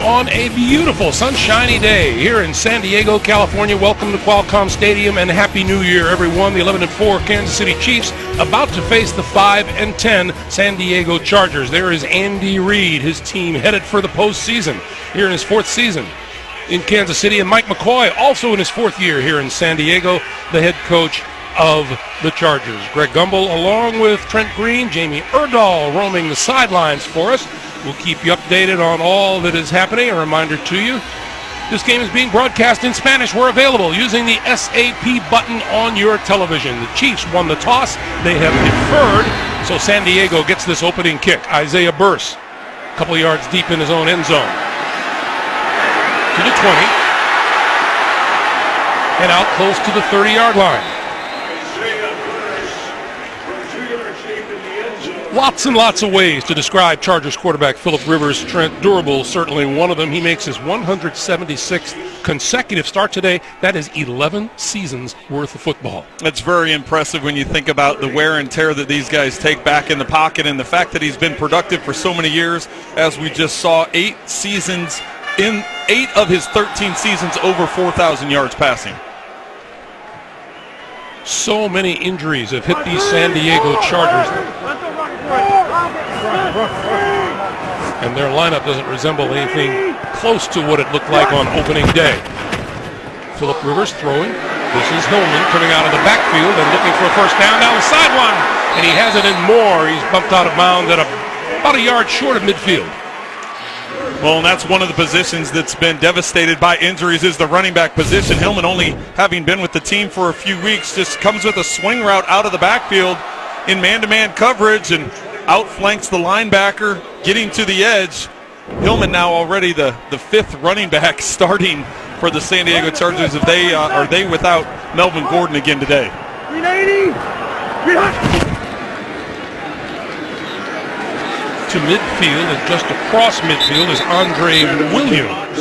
on a beautiful sunshiny day here in San Diego, California. Welcome to Qualcomm Stadium and Happy New Year, everyone. The 11-4 Kansas City Chiefs about to face the 5-10 San Diego Chargers. There is Andy Reid, his team headed for the postseason here in his fourth season in Kansas City, and Mike McCoy also in his fourth year here in San Diego, the head coach of the Chargers. Greg Gumbel along with Trent Green, Jamie Erdahl roaming the sidelines for us. We'll keep you updated on all that is happening. A reminder to you, this game is being broadcast in Spanish. We're available using the SAP button on your television. The Chiefs won the toss. They have deferred, so San Diego gets this opening kick. Isaiah Burse, a couple yards deep in his own end zone. To the 20. And out close to the 30-yard line. Lots and lots of ways to describe Chargers quarterback Phillip Rivers. Trent, durable, certainly one of them. He makes his 176th consecutive start today. That is 11 seasons worth of football. That's very impressive when you think about the wear and tear that these guys take back in the pocket, and the fact that he's been productive for so many years. As we just saw, 8 seasons, in 8 of his 13 seasons, over 4,000 yards passing. So many injuries have hit these San Diego Chargers, and their lineup doesn't resemble anything close to what it looked like on opening day. Phillip Rivers throwing. This is Hillman coming out of the backfield and looking for a first down down the sideline, and he has it in more. He's bumped out of bounds at about a yard short of midfield. Well, and that's one of the positions that's been devastated by injuries, is the running back position. Hillman, only having been with the team for a few weeks, just comes with a swing route out of the backfield in man-to-man coverage and outflanks the linebacker, getting to the edge. Hillman now already the 5th running back starting for the San Diego Chargers. If they are they without Melvin Gordon again today. 380. To midfield, and just across midfield is Andre Williams.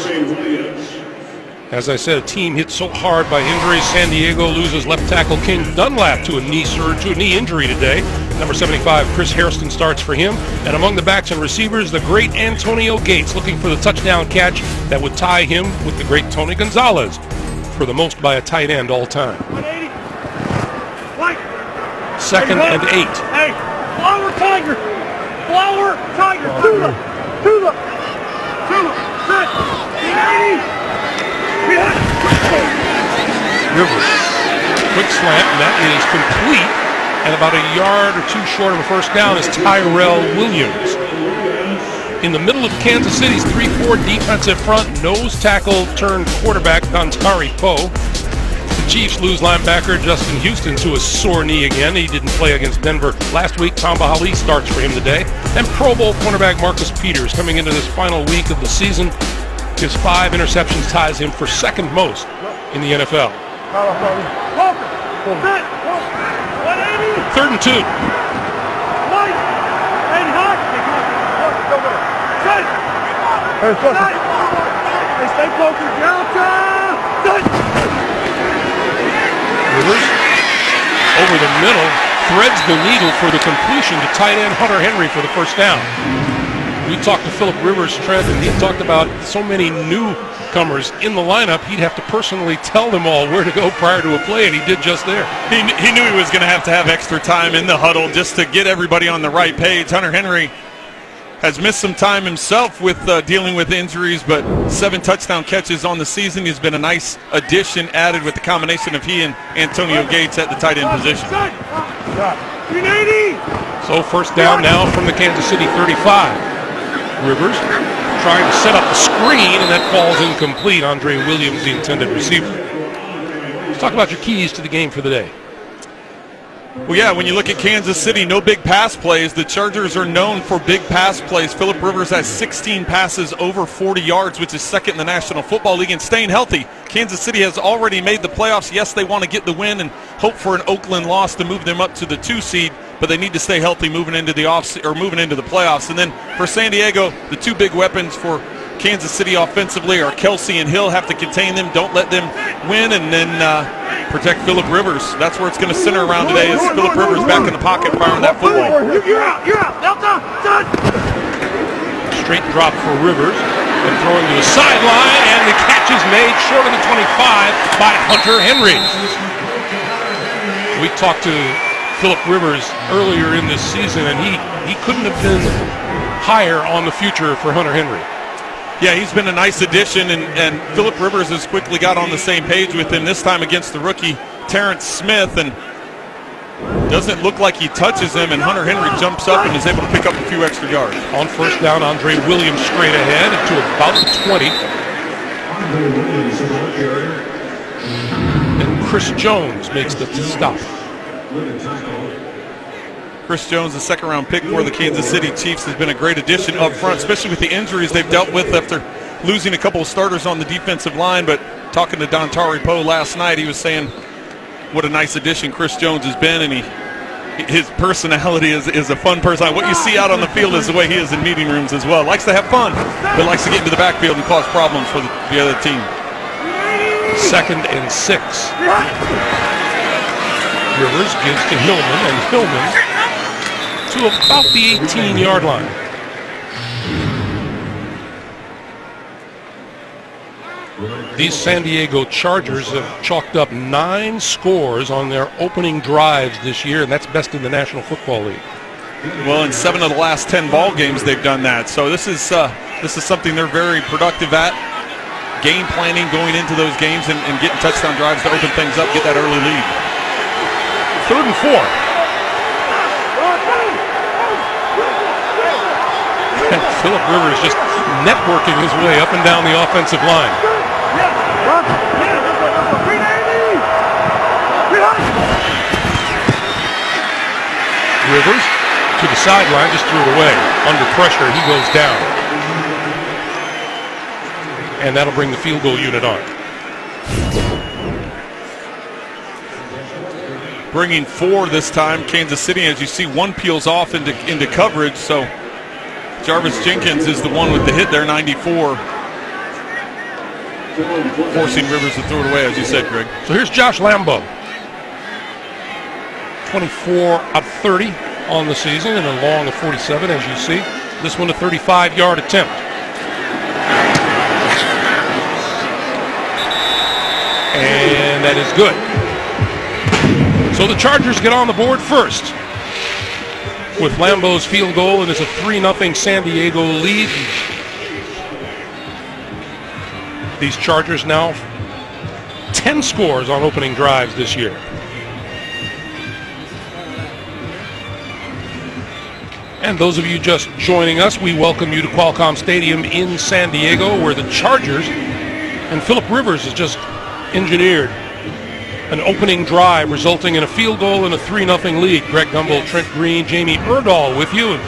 As I said, a team hit so hard by injuries. San Diego loses left tackle King Dunlap to a knee injury today. Number 75, Chris Hairston, starts for him. And among the backs and receivers, the great Antonio Gates, looking for the touchdown catch that would tie him with the great Tony Gonzalez for the most by a tight end all time. 2nd and 8. Hey, Flower Tiger! Flower Tiger! To the! Set! 380! Rivers, quick slant, and that is complete. And about a yard or 2 short of a first down is Tyrell Williams. In the middle of Kansas City's 3-4 defensive front, nose tackle turned quarterback Dontari Poe. The Chiefs lose linebacker Justin Houston to a sore knee again. He didn't play against Denver last week. Tamba Hali starts for him today. And Pro Bowl cornerback Marcus Peters coming into this final week of the season. His 5 interceptions ties him for 2nd most in the NFL. 3rd and 2. Stay focused. Rivers over the middle, threads the needle for the completion to tight end Hunter Henry for the first down. We talked to Phillip Rivers, Trent, and he talked about so many newcomers in the lineup, he'd have to personally tell them all where to go prior to a play, and he did just there. He knew he was going to have extra time in the huddle just to get everybody on the right page. Hunter Henry has missed some time himself with dealing with injuries, but 7 touchdown catches on the season. He's been a nice addition added with the combination of he and Antonio Gates at the tight end position. 380. So first down now from the Kansas City 35. Rivers trying to set up the screen, and that falls incomplete. Andre Williams, the intended receiver. Let's talk about your keys to the game for the day. Well, yeah, when you look at Kansas City, no big pass plays. The Chargers are known for big pass plays. Phillip Rivers has 16 passes over 40 yards, which is 2nd in the National Football League, and staying healthy. Kansas City has already made the playoffs. Yes, they want to get the win and hope for an Oakland loss to move them up to the 2 seed, but they need to stay healthy moving into the playoffs. And then for San Diego, the 2 big weapons for Kansas City offensively are Kelsey and Hill. Have to contain them, don't let them win, and then protect Phillip Rivers. That's where it's going to center around today, is Phillip Rivers back in the pocket firing that football. You're out. Delta. Done. Straight drop for Rivers. And throwing to the sideline, and the catch is made short of the 25 by Hunter Henry. We talked to Philip Rivers earlier in this season, and he couldn't have been higher on the future for Hunter Henry. Yeah, he's been a nice addition, and Philip Rivers has quickly got on the same page with him, this time against the rookie Terrence Smith, and doesn't look like he touches him, and Hunter Henry jumps up and is able to pick up a few extra yards. On first down, Andre Williams straight ahead to about the 20. And Chris Jones makes the stop. Chris Jones, the second-round pick for the Kansas City Chiefs, has been a great addition up front, especially with the injuries they've dealt with after losing a couple of starters on the defensive line. But talking to Dontari Poe last night, he was saying what a nice addition Chris Jones has been, and his personality is a fun person. What you see out on the field is the way he is in meeting rooms as well. Likes to have fun, but likes to get into the backfield and cause problems for the other team. 2nd and 6. Rivers gives to Hillman, and Hillman to about the 18-yard line. These San Diego Chargers have chalked up 9 scores on their opening drives this year, and that's best in the National Football League. Well, in 7 of the last 10 ball games, they've done that. So this is something they're very productive at. Game planning going into those games and getting touchdown drives to open things up, get that early lead. 3rd and 4. Philip Rivers just networking his way up and down the offensive line. Rivers to the sideline, just threw it away. Under pressure, he goes down. And that'll bring the field goal unit on. Bringing 4 this time, Kansas City. As you see, 1 peels off into coverage, so Jarvis Jenkins is the one with the hit there, 94. Forcing Rivers to throw it away, as you said, Greg. So here's Josh Lambo. 24 out of 30 on the season and a long of 47, as you see. This one a 35-yard attempt. And that is good. So the Chargers get on the board first with Lambo's field goal, and it's a 3-0 San Diego lead. These Chargers now 10 scores on opening drives this year. And those of you just joining us, we welcome you to Qualcomm Stadium in San Diego, where the Chargers and Philip Rivers has just engineered an opening drive resulting in a field goal and a 3-0 lead. Greg Gumbel, Trent Green, Jamie Erdahl with you. And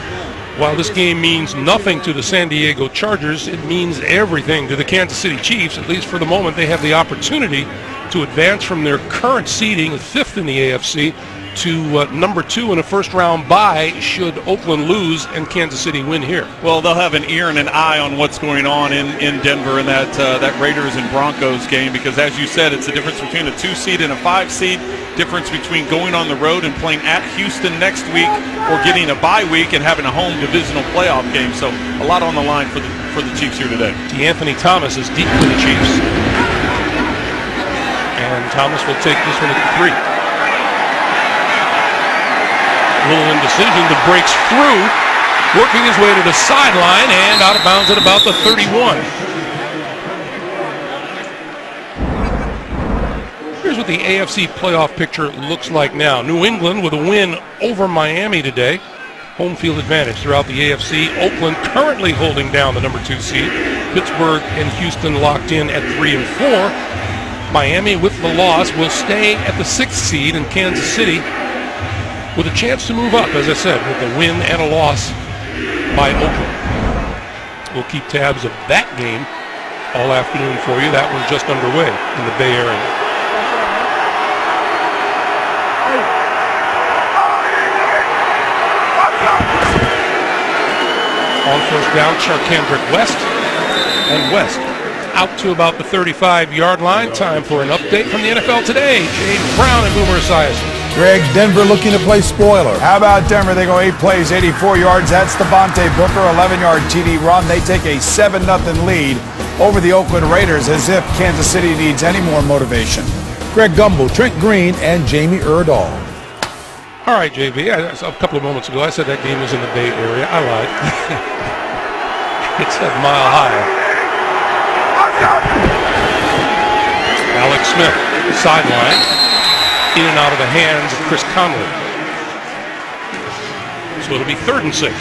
while this game means nothing to the San Diego Chargers, it means everything to the Kansas City Chiefs. At least for the moment, they have the opportunity to advance from their current seeding, 5th in the AFC, to number 2 in a first-round bye should Oakland lose and Kansas City win here. Well, they'll have an ear and an eye on what's going on in Denver in that Raiders and Broncos game, because as you said, it's the difference between a 2 seed and a 5 seed, difference between going on the road and playing at Houston next week or getting a bye week and having a home divisional playoff game. So a lot on the line for the Chiefs here today. D'Anthony Thomas is deep for the Chiefs. And Thomas will take this one at 3. Little indecision, but breaks through, working his way to the sideline and out of bounds at about the 31. Here's what the AFC playoff picture looks like now. New England with a win over Miami today. Home field advantage throughout the AFC. Oakland currently holding down the number 2 seed. Pittsburgh and Houston locked in at 3 and 4. Miami with the loss will stay at the 6th seed, and Kansas City with a chance to move up, as I said, with a win and a loss by Oakland. We'll keep tabs of that game all afternoon for you. That one's just underway in the Bay Area. On first down, Charkandrick West, and West out to about the 35-yard line. Time for an update from the NFL Today. James Brown and Boomer Esiason. Greg, Denver looking to play spoiler. How about Denver? They go 8 plays, 84 yards. That's Devontae Booker, 11-yard TD run. They take a 7-0 lead over the Oakland Raiders as if Kansas City needs any more motivation. Greg Gumbel, Trent Green, and Jamie Erdahl. All right, JV, a couple of moments ago I said that game was in the Bay Area. I lied. It's a mile high. Alex Smith, sideline, in and out of the hands of Chris Conley. So it'll be 3rd and 6.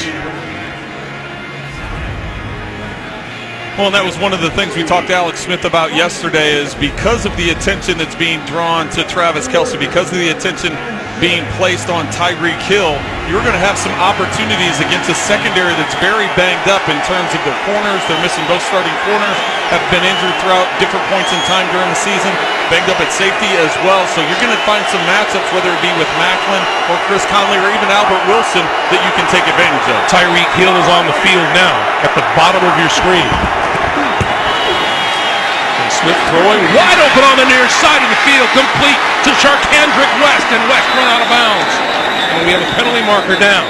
Well, and that was one of the things we talked to Alex Smith about yesterday is because of the attention that's being drawn to Travis Kelce, because of the attention being placed on Tyreek Hill, you're going to have some opportunities against a secondary that's very banged up in terms of their corners. They're missing both starting corners, have been injured throughout different points in time during the season, banged up at safety as well. So you're going to find some matchups, whether it be with Macklin or Chris Conley or even Albert Wilson, that you can take advantage of. Tyreek Hill is on the field now at the bottom of your screen. And Smith throwing wide open on the near side of the field, complete to Charkandrick West, and West run out of bounds. And we have a penalty marker down.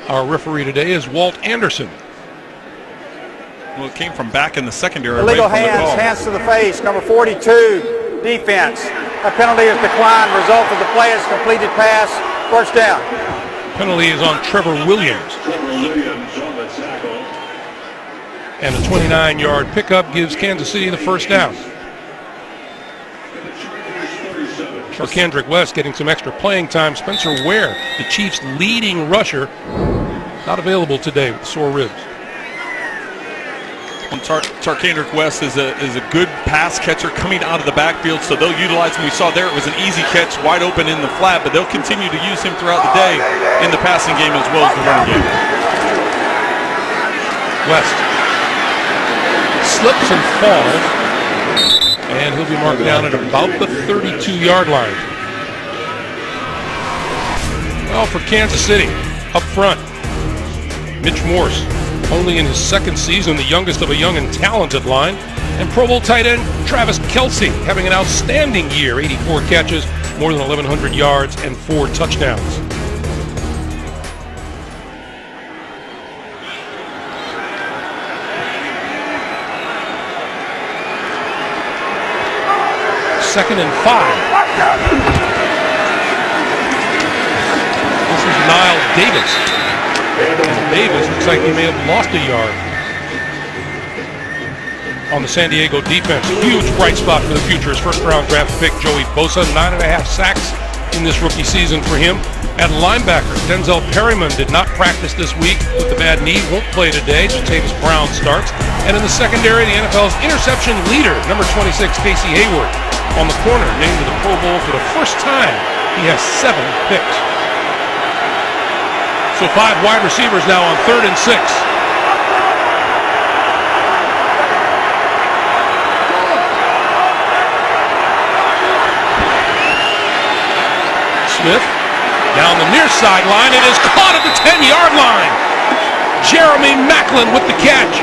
Our referee today is Walt Anderson. Well, it came from back in the secondary. Illegal hands to the face, number 42, defense. A penalty is declined, result of the play is completed pass, first down. Penalty is on Trevor Williams. And a 29-yard pickup gives Kansas City the first down. Kendrick West getting some extra playing time. Spencer Ware, the Chiefs' leading rusher, not available today with sore ribs. Charkandrick West is a good pass catcher coming out of the backfield, so they'll utilize him. We saw there it was an easy catch, wide open in the flat, but they'll continue to use him throughout the day in the passing game as well as the running game. West slips and falls, and he'll be marked down at about the 32-yard line. Well, for Kansas City, up front, Mitch Morse, only in his second season, the youngest of a young and talented line. And Pro Bowl tight end Travis Kelce having an outstanding year, 84 catches, more than 1,100 yards, and 4 touchdowns. Second and 5. This is Niall Davis. And Davis looks like he may have lost a yard on the San Diego defense. Huge bright spot for the future. His first-round draft pick, Joey Bosa, 9.5 sacks in this rookie season for him. At linebacker, Denzel Perryman did not practice this week with the bad knee, won't play today. Jatavis Brown starts. And in the secondary, the NFL's interception leader, number 26, Casey Hayward, on the corner, named to the Pro Bowl for the first time. He has 7 picks. So 5 wide receivers now on 3rd and 6. Smith down the near sideline. It is caught at the 10-yard line. Jeremy Macklin with the catch.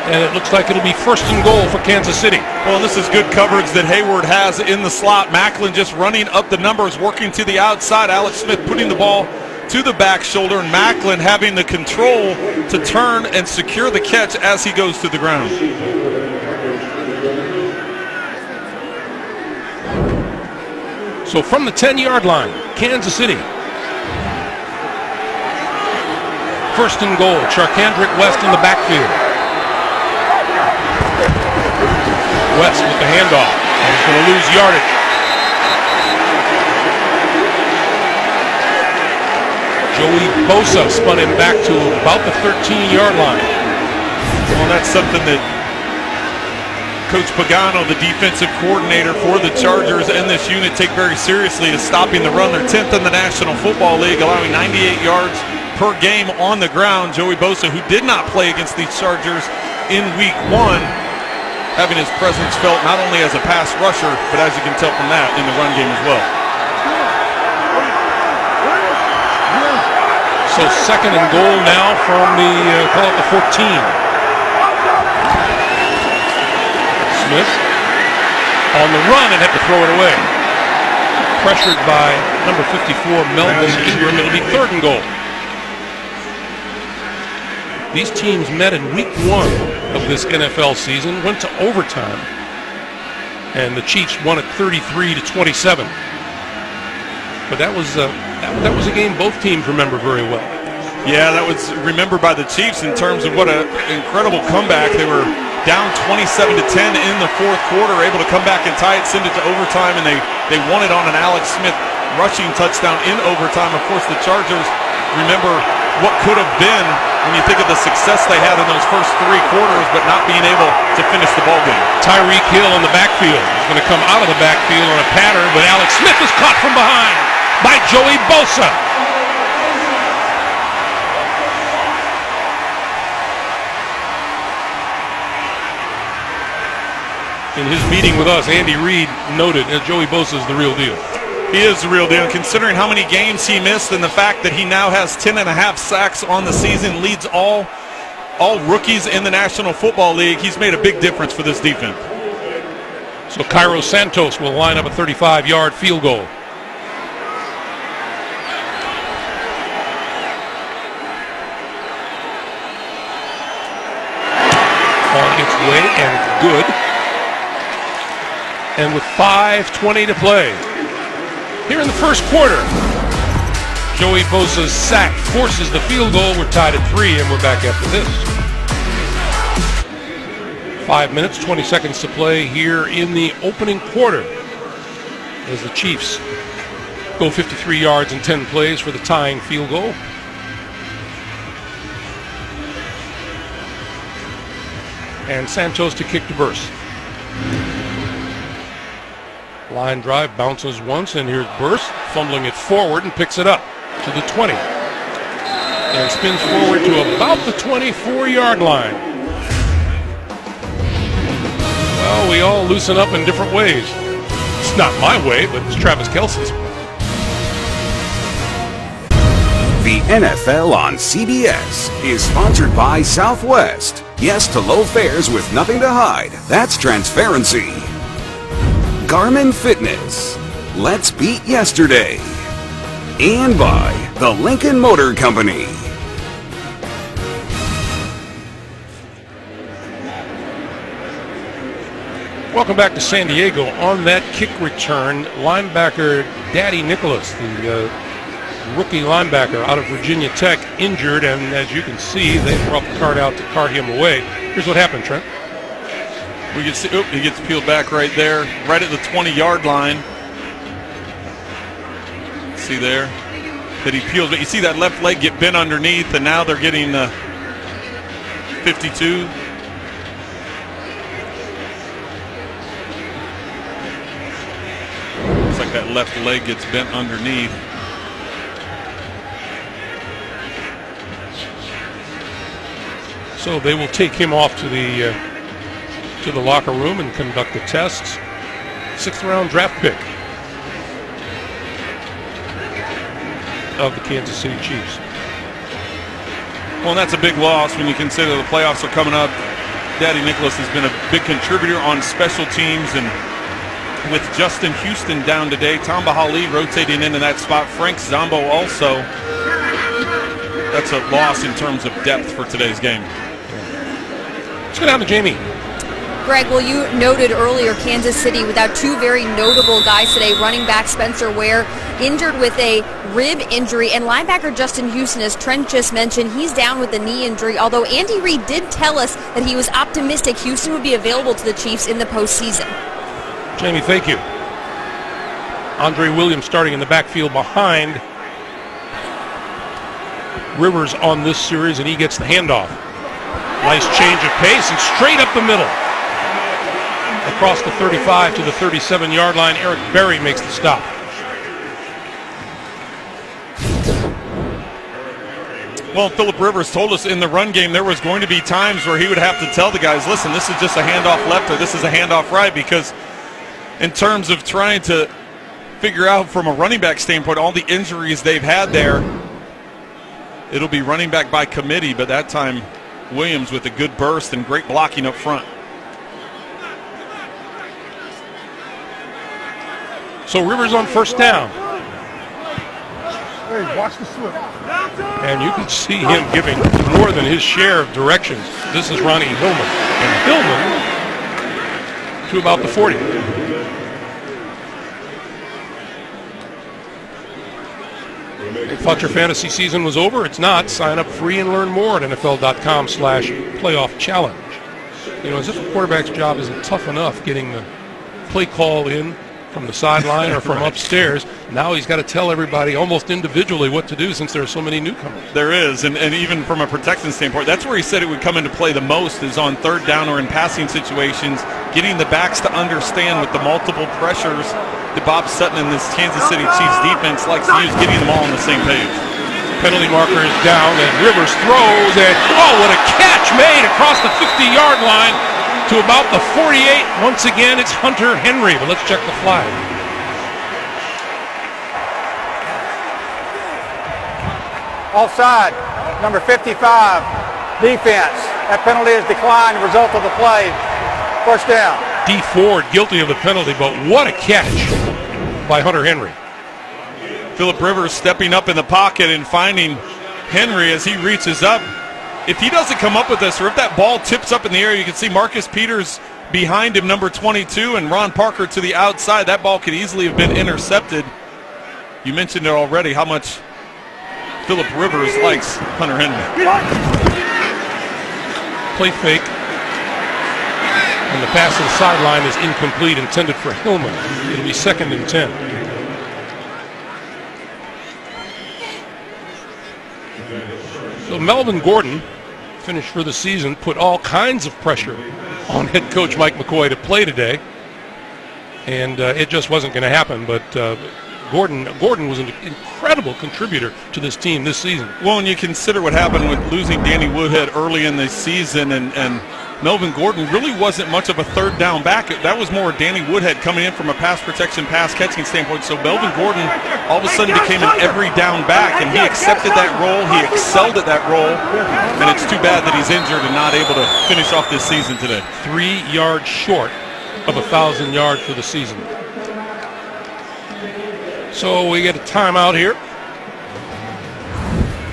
And it looks like it'll be 1st and goal for Kansas City. Well, this is good coverage that Hayward has in the slot. Macklin just running up the numbers, working to the outside. Alex Smith putting the ball to the back shoulder, and Macklin having the control to turn and secure the catch as he goes to the ground. So from the 10-yard line, Kansas City. 1st and goal. Charkandrick West in the backfield. West with the handoff, and he's going to lose yardage. Joey Bosa spun him back to about the 13-yard line. Well, that's something that Coach Pagano, the defensive coordinator for the Chargers and this unit, take very seriously, is stopping the run. They're 10th in the National Football League, allowing 98 yards per game on the ground. Joey Bosa, who did not play against these Chargers in Week 1, having his presence felt not only as a pass rusher, but as you can tell from that, in the run game as well. So second and goal now from the, call it the 14. Smith on the run and had to throw it away. Pressured by number 54, Melvin Ingram. It'll be third and goal. These teams met in week 1 of this NFL season, went to overtime, and the Chiefs won it 33-27. But that was a game both teams remember very well. Yeah, that was remembered by the Chiefs in terms of what an incredible comeback. They were down 27-10 in the fourth quarter, able to come back and tie it, send it to overtime, and they won it on an Alex Smith rushing touchdown in overtime. Of course, the Chargers remember what could have been when you think of the success they had in those first 3 quarters, but not being able to finish the ball game. Tyreek Hill in the backfield. He's going to come out of the backfield on a pattern, but Alex Smith is caught from behind by Joey Bosa. In his meeting with us, Andy Reid noted that Joey Bosa is the real deal. He is the real deal, considering how many games he missed and the fact that he now has 10.5 sacks on the season, leads all rookies in the National Football League. He's made a big difference for this defense. So Cairo Santos will line up a 35-yard field goal. On its way and good. And with 5:20 to play. Here in the first quarter, Joey Bosa's sack forces the field goal. We're tied at 3, and we're back after this. 5 minutes, 20 seconds to play here in the opening quarter as the Chiefs go 53 yards in 10 plays for the tying field goal. And Santos to kick to Burst. Line drive, bounces once, and here's Burst fumbling it forward and picks it up to the 20. And spins forward to about the 24-yard line. Well, we all loosen up in different ways. It's not my way, but it's Travis Kelce's way. The NFL on CBS is sponsored by Southwest. Yes to low fares with nothing to hide. That's transparency. Garmin Fitness. Let's beat yesterday. And by the Lincoln Motor Company. Welcome back to San Diego. On that kick return, linebacker Daddy Nicholas, the rookie linebacker out of Virginia Tech, injured, and as you can see, they brought the cart out to cart him away. Here's what happened, Trent. We can see, he gets peeled back right there, right at the 20-yard line. See there that he peels, but you see that left leg get bent underneath, and now they're getting 52. Looks like that left leg gets bent underneath. So they will take him off to the locker room and conduct the tests. 6th-round draft pick of the Kansas City Chiefs. Well, and that's a big loss when you consider the playoffs are coming up. Daddy Nicholas has been a big contributor on special teams, and with Justin Houston down today, Tamba Hali rotating into that spot, Frank Zombo also. That's a loss in terms of depth for today's game. Let's go down to Jamie. Greg, well, you noted earlier Kansas City without 2 very notable guys today. Running back Spencer Ware injured with a rib injury, and linebacker Justin Houston, as Trent just mentioned, he's down with a knee injury, although Andy Reid did tell us that he was optimistic Houston would be available to the Chiefs in the postseason. Jamie, thank you. Andre Williams starting in the backfield behind Rivers on this series, and he gets the handoff. Nice change of pace and straight up the middle. Across the 35 to the 37-yard line, Eric Berry makes the stop. Well, Phillip Rivers told us in the run game there was going to be times where he would have to tell the guys, listen, this is just a handoff left or this is a handoff right, because in terms of trying to figure out from a running back standpoint all the injuries they've had there, It'll be running back by committee, but that time Williams with a good burst and great blocking up front. So Rivers on first down. Hey, watch the slip. And you can see him giving more than his share of directions. This is Ronnie Hillman. And Hillman to about the 40. You thought your fantasy season was over? It's not. Sign up free and learn more at NFL.com/playoff challenge. You know, as if a quarterback's job isn't tough enough getting the play call in from the sideline or from upstairs. Now he's got to tell everybody almost individually what to do since there are so many newcomers. There is, and even from a protection standpoint, that's where he said it would come into play the most is on third down or in passing situations, getting the backs to understand with the multiple pressures that Bob Sutton and this Kansas City Chiefs defense likes to use, getting them all on the same page. Penalty marker is down, and Rivers throws, and oh, what a catch made across the 50-yard line to about the 48. Once again, it's Hunter Henry, but let's check the flag. Offside, number 55, defense. That penalty is declined, result of the play. First down. D. Ford guilty of the penalty, but what a catch by Hunter Henry. Phillip Rivers stepping up in the pocket and finding Henry as he reaches up. If he doesn't come up with this, or if that ball tips up in the air, you can see Marcus Peters behind him, number 22, and Ron Parker to the outside. That ball could easily have been intercepted. You mentioned it already, how much Phillip Rivers likes Hunter Henry. Play fake. And the pass to the sideline is incomplete, intended for Hillman. It'll be 2nd and 10. So Melvin Gordon, finished for the season, put all kinds of pressure on head coach Mike McCoy to play today. And it just wasn't going to happen, but Gordon was an incredible contributor to this team this season. Well, and you consider what happened with losing Danny Woodhead early in the season, and Melvin Gordon really wasn't much of a third down back. That was more Danny Woodhead coming in from a pass protection, pass catching standpoint. So Melvin Gordon all of a sudden became an every down back, and he accepted that role. He excelled at that role, and it's too bad that he's injured and not able to finish off this season today. 3 yards short of 1,000 yards for the season. So we get a timeout here.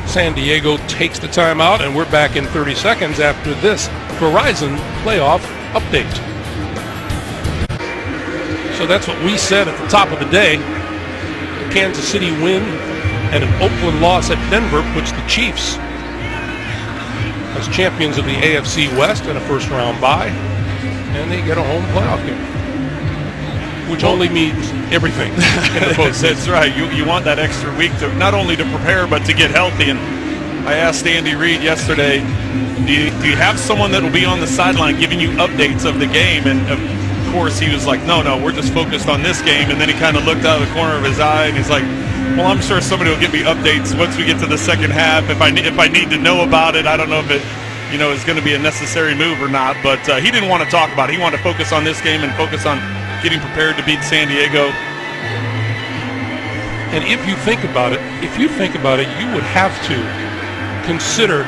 San Diego takes the timeout, and we're back in 30 seconds after this Verizon playoff update. So that's what we said at the top of the day. The Kansas City win and an Oakland loss at Denver puts the Chiefs as champions of the AFC West and a first-round bye, and they get a home playoff game, which only means everything in the postseason. That's right. You want that extra week to not only to prepare but to get healthy. And I asked Andy Reid yesterday, do you have someone that will be on the sideline giving you updates of the game? And of course he was like, no, we're just focused on this game. And then he kind of looked out of the corner of his eye and he's like, well, I'm sure somebody will give me updates once we get to the second half. If I need to know about it, I don't know if it is going to be a necessary move or not. But he didn't want to talk about it. He wanted to focus on this game and focus on getting prepared to beat San Diego. And if you think about it, you would have to consider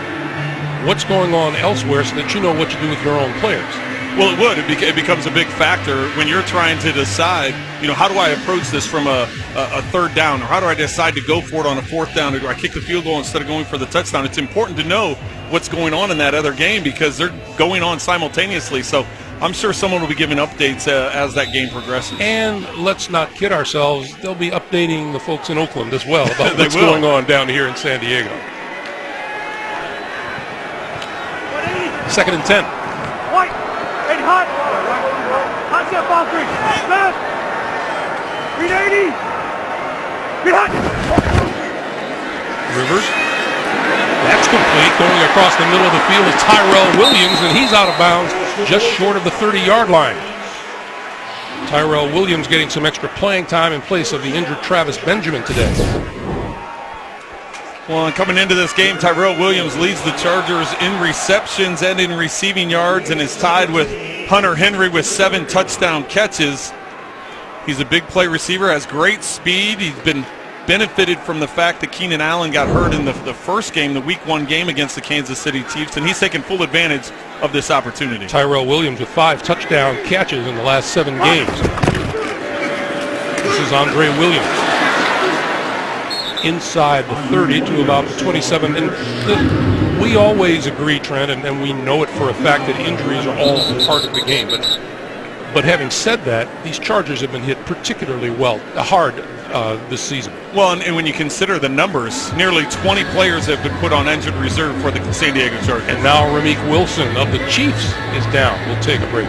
what's going on elsewhere so that you know what to do with your own players. Well, it would. It becomes a big factor when you're trying to decide, how do I approach this from a third down, or how do I decide to go for it on a fourth down, or do I kick the field goal instead of going for the touchdown? It's important to know what's going on in that other game because they're going on simultaneously. So I'm sure someone will be giving updates as that game progresses. And let's not kid ourselves, they'll be updating the folks in Oakland as well about what's going on down here in San Diego. 2nd and 10. White. 80 hot. Hot step ball three. Left. Read 80. Read hot. Rivers. That's complete. Going across the middle of the field is Tyrell Williams, and he's out of bounds just short of the 30-yard line. Tyrell Williams getting some extra playing time in place of the injured Travis Benjamin today. Well, and coming into this game, Tyrell Williams leads the Chargers in receptions and in receiving yards and is tied with Hunter Henry with 7 touchdown catches. He's a big play receiver, has great speed. He's been benefited from the fact that Keenan Allen got hurt in the first game, the Week 1 game against the Kansas City Chiefs, and he's taken full advantage of this opportunity. Tyrell Williams with 5 touchdown catches in the last 7 games. This is Andre Williams. Inside the 30 to about the 27. And we always agree, Trent, and we know it for a fact that injuries are all part of the game. But having said that, these Chargers have been hit particularly hard this season. Well, and when you consider the numbers, nearly 20 players have been put on injured reserve for the San Diego Chargers. And now Ramik Wilson of the Chiefs is down. We'll take a break.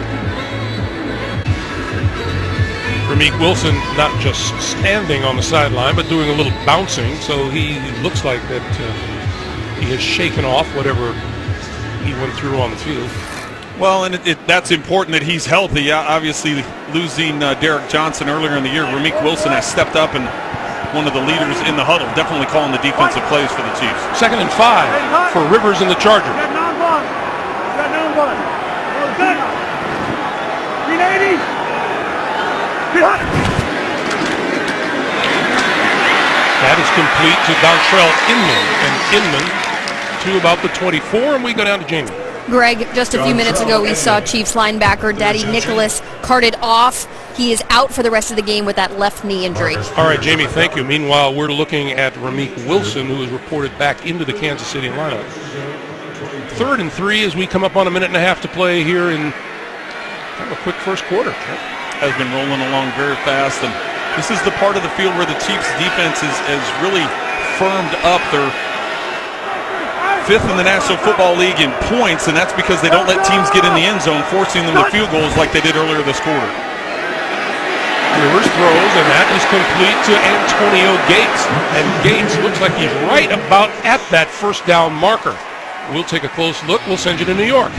Ramik Wilson not just standing on the sideline, but doing a little bouncing, so he looks like that he has shaken off whatever he went through on the field. Well, and that's important that he's healthy. Obviously, losing Derek Johnson earlier in the year, Ramik Wilson has stepped up and one of the leaders in the huddle, definitely calling the defensive plays for the Chiefs. 2nd and 5 for Rivers and the Chargers. Got 9-1. Got 9-1. Good. 380. That is complete to Dontrell Inman, and Inman to about the 24, and we go down to Jamie. Greg, just a few minutes ago, we saw Chiefs linebacker Daddy Nicholas carted off. He is out for the rest of the game with that left knee injury. All right, Jamie, thank you. Meanwhile, we're looking at Ramik Wilson, who is reported back into the Kansas City lineup. 3rd and 3 as we come up on a minute and a half to play here in kind of a quick first quarter. Has been rolling along very fast, and this is the part of the field where the Chiefs defense has really firmed up. They're 5th in the National Football League in points, and that's because they don't let teams get in the end zone, forcing them to field goals like they did earlier this quarter. Rivers throws, and that is complete to Antonio Gates, and Gates looks like he's right about at that first down marker. We'll take a close look. We'll send you to New York.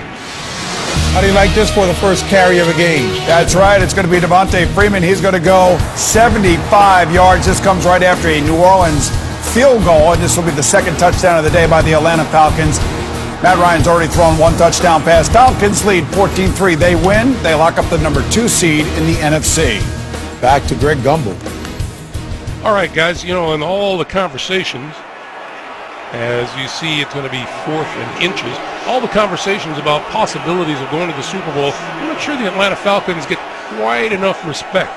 How do you like this for the first carry of a game? That's right. It's going to be Devontae Freeman. He's going to go 75 yards. This comes right after a New Orleans field goal, and this will be the 2nd touchdown of the day by the Atlanta Falcons. Matt Ryan's already thrown 1 touchdown pass. Falcons lead 14-3. They win. They lock up the number 2 seed in the NFC. Back to Greg Gumbel. All right, guys, in all the conversations, as you see, it's going to be 4th and inches. All the conversations about possibilities of going to the Super Bowl, I'm not sure the Atlanta Falcons get quite enough respect.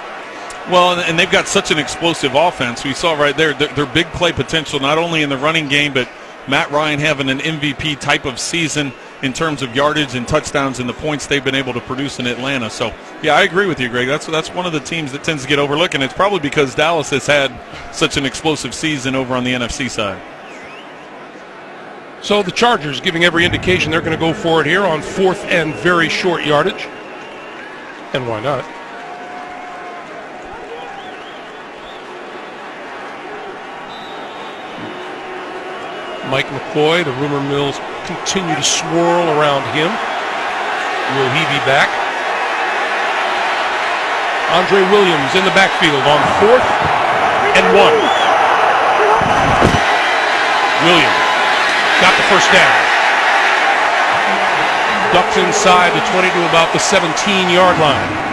Well, and they've got such an explosive offense. We saw right there their big play potential, not only in the running game, but Matt Ryan having an MVP type of season in terms of yardage and touchdowns and the points they've been able to produce in Atlanta. So, yeah, I agree with you, Greg. That's one of the teams that tends to get overlooked, and it's probably because Dallas has had such an explosive season over on the NFC side. So the Chargers giving every indication they're going to go for it here on 4th and very short yardage. And why not? Mike McCoy, the rumor mills continue to swirl around him. Will he be back? Andre Williams in the backfield on 4th and 1. Williams got the first down. Ducks inside the 20 to about the 17-yard line.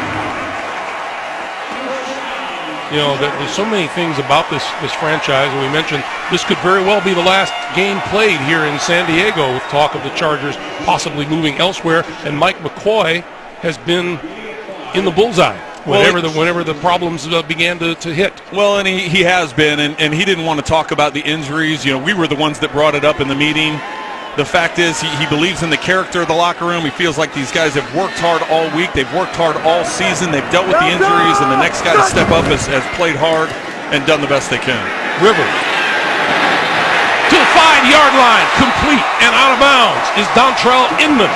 There's so many things about this franchise, and we mentioned this could very well be the last game played here in San Diego, with talk of the Chargers possibly moving elsewhere, and Mike McCoy has been in the bullseye whenever the problems began to hit. Well, and he has been, and he didn't want to talk about the injuries. We were the ones that brought it up in the meeting. The fact is he believes in the character of the locker room. He feels like these guys have worked hard all week. They've worked hard all season. They've dealt with the injuries, and the next guy to step up has played hard and done the best they can. Rivers to the 5-yard line, complete and out of bounds is Dontrell Inman.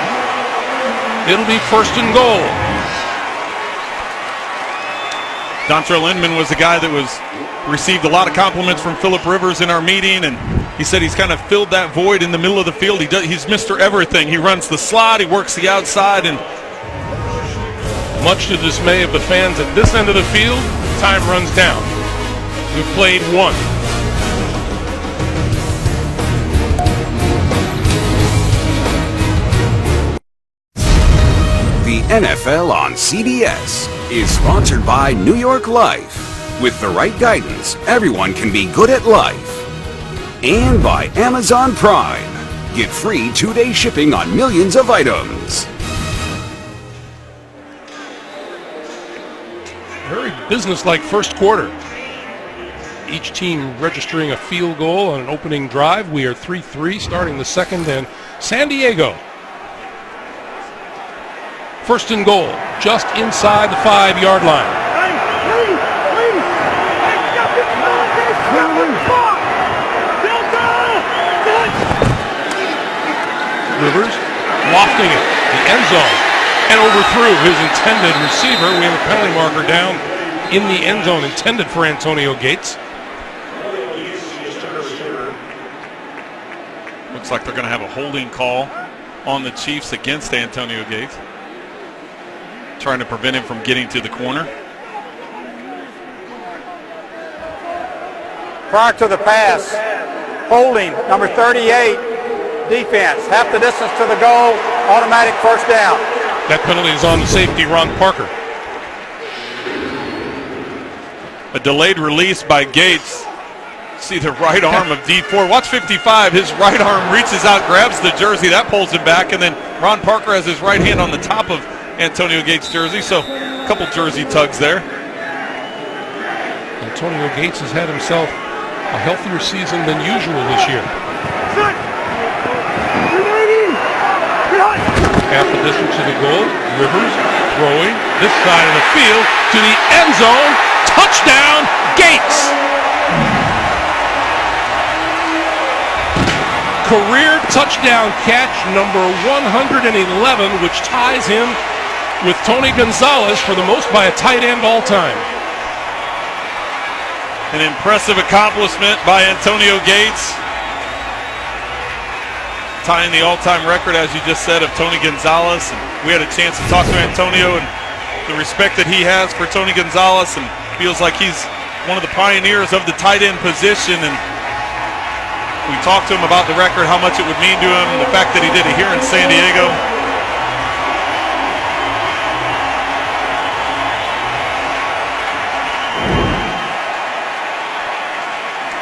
It'll be 1st and goal. Dontrell Inman was the guy that received a lot of compliments from Philip Rivers in our meeting, and he said he's kind of filled that void in the middle of the field. He's Mr. Everything. He runs the slot, he works the outside, and much to the dismay of the fans at this end of the field, time runs down. We've played 1. The NFL on CBS is sponsored by New York Life. With the right guidance, everyone can be good at life. And by Amazon Prime. Get free 2-day shipping on millions of items. Very businesslike first quarter. Each team registering a field goal on an opening drive. We are 3-3 starting the second, and San Diego. First and goal, just inside the 5-yard line. Rivers lofting it, the end zone, and overthrew his intended receiver. We have a penalty marker down in the end zone intended for Antonio Gates. Looks like they're going to have a holding call on the Chiefs against Antonio Gates, trying to prevent him from getting to the corner. Prior to the pass, holding, number 38, defense. Half the distance to the goal, automatic first down. That penalty is on the safety, Ron Parker. A delayed release by Gates. See the right arm of D4. Watch 55. His right arm reaches out, grabs the jersey. That pulls him back. And then Ron Parker has his right hand on the top of Antonio Gates' jersey. So a couple jersey tugs there. Antonio Gates has had himself a healthier season than usual this year. Half the distance to the goal. Rivers throwing this side of the field to the end zone. Touchdown, Gates! Career touchdown catch number 111, which ties him with Tony Gonzalez for the most by a tight end all time. An impressive accomplishment by Antonio Gates, tying the all-time record, as you just said, of Tony Gonzalez. And we had a chance to talk to Antonio and the respect that he has for Tony Gonzalez, and feels like he's one of the pioneers of the tight end position. And we talked to him about the record, how much it would mean to him, and the fact that he did it here in San Diego.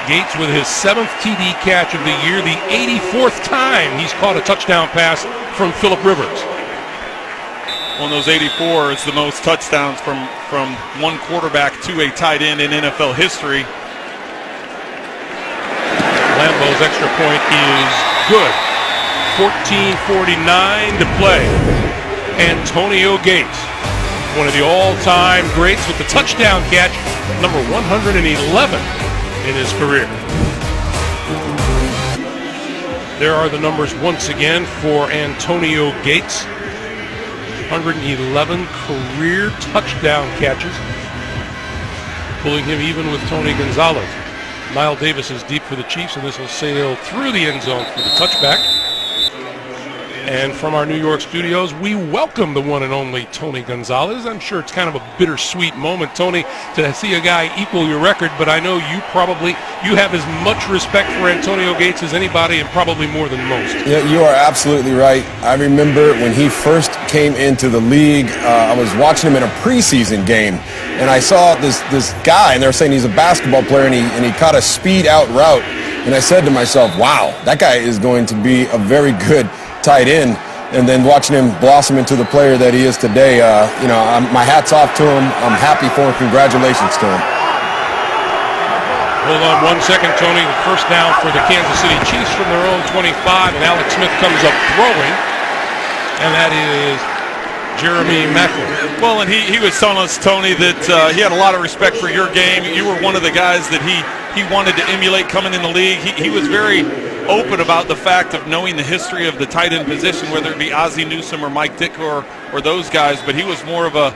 Gates with his 7th TD catch of the year, the 84th time he's caught a touchdown pass from Phillip Rivers. One of those 84 is the most touchdowns from one quarterback to a tight end in NFL history. Lambeau's extra point is good. 14:49 to play. Antonio Gates, one of the all-time greats with the touchdown catch, number 111 in his career. There are the numbers once again for Antonio Gates. 111 career touchdown catches, pulling him even with Tony Gonzalez. Nile Davis is deep for the Chiefs, and this will sail through the end zone for the touchback. And from our New York studios, we welcome the one and only Tony Gonzalez. I'm sure it's kind of a bittersweet moment, Tony, to see a guy equal your record, but I know you have as much respect for Antonio Gates as anybody, and probably more than most. Yeah, you are absolutely right. I remember when he first came into the league, I was watching him in a preseason game, and I saw this guy, and they were saying he's a basketball player, and he caught a speed out route, and I said to myself, wow, that guy is going to be a very good tight end. And then watching him blossom into the player that he is today, my hat's off to him. I'm happy for him. Congratulations to him. Hold on 1 second, Tony. The first down for the Kansas City Chiefs from their own 25, and Alex Smith comes up throwing, and that is Jeremy Macklin. Well, and he was telling us, Tony, that he had a lot of respect for your game. You were one of the guys that he wanted to emulate coming in the league. He was very open about the fact of knowing the history of the tight end position, whether it be Ozzie Newsome or Mike Dick or those guys, but he was more of a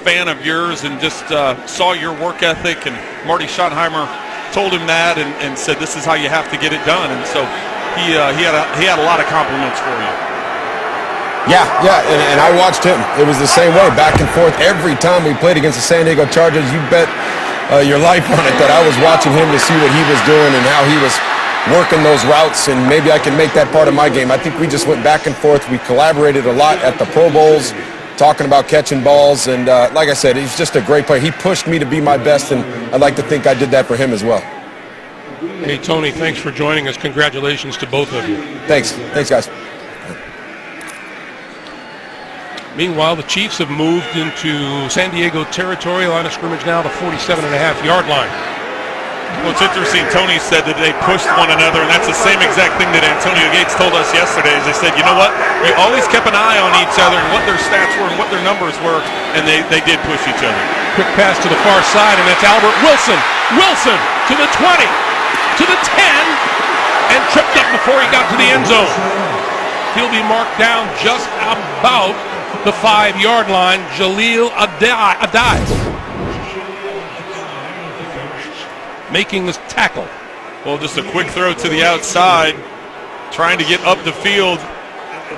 fan of yours and just saw your work ethic, and Marty Schottenheimer told him that and said this is how you have to get it done, and so he had a lot of compliments for you. Yeah, and I watched him. It was the same way, back and forth. Every time we played against the San Diego Chargers, you bet your life on it that I was watching him to see what he was doing and how he was working those routes, and maybe I can make that part of my game. I think we just went back and forth. We collaborated a lot at the Pro Bowls talking about catching balls. And like I said, he's just a great player. He pushed me to be my best, and I'd like to think I did that for him as well. Hey, Tony, thanks for joining us. Congratulations to both of you. Thanks, guys. Meanwhile, the Chiefs have moved into San Diego territory. Line of scrimmage now, the 47.5-yard line. Well, it's interesting. Tony said that they pushed one another, and that's the same exact thing that Antonio Gates told us yesterday. Is they said, you know what? We always kept an eye on each other and what their stats were and what their numbers were, and they did push each other. Quick pass to the far side, and that's Albert Wilson. Wilson to the 20, to the 10, and tripped up before he got to the end zone. He'll be marked down just about the 5-yard line. Jaleel Adai making this tackle. Well, just a quick throw to the outside, trying to get up the field.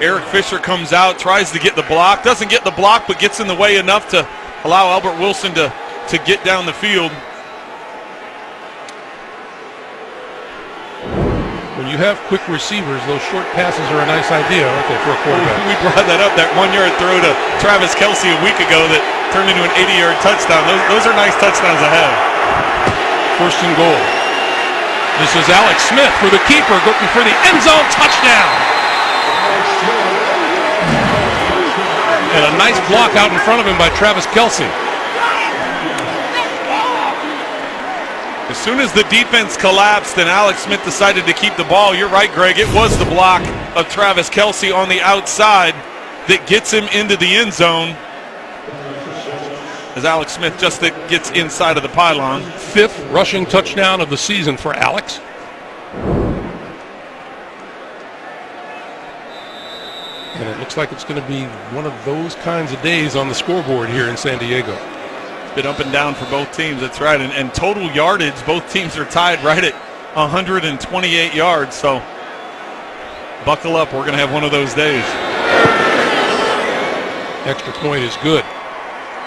Eric Fisher comes out, tries to get the block, doesn't get the block, but gets in the way enough to allow Albert Wilson to get down the field. When you have quick receivers, those short passes are a nice idea, aren't they, for a quarterback? We brought that up, that 1-yard throw to Travis Kelce a week ago that turned into an 80-yard touchdown. Those are nice touchdowns to have. First and goal. This is Alex Smith for the keeper, looking for the end zone touchdown. And a nice block out in front of him by Travis Kelce. As soon as the defense collapsed and Alex Smith decided to keep the ball, you're right, Greg, it was the block of Travis Kelce on the outside that gets him into the end zone, as Alex Smith just gets inside of the pylon. 5th rushing touchdown of the season for Alex. And it looks like it's going to be one of those kinds of days on the scoreboard here in San Diego. Been up and down for both teams, that's right. And total yardage, both teams are tied right at 128 yards. So buckle up, we're going to have one of those days. Extra point is good.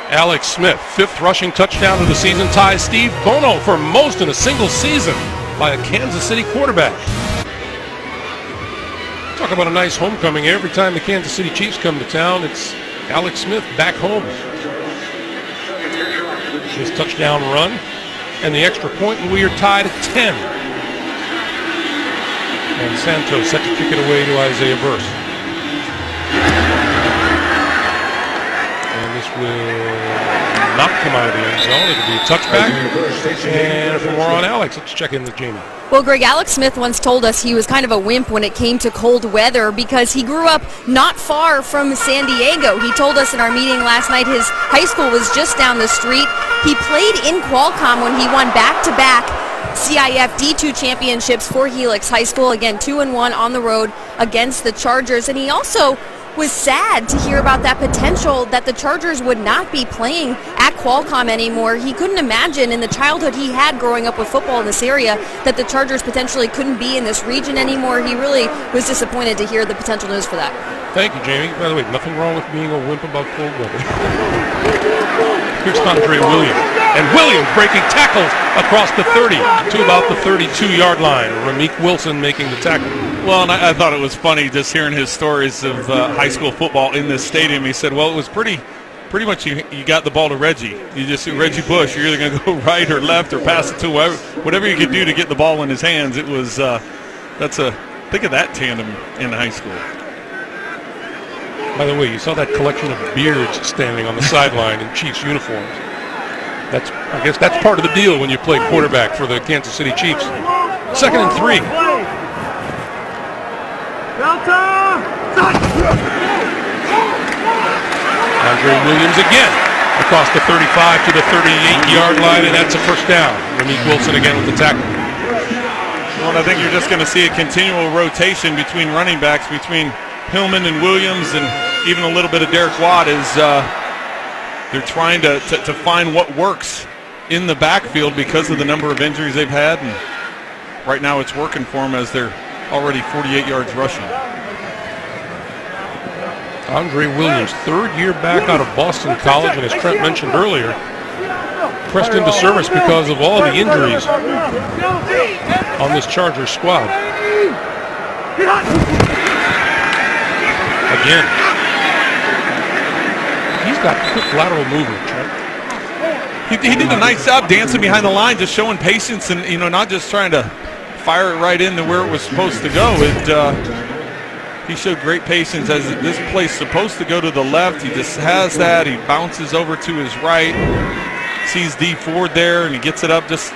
Alex Smith, 5th rushing touchdown of the season, ties Steve Bono for most in a single season by a Kansas City quarterback. Talk about a nice homecoming. Every time the Kansas City Chiefs come to town, it's Alex Smith back home. His touchdown run and the extra point, and we are tied at 10. And Santos set to kick it away to Isaiah Verse. And this will not come out of the end zone. It'll be a touchback. And for more on Alex, let's check in with Jamie. Well, Greg, Alex Smith once told us he was kind of a wimp when it came to cold weather because he grew up not far from San Diego. He told us in our meeting last night his high school was just down the street. He played in Qualcomm when he won back-to-back CIF D2 championships for Helix High School. Again, 2-1 on the road against the Chargers. And he also was sad to hear about that potential that the Chargers would not be playing at Qualcomm anymore. He couldn't imagine in the childhood he had growing up with football in this area that the Chargers potentially couldn't be in this region anymore. He really was disappointed to hear the potential news for that. Thank you, Jamie. By the way, nothing wrong with being a wimp about cold weather. Here's Andre Williams. And Williams breaking tackles across the 30 to about the 32-yard line. Rameek Wilson making the tackle. Well, and I thought it was funny just hearing his stories of high school football in this stadium. He said, well, it was pretty much you got the ball to Reggie. You just see Reggie Bush. You're either going to go right or left or pass it to whatever you could do to get the ball in his hands. It was, think of that tandem in high school. By the way, you saw that collection of beards standing on the sideline in Chiefs uniforms. I guess that's part of the deal when you play quarterback for the Kansas City Chiefs. 2nd and 3. Andre Williams again across the 35 to the 38-yard line, and that's a first down. Rameek Wilson again with the tackle. Well, I think you're just going to see a continual rotation between running backs, between Hillman and Williams, and even a little bit of Derek Watt as they're trying to find what works in the backfield because of the number of injuries they've had. And right now it's working for them as they're already 48 yards rushing. Andre Williams, 3rd year back out of Boston College, and as Trent mentioned earlier, pressed into service because of all the injuries on this Chargers squad. Again. got quick lateral movement, Trent. He did a nice job dancing behind the line, just showing patience and, not just trying to fire it right into where it was supposed to go. He showed great patience as this play's supposed to go to the left. He just has that. He bounces over to his right, sees D Ford there, and he gets it up. Just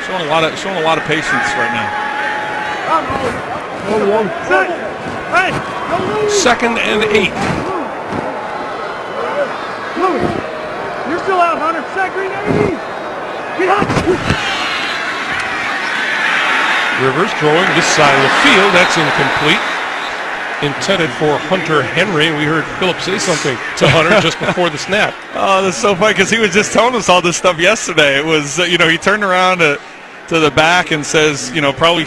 showing a lot of patience right now. Second and 8. You're still out, Hunter. Set green 80. Get up. Rivers throwing this side of the field. That's incomplete. Intended for Hunter Henry. We heard Phillip say something to Hunter just before the snap. Oh, that's so funny because he was just telling us all this stuff yesterday. It was, he turned around to the back and says, probably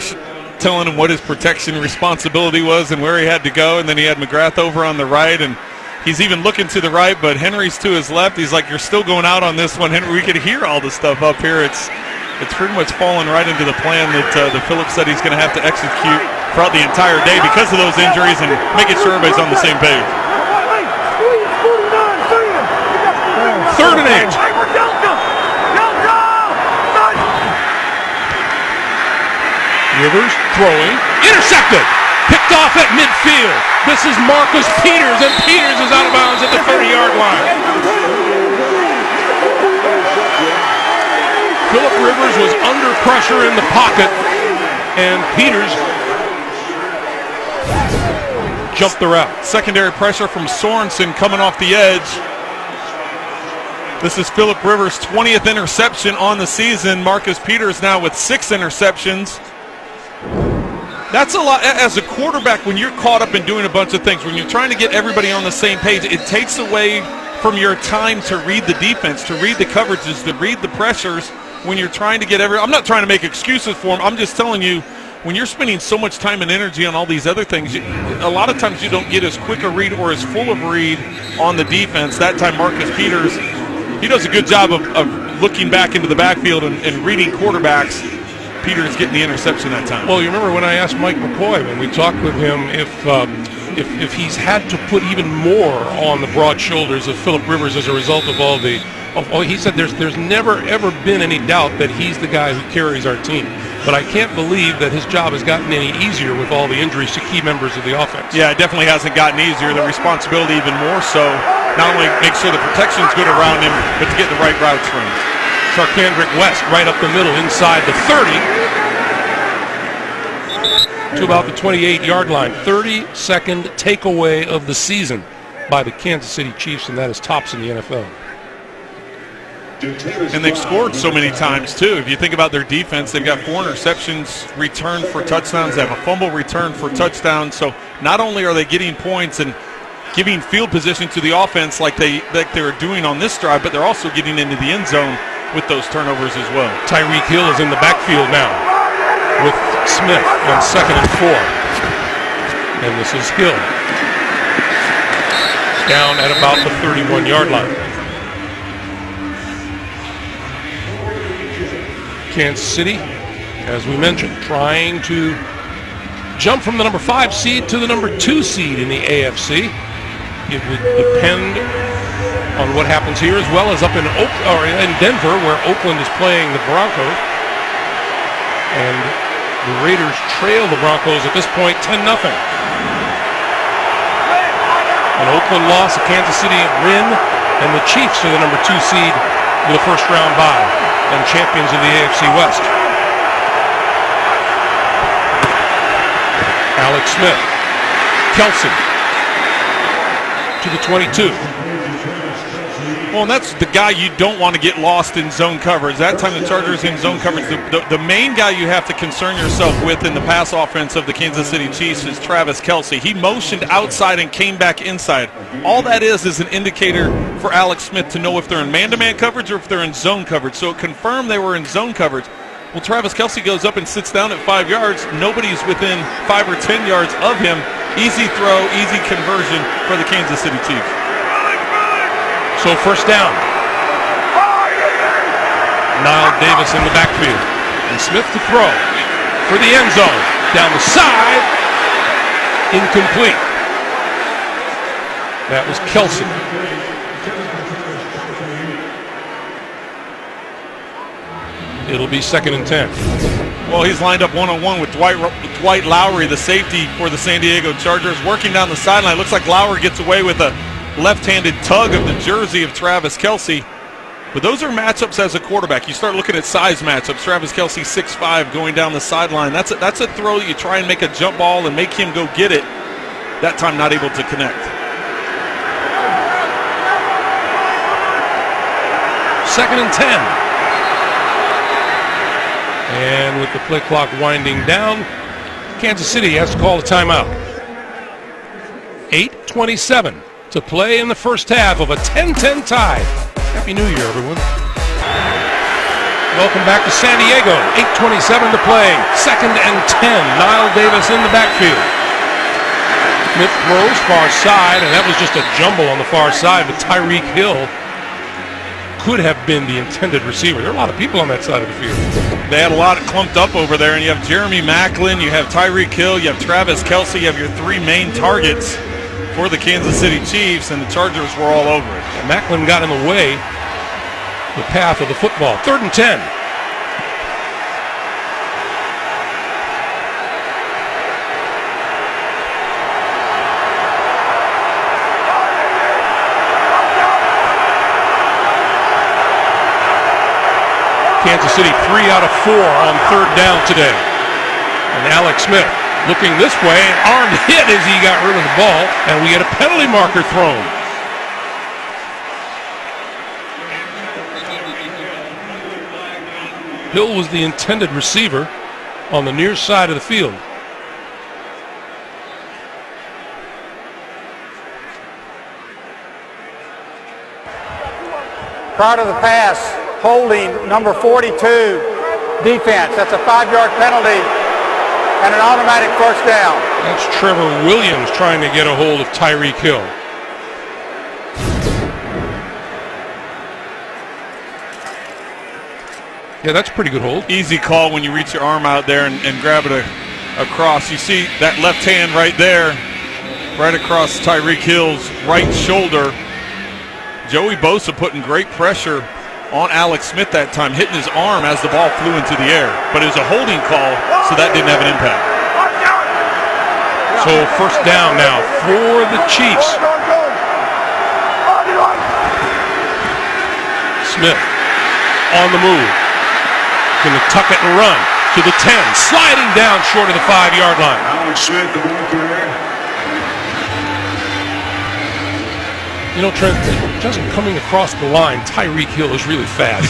telling him what his protection responsibility was and where he had to go. And then he had McGrath over on the right, and he's even looking to the right, but Henry's to his left. He's like, you're still going out on this one, Henry. We could hear all the stuff up here. It's pretty much falling right into the plan that the Phillips said he's going to have to execute throughout the entire day because of those injuries and making sure everybody's on the same page. Third and 8. Rivers throwing, intercepted, picked off at midfield. This is Marcus Peters, and Peters is out of bounds at the 30-yard line. Phillip Rivers was under pressure in the pocket, and Peters jumped the route. Secondary pressure from Sorensen coming off the edge. This is Phillip Rivers' 20th interception on the season. Marcus Peters now with 6 interceptions. That's a lot. As a quarterback, when you're caught up in doing a bunch of things, when you're trying to get everybody on the same page, it takes away from your time to read the defense, to read the coverages, to read the pressures. When you're trying to get I'm not trying to make excuses for him. I'm just telling you, when you're spending so much time and energy on all these other things, a lot of times you don't get as quick a read or as full of read on the defense. That time Marcus Peters, he does a good job of looking back into the backfield and reading quarterbacks. Peters getting the interception that time. Well, you remember when I asked Mike McCoy when we talked with him if he's had to put even more on the broad shoulders of Phillip Rivers as a result of all the he said there's never ever been any doubt that he's the guy who carries our team. But I can't believe that his job has gotten any easier with all the injuries to key members of the offense. Yeah, it definitely hasn't gotten easier. The responsibility even more so. Not only make sure the protection's good around him, but to get the right routes for him. Sarkandrick West right up the middle inside the 30 to about the 28-yard line. 32nd takeaway of the season by the Kansas City Chiefs, and that is tops in the NFL. And they've scored so many times, too. If you think about their defense, they've got 4 interceptions returned for touchdowns. They have a fumble returned for touchdowns. So not only are they getting points and giving field position to the offense like they're doing on this drive, but they're also getting into the end zone with those turnovers as well. Tyreek Hill is in the backfield now with Smith on 2nd and 4. And this is Hill down at about the 31-yard line. Kansas City, as we mentioned, trying to jump from the number 5 seed to the number 2 seed in the AFC. It would depend on what happens here, as well as up in Denver, where Oakland is playing the Broncos. And the Raiders trail the Broncos at this point 10-0. An Oakland loss, a Kansas City win, and the Chiefs are the number 2 seed with a first-round bye and champions of the AFC West. Alex Smith, Kelsey to the 22. Well, and that's the guy you don't want to get lost in zone coverage. That time the Chargers in zone coverage, the main guy you have to concern yourself with in the pass offense of the Kansas City Chiefs is Travis Kelsey. He motioned outside and came back inside. All that is an indicator for Alex Smith to know if they're in man-to-man coverage or if they're in zone coverage. So it confirmed they were in zone coverage. Well, Travis Kelsey goes up and sits down at 5 yards. Nobody's within 5 or 10 yards of him. Easy throw, easy conversion for the Kansas City Chiefs. So first down. Niall Davis in the backfield. And Smith to throw for the end zone. Down the side. Incomplete. That was Kelsey. It'll be 2nd and 10. Well, he's lined up one-on-one with Dwight Lowry, the safety for the San Diego Chargers, working down the sideline. Looks like Lowry gets away with a left-handed tug of the jersey of Travis Kelce. But those are matchups as a quarterback. You start looking at size matchups. Travis Kelce, 6'5", going down the sideline. That's a throw that you try and make a jump ball and make him go get it. That time not able to connect. 2nd and 10. And with the play clock winding down, Kansas City has to call a timeout. 8:27 to play in the first half of a 10-10 tie. Happy New Year, everyone. Welcome back to San Diego. 8:27 to play. 2nd and 10. Niall Davis in the backfield. Smith throws far side, and that was just a jumble on the far side, but Tyreek Hill could have been the intended receiver. There are a lot of people on that side of the field. They had a lot clumped up over there, and you have Jeremy Maclin, you have Tyreek Hill, you have Travis Kelce, you have your 3 main targets for the Kansas City Chiefs, and the Chargers were all over it. And Maclin got in the way, the path of the football. 3rd and 10. Kansas City 3 out of 4 on 3rd down today. And Alex Smith looking this way, arm hit as he got rid of the ball, and we get a penalty marker thrown. Hill was the intended receiver on the near side of the field. Prior to the pass, holding number 42 defense. That's a 5-yard penalty and an automatic first down. That's Trevor Williams trying to get a hold of Tyreek Hill. Yeah, that's a pretty good hold. Easy call when you reach your arm out there and grab it across. You see that left hand right there, right across Tyreek Hill's right shoulder. Joey Bosa putting great pressure on Alex Smith that time, hitting his arm as the ball flew into the air. But it was a holding call, so that didn't have an impact. So 1st down now for the Chiefs. Smith on the move. Going to tuck it and run to the 10. Sliding down short of the 5-yard line. Alex Smith, the ball carrier. You know, Trent, just coming across the line, Tyreek Hill is really fast.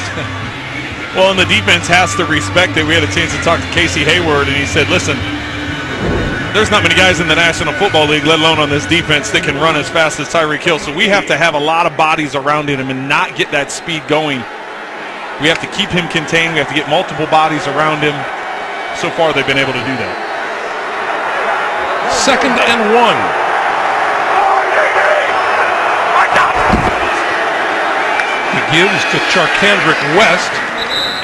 Well, and the defense has to respect it. We had a chance to talk to Casey Hayward, and he said, listen, there's not many guys in the National Football League, let alone on this defense, that can run as fast as Tyreek Hill. So we have to have a lot of bodies around him and not get that speed going. We have to keep him contained. We have to get multiple bodies around him. So far, they've been able to do that. 2nd and 1. Gives to Charkandrick West,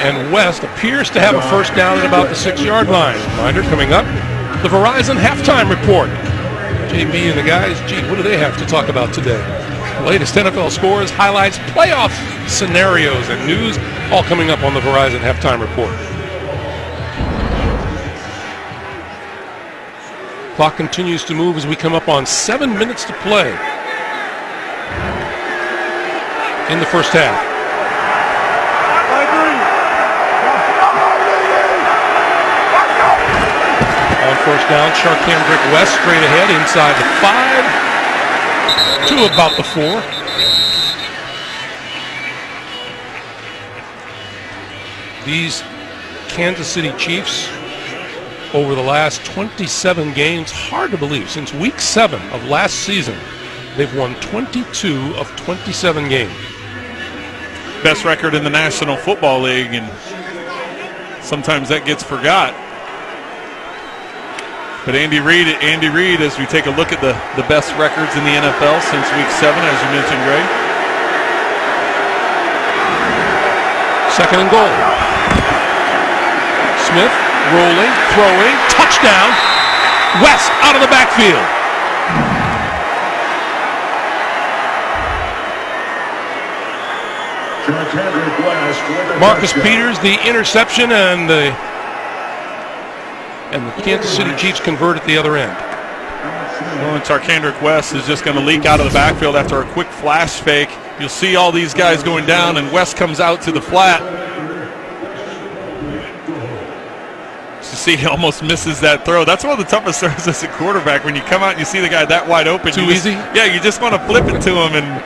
and West appears to have a first down at about the 6-yard line. Reminder coming up, the Verizon halftime report. JB and the guys, gee, what do they have to talk about today? The latest NFL scores, highlights, playoff scenarios, and news, all coming up on the Verizon halftime report. Clock continues to move as we come up on 7 minutes to play in the first half. On 1st down, Charkandrick West straight ahead inside the 5 to about the 4. These Kansas City Chiefs over the last 27 games, hard to believe, since week 7 of last season, they've won 22 of 27 games. Best record in the National Football League, and sometimes that gets forgot. But Andy Reid, as we take a look at the best records in the NFL since week 7, as you mentioned, Greg. 2nd and goal. Smith rolling, throwing, touchdown. West out of the backfield. Marcus Peters, the interception, and the Kansas City Chiefs convert at the other end. Well, and Tarkandrick West is just going to leak out of the backfield after a quick flash fake. You'll see all these guys going down, and West comes out to the flat. You see, he almost misses that throw. That's one of the toughest throws as a quarterback, when you come out and you see the guy that wide open. Too easy? Yeah, you just want to flip it to him, and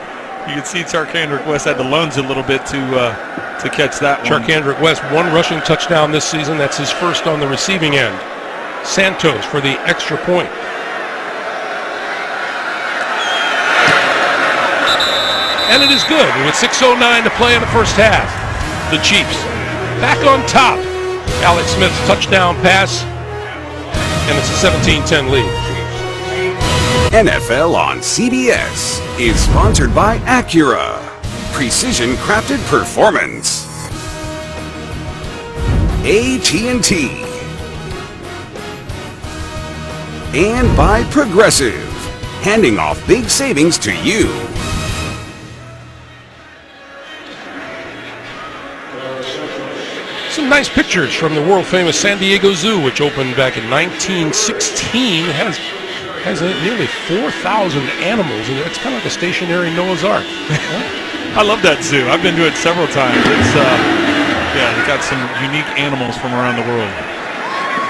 you can see Tarkandrick West had to lunge a little bit to catch that one. Tarkandrick West, 1 rushing touchdown this season. That's his first on the receiving end. Santos for the extra point. And it is good with 6:09 to play in the first half. The Chiefs back on top. Alex Smith's touchdown pass, and it's a 17-10 lead. NFL on CBS is sponsored by Acura. Precision crafted performance. AT&T. And by Progressive, handing off big savings to you. Some nice pictures from the world-famous San Diego Zoo, which opened back in 1916. Has nearly 4,000 animals. It's kind of like a stationary Noah's Ark. I love that zoo. I've been to it several times. It's it's got some unique animals from around the world.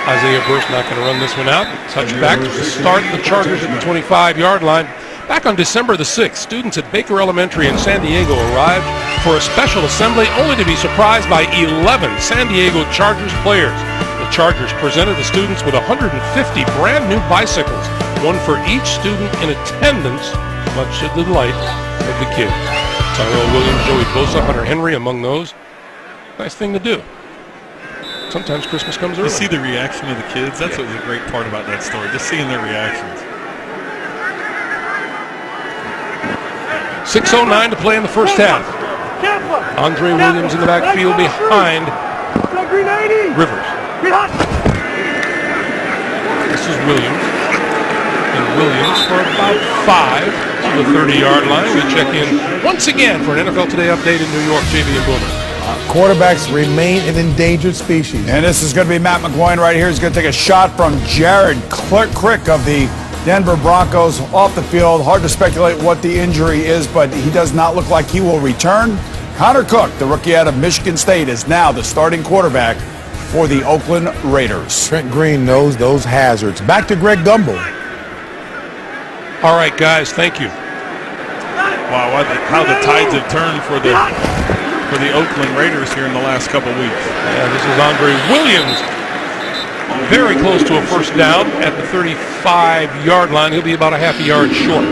Isaiah Burst not going to run this one out. Touchback to start the Chargers at the 25-yard line. Back on December the 6th, students at Baker Elementary in San Diego arrived for a special assembly, only to be surprised by 11 San Diego Chargers players. The Chargers presented the students with 150 brand new bicycles, one for each student in attendance, much to the delight of the kids. Tyrell Williams, Joey Bosa, Hunter Henry among those. Nice thing to do. Sometimes Christmas comes early. You see the reaction of the kids. That's what was a great part about that story, just seeing their reactions. 6:09 to play in the first half. Andre Williams in the backfield behind Rivers. This is Williams. And Williams for about 5 to the 30-yard line. We check in once again for an NFL Today update in New York. JV and Boomer. Quarterbacks remain an endangered species. And this is going to be Matt McGloin right here. He's going to take a shot from Jared Crick of the Denver Broncos off the field. Hard to speculate what the injury is, but he does not look like he will return. Connor Cook, the rookie out of Michigan State, is now the starting quarterback for the Oakland Raiders. Trent Green knows those hazards. Back to Greg Gumbel. All right, guys, thank you. Wow, how the tides have turned for the Oakland Raiders here in the last couple weeks. Yeah, this is Andre Williams. Very close to a first down at the 35-yard line. He'll be about a half a yard short.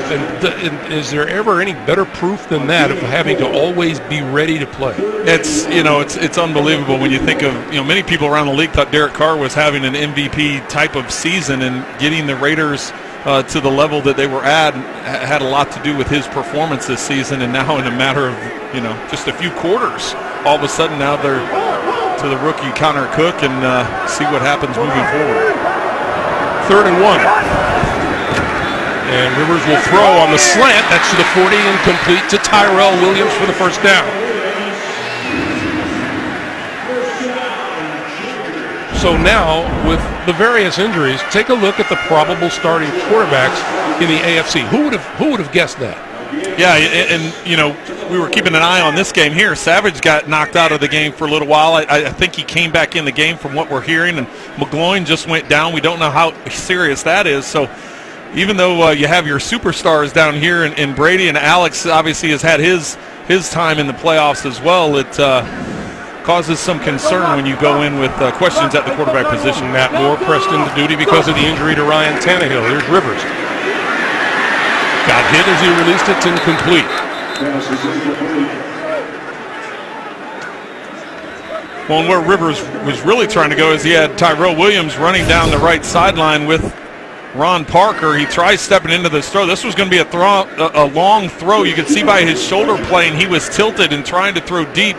And is there ever any better proof than that of having to always be ready to play? It's unbelievable when you think of, many people around the league thought Derek Carr was having an MVP type of season, and getting the Raiders to the level that they were at had a lot to do with his performance this season. And now in a matter of, just a few quarters, all of a sudden now they're to the rookie Connor Cook, and see what happens moving forward. 3rd and 1. And Rivers will throw on the slant. That's to the 40 and complete to Tyrell Williams for the first down. So now, with the various injuries, take a look at the probable starting quarterbacks in the AFC. Who would have guessed that? Yeah, and we were keeping an eye on this game here. Savage got knocked out of the game for a little while. I think he came back in the game from what we're hearing, and McGloin just went down. We don't know how serious that is. So even though you have your superstars down here in Brady, and Alex obviously has had his time in the playoffs as well, it causes some concern when you go in with questions at the quarterback position. Matt Moore pressed into duty because of the injury to Ryan Tannehill. Here's Rivers. Got hit as he released it, incomplete. Well, and where Rivers was really trying to go is he had Tyrell Williams running down the right sideline with Ron Parker. He tries stepping into this throw. This was going to be a long throw. You could see by his shoulder plane he was tilted and trying to throw deep.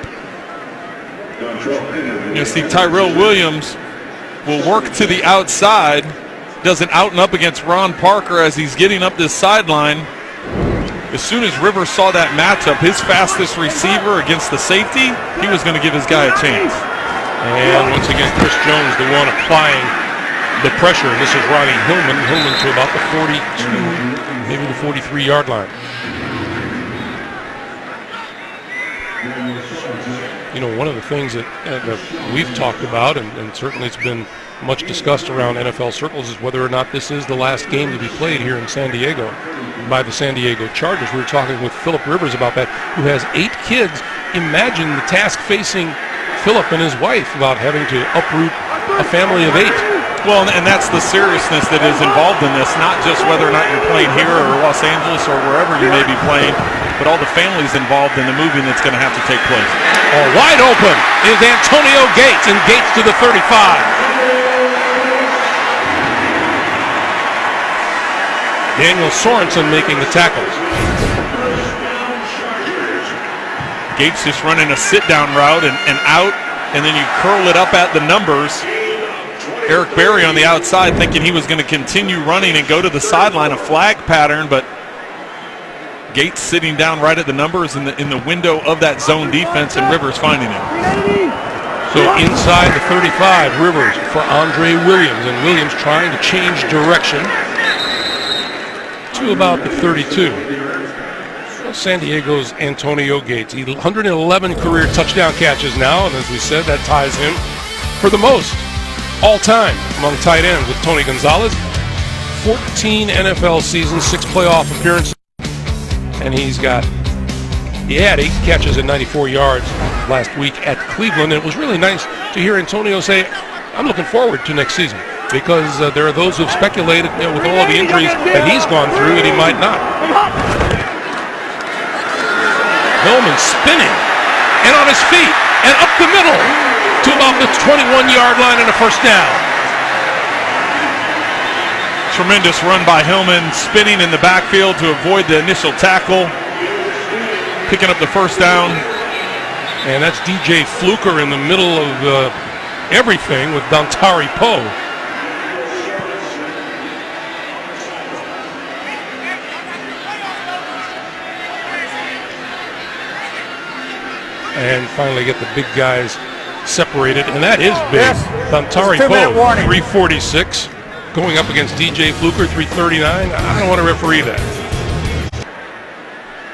You see Tyrell Williams will work to the outside, does an out and up against Ron Parker as he's getting up this sideline. As soon as Rivers saw that matchup, his fastest receiver against the safety, he was going to give his guy a chance. And once again, Chris Jones, the one applying the pressure. This is Ronnie Hillman. Hillman to about the 42, maybe the 43-yard line. You know, one of the things that we've talked about, and certainly it's been much discussed around NFL circles, is whether or not this is the last game to be played here in San Diego by the San Diego Chargers. We were talking with Philip Rivers about that, who has 8 kids. Imagine the task facing Philip and his wife about having to uproot a family of 8. Well, and that's the seriousness that is involved in this, not just whether or not you're playing here or Los Angeles or wherever you may be playing, but all the families involved in the moving that's going to have to take place. Oh, wide open is Antonio Gates, and Gates to the 35. Daniel Sorensen making the tackles. Gates just running a sit-down route and out, and then you curl it up at the numbers. Eric Berry on the outside thinking he was going to continue running and go to the sideline, a flag pattern, but Gates sitting down right at the numbers in the window of that zone defense, and Rivers finding him. So inside the 35, Rivers for Andre Williams, and Williams trying to change direction to about the 32. San Diego's Antonio Gates, 111 career touchdown catches now, and as we said, that ties him for the most all-time among tight ends with Tony Gonzalez. 14 NFL seasons, 6 playoff appearances, and he had 8 catches and 94 yards last week at Cleveland. And it was really nice to hear Antonio say, I'm looking forward to next season, because there are those who've speculated, with all of the injuries that he's gone through, that he might not. Hillman spinning and on his feet and up the middle to about the 21-yard line and a first down. Tremendous run by Hillman, spinning in the backfield to avoid the initial tackle, picking up the first down. And that's DJ Fluker in the middle of everything with Dontari Poe. And finally get the big guys separated, and that is big. Yes. Dontari Poe, 346, going up against DJ Fluker, 339. I don't want to referee that.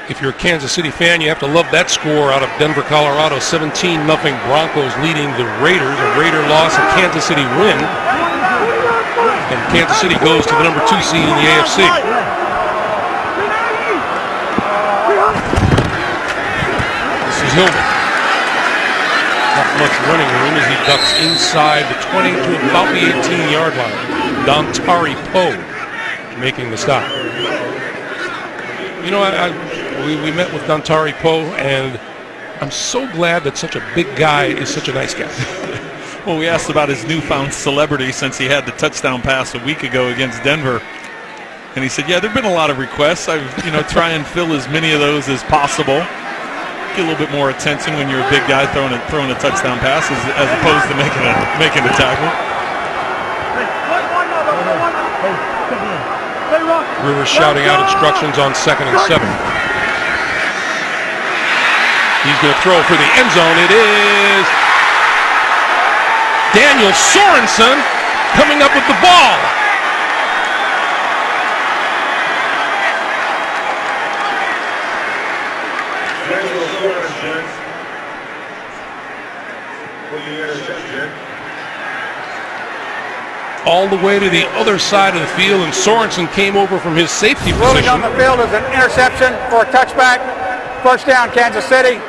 If you're a Kansas City fan, you have to love that score out of Denver, Colorado. 17-0 Broncos leading the Raiders. A Raider loss, a Kansas City win. And Kansas City goes to the number 2 seed in the AFC. This is Hillman. Not much running room as he ducks inside the 20 to about the 18-yard line. Dontari Poe making the stop. You know, we met with Dontari Poe, and I'm so glad that such a big guy is such a nice guy. Well, we asked about his newfound celebrity since he had the touchdown pass a week ago against Denver. And he said, yeah, there have been a lot of requests. I've, try and fill as many of those as possible. Get a little bit more attention when you're a big guy throwing a touchdown pass as opposed to making a tackle. Rivers shouting out instructions on 2nd and 7. He's going to throw for the end zone. It is Daniel Sorensen coming up with the ball. All the way to the other side of the field, and Sorensen came over from his safety Rolling position. on the field is an interception for a touchback. First down, Kansas City.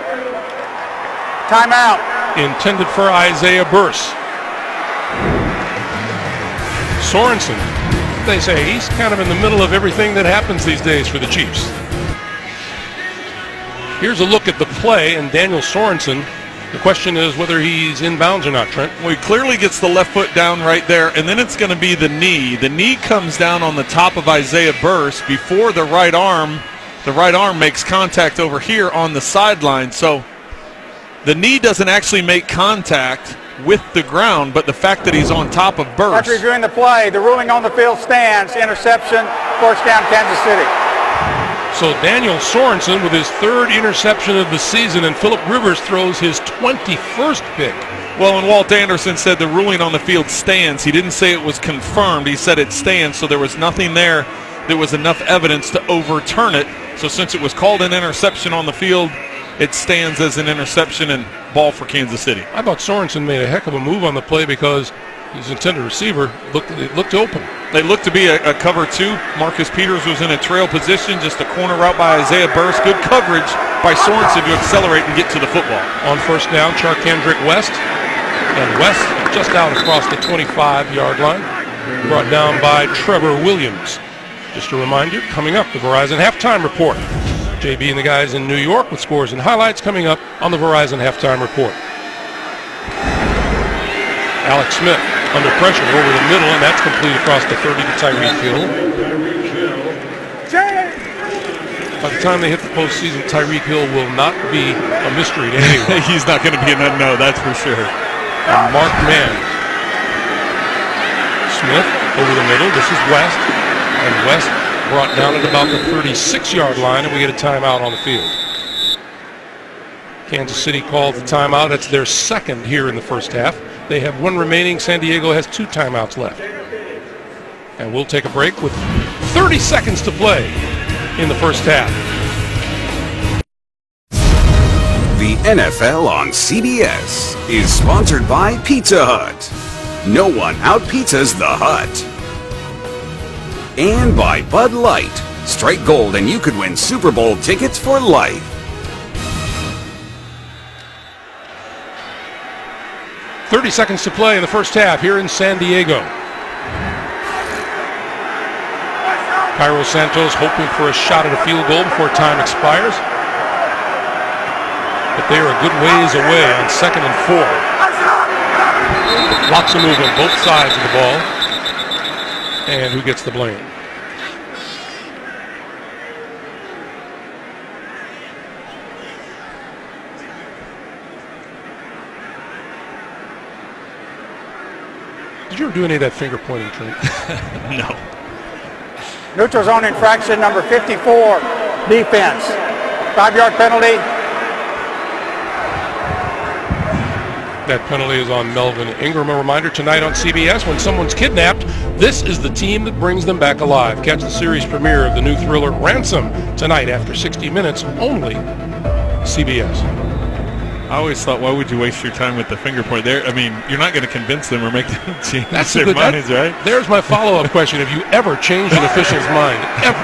Timeout. Intended for Isaiah Burse. Sorensen, they say, he's kind of in the middle of everything that happens these days for the Chiefs. Here's a look at the play, and Daniel Sorensen. The question is whether he's in bounds or not, Trent. Well, he clearly gets the left foot down right there, and then it's going to be the knee. The knee comes down on the top of Isaiah Burse before the right arm. The right arm makes contact over here on the sideline. So the knee doesn't actually make contact with the ground, but the fact that he's on top of Burse. After reviewing the play, the ruling on the field stands. Interception, first down, Kansas City. So Daniel Sorensen with his 3rd interception of the season, and Philip Rivers throws his 21st pick. Well, and Walt Anderson said the ruling on the field stands. He didn't say it was confirmed. He said it stands, so there was nothing there that was enough evidence to overturn it. So since it was called an interception on the field, it stands as an interception and ball for Kansas City. I thought Sorensen made a heck of a move on the play because his intended receiver looked open. They looked to be a cover 2. Marcus Peters was in a trail position, just a corner route by Isaiah Burst. Good coverage by Sorensen to accelerate and get to the football. On first down, Charkandrick West. And West just out across the 25-yard line. Brought down by Trevor Williams. Just a reminder, coming up, the Verizon Halftime Report. JB and the guys in New York with scores and highlights coming up on the Verizon Halftime Report. Alex Smith under pressure over the middle, and that's complete across the 30 to Tyreek Hill. By the time they hit the postseason, Tyreek Hill will not be a mystery to anyone. He's not going to be a no, that's for sure. And Mark Mann. Smith over the middle. This is West. And West brought down at about the 36-yard line, and we get a timeout on the field. Kansas City called the timeout. It's their 2nd here in the first half. They have 1 remaining. San Diego has 2 timeouts left. And we'll take a break with 30 seconds to play in the first half. The NFL on CBS is sponsored by Pizza Hut. No one out-pizzas the Hut. And by Bud Light. Strike gold and you could win Super Bowl tickets for life. "30 seconds to play in the first half here in San Diego. Cairo Santos hoping for a shot at a field goal before time expires. But they are a good ways away on 2nd and 4. Lots of movement both sides of the ball. And who gets the blame? Did you ever do any of that finger pointing, Trent? No. Neutral zone infraction number 54, defense. 5-yard penalty. That penalty is on Melvin Ingram. A reminder tonight on CBS, when someone's kidnapped, this is the team that brings them back alive. Catch the series premiere of the new thriller Ransom tonight after 60 minutes, only CBS. I always thought, why would you waste your time with the finger point there? I mean, you're not going to convince them or make them change their minds, right? There's my follow-up question. Have you ever changed an official's mind? Ever?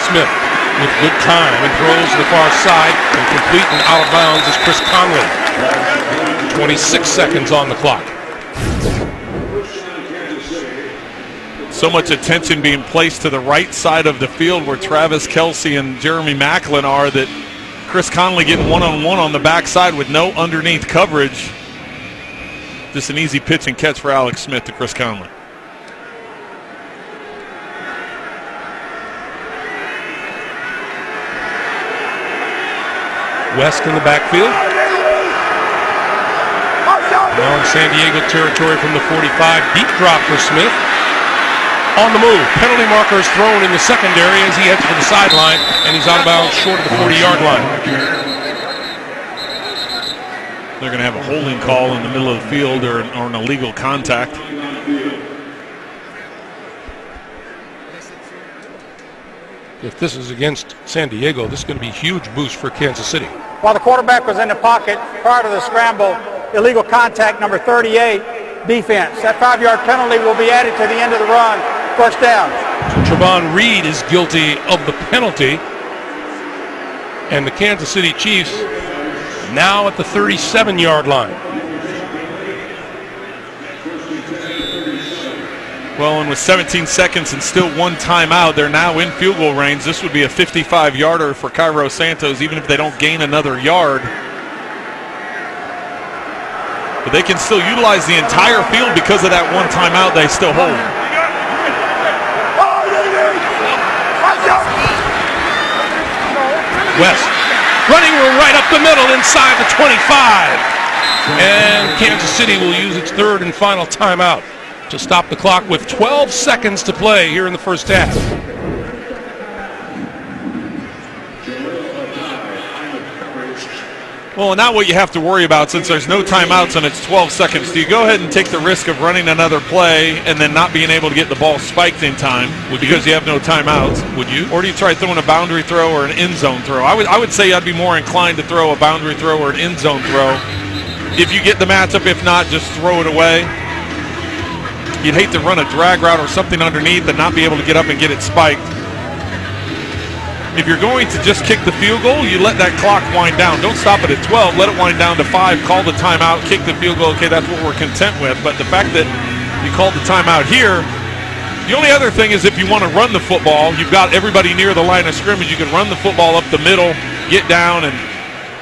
Smith with good time and throws to the far side, and complete and out of bounds is Chris Conley. 26 seconds on the clock. So much attention being placed to the right side of the field where Travis Kelce and Jeremy Maclin are, that Chris Conley getting one-on-one on the backside with no underneath coverage. Just an easy pitch and catch for Alex Smith to Chris Conley. West in the backfield. Now in San Diego territory from the 45. Deep drop for Smith. On the move. Penalty marker is thrown in the secondary as he heads for the sideline, and he's out of bounds short of the 40-yard line. They're going to have a holding call in the middle of the field or an illegal contact. If this is against San Diego, this is going to be a huge boost for Kansas City. While the quarterback was in the pocket prior to the scramble, illegal contact number 38, defense. That 5-yard penalty will be added to the end of the run. First down. Trevon Reed is guilty of the penalty. And the Kansas City Chiefs now at the 37-yard line. Well, and with 17 seconds and still one timeout, they're now in field goal range. This would be a 55-yarder for Cairo Santos, even if they don't gain another yard. But they can still utilize the entire field because of that one timeout they still hold. West running right up the middle inside the 25. And Kansas City will use its third and final timeout to stop the clock with 12 seconds to play here in the first half. Well, now what you have to worry about, since there's no timeouts and it's 12 seconds, do you go ahead and take the risk of running another play and then not being able to get the ball spiked in time because you have no timeouts? Would you? Or do you try throwing a boundary throw or an end zone throw? I would say I'd be more inclined to throw a boundary throw or an end zone throw. If you get the matchup, if not, just throw it away. You'd hate to run a drag route or something underneath and not be able to get up and get it spiked. If you're going to just kick the field goal, you let that clock wind down. Don't stop it at 12. Let it wind down to 5. Call the timeout. Kick the field goal. Okay, that's what we're content with. But the fact that you called the timeout here, the only other thing is if you want to run the football, you've got everybody near the line of scrimmage. You can run the football up the middle, get down,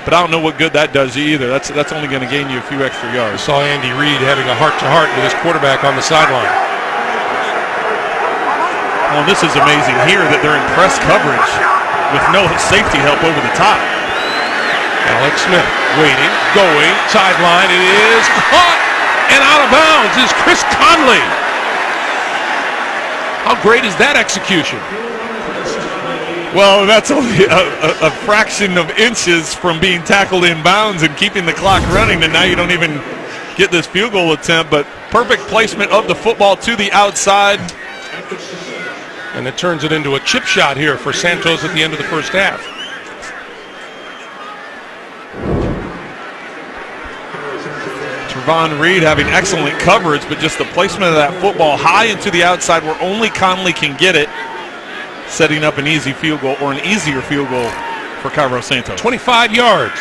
but I don't know what good that does you either. That's only going to gain you a few extra yards. I saw Andy Reid having a heart-to-heart with his quarterback on the sideline. Well, this is amazing here that they're in press coverage with no safety help over the top. Alex Smith waiting, going, sideline. It is caught and out of bounds is Chris Conley. How great is that execution? Well, that's only a fraction of inches from being tackled in bounds and keeping the clock running, and now you don't even get this field goal attempt, but perfect placement of the football to the outside. And it turns it into a chip shot here for Santos at the end of the first half. Trevon Reed having excellent coverage, but just the placement of that football high into the outside where only Conley can get it, setting up an easy field goal or an easier field goal for Cairo Santos. 25 yards.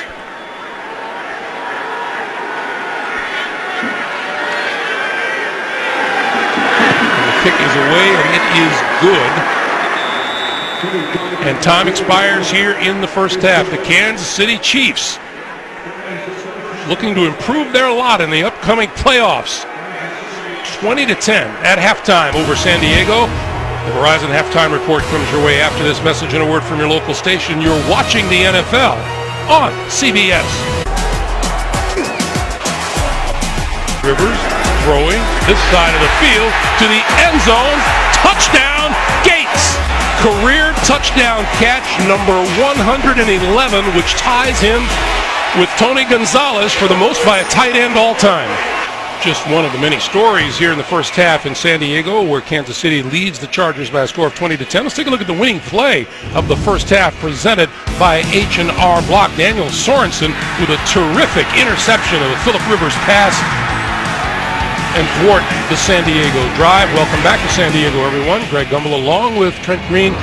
Kick is away, and it is good. And time expires here in the first half. The Kansas City Chiefs looking to improve their lot in the upcoming playoffs. 20-10 at halftime over San Diego. The Verizon Halftime Report comes your way after this message and a word from your local station. You're watching the NFL on CBS. Rivers throwing this side of the field to the end zone. Touchdown, Gates. Career touchdown catch number 111, which ties him with Tony Gonzalez for the most by a tight end all time. Just one of the many stories here in the first half in San Diego, where Kansas City leads the Chargers by a score of 20-10. Let's take a look at the winning play of the first half presented by H&R Block. Daniel Sorensen with a terrific interception of a Phillip Rivers pass and thwart the San Diego drive. Welcome back to San Diego, everyone. Greg Gumbel along with Trent Green.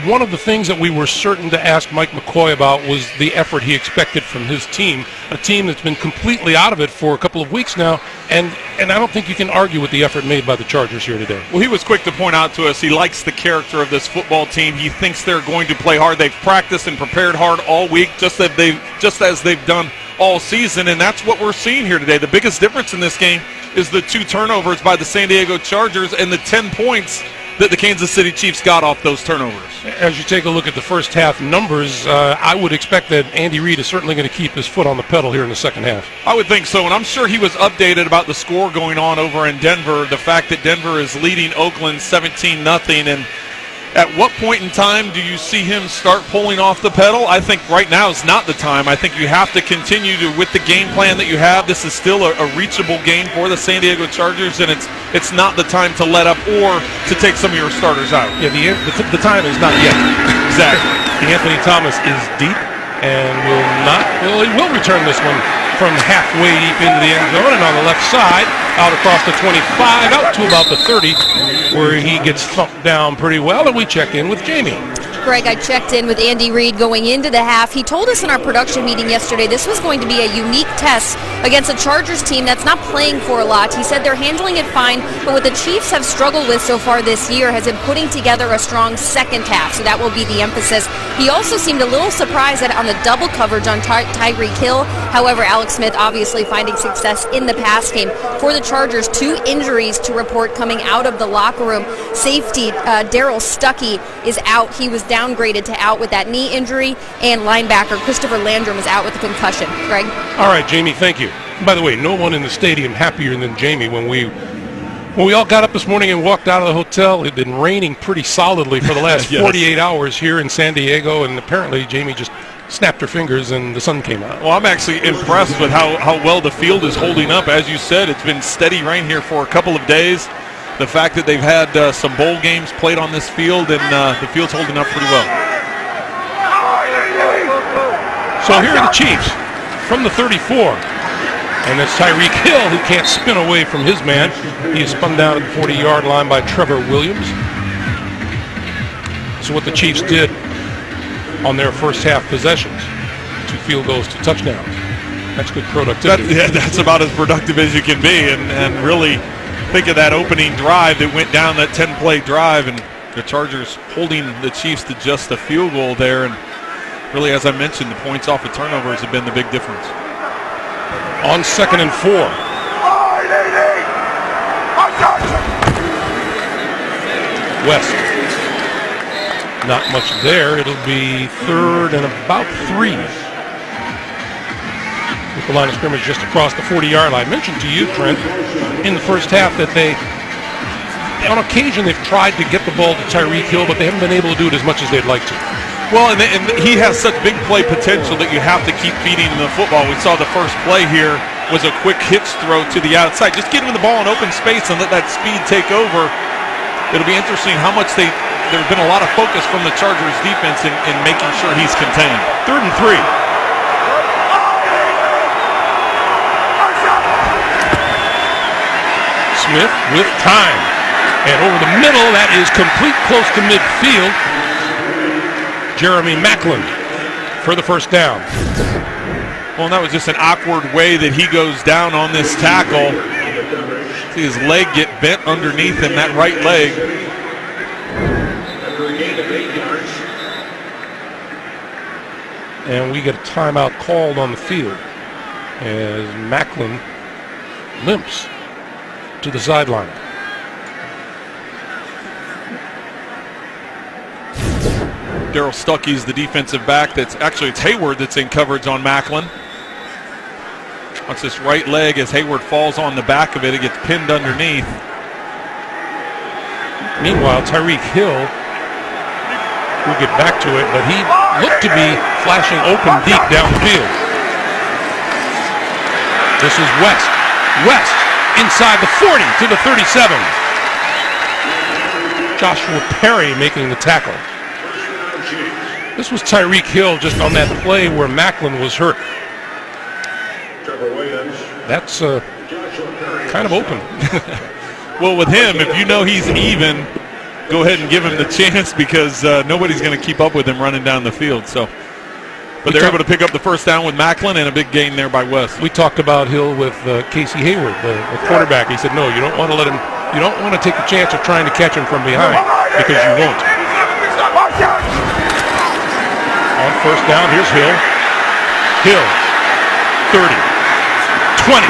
One of the things that we were certain to ask Mike McCoy about was the effort he expected from his team, a team that's been completely out of it for a couple of weeks now, and I don't think you can argue with the effort made by the Chargers here today. Well, he was quick to point out to us he likes the character of this football team. He thinks they're going to play hard. They've practiced and prepared hard all week, just as they've done all season, and that's what we're seeing here today. The biggest difference in this game is the 2 turnovers by the San Diego Chargers and the 10 points that the Kansas City Chiefs got off those turnovers. As you take a look at the first half numbers, I would expect that Andy Reid is certainly going to keep his foot on the pedal here in the second half. I would think so, and I'm sure he was updated about the score going on over in Denver, the fact that Denver is leading Oakland 17-0, and at what point in time do you see him start pulling off the pedal? I think right now is not the time. I think you have to continue with the game plan that you have. This is still a reachable game for the San Diego Chargers, and it's not the time to let up or to take some of your starters out. Yeah, the time is not yet. Exactly. Anthony Thomas is deep and he will return this one from halfway deep into the end zone and on the left side, out across the 25, out to about the 30, where he gets thumped down pretty well, and we check in with Jamie. Greg, I checked in with Andy Reid going into the half. He told us in our production meeting yesterday this was going to be a unique test against a Chargers team that's not playing for a lot. He said they're handling it fine, but what the Chiefs have struggled with so far this year has been putting together a strong second half, so that will be the emphasis. He also seemed a little surprised that on the double coverage on Tyreek Hill. However, Alex Smith obviously finding success in the pass game. For the Chargers, 2 injuries to report coming out of the locker room. Safety Darryl Stuckey is out. He was downgraded to out with that knee injury, and linebacker Christopher Landrum is out with a concussion. Greg? All right, Jamie, thank you. By the way, no one in the stadium happier than Jamie when we all got up this morning and walked out of the hotel. It had been raining pretty solidly for the last 48 hours here in San Diego, and apparently Jamie just snapped her fingers and the sun came out. Well, I'm actually impressed with how well the field is holding up. As you said, it's been steady rain here for a couple of days. The fact that they've had some bowl games played on this field, and the field's holding up pretty well. So here are the Chiefs from the 34. And it's Tyreek Hill who can't spin away from his man. He is spun down at the 40-yard line by Trevor Williams. So what the Chiefs did on their first half possessions, 2 field goals, 2 touchdowns. That's good productivity. That's about as productive as you can be, and really think of that opening drive that went down, that 10-play drive, and the Chargers holding the Chiefs to just a field goal there. And really, as I mentioned, the points off of turnovers have been the big difference. On 2nd and 4. West. Not much there. It'll be 3rd and about 3. With the line of scrimmage just across the 40-yard line. I mentioned to you, Trent, in the first half that on occasion they've tried to get the ball to Tyreek Hill, but they haven't been able to do it as much as they'd like to. Well, and he has such big play potential that you have to keep feeding him the football. We saw the first play here was a quick hitch throw to the outside. Just get him the ball in open space and let that speed take over. It'll be interesting how much there's been a lot of focus from the Chargers defense in making sure he's contained. 3rd and 3. Smith with time. And over the middle, that is complete close to midfield. Jeremy Macklin for the first down. Well, and that was just an awkward way that he goes down on this tackle. See his leg get bent underneath him, that right leg. And we get a timeout called on the field as Macklin limps to the sideline. Darryl Stuckey's the defensive back. It's Hayward that's in coverage on Macklin. Watch this right leg as Hayward falls on the back of it. It gets pinned underneath. Meanwhile, Tyreek Hill will get back to it, but he looked to be flashing open deep downfield. This is West. West inside the 40 to the 37. Joshua Perry making the tackle. This was Tyreek Hill just on that play where Macklin was hurt. That's kind of open. Well, with him, if you know he's even, go ahead and give him the chance because nobody's going to keep up with him running down the field. But they're able to pick up the first down with Macklin and a big gain there by West. We talked about Hill with Casey Hayward, the quarterback. He said, no, you don't want to let him, you don't want to take the chance of trying to catch him from behind because you won't. On first down, here's Hill. Hill, 30, 20.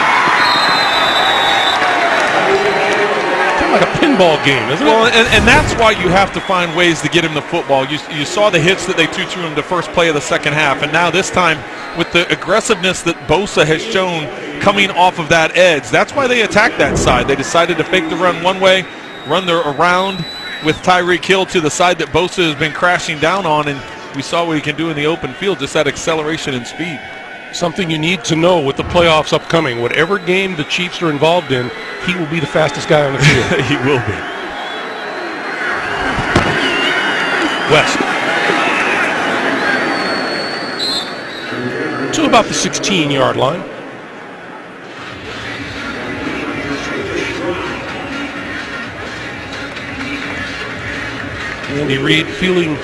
Kind of like a pinball game, isn't it? Well, and that's why you have to find ways to get him the football. You saw the hits that they threw to him the first play of the second half, and now this time with the aggressiveness that Bosa has shown coming off of that edge, that's why they attacked that side. They decided to fake the run one way, run the around with Tyreek Hill to the side that Bosa has been crashing down on, and we saw what he can do in the open field, just that acceleration and speed. Something you need to know with the playoffs upcoming. Whatever game the Chiefs are involved in, he will be the fastest guy on the field. He will be. West. To about the 16-yard line. Andy Reid feeling,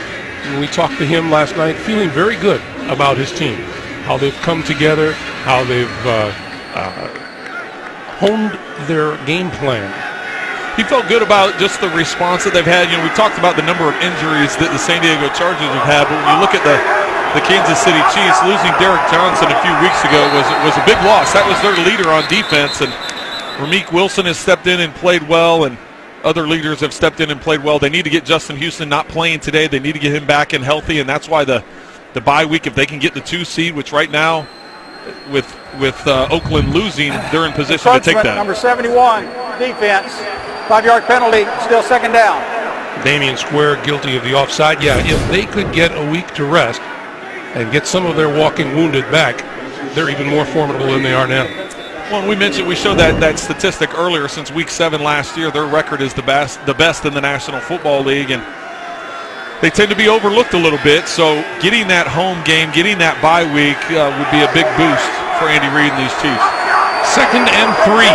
when we talked to him last night, feeling very good about his team. How they've come together, how they've honed their game plan. He felt good about just the response that they've had. You know, we talked about the number of injuries that the San Diego Chargers have had, but when you look at the Kansas City Chiefs, losing Derek Johnson a few weeks ago was a big loss. That was their leader on defense, and Ramik Wilson has stepped in and played well, and other leaders have stepped in and played well. They need to get Justin Houston not playing today. They need to get him back and healthy, and that's why the bye week, if they can get the 2 seed, which right now with Oakland losing, they're in position to take that. Number 71, defense. 5-yard penalty, still second down. Damian Square guilty of the offside. Yeah, if they could get a week to rest and get some of their walking wounded back, they're even more formidable than they are now. Well, we showed that statistic earlier. Since week 7 last year, their record is the best in the National Football League, and they tend to be overlooked a little bit. So getting that home game, getting that bye week would be a big boost for Andy Reid and these Chiefs. 2nd and 3.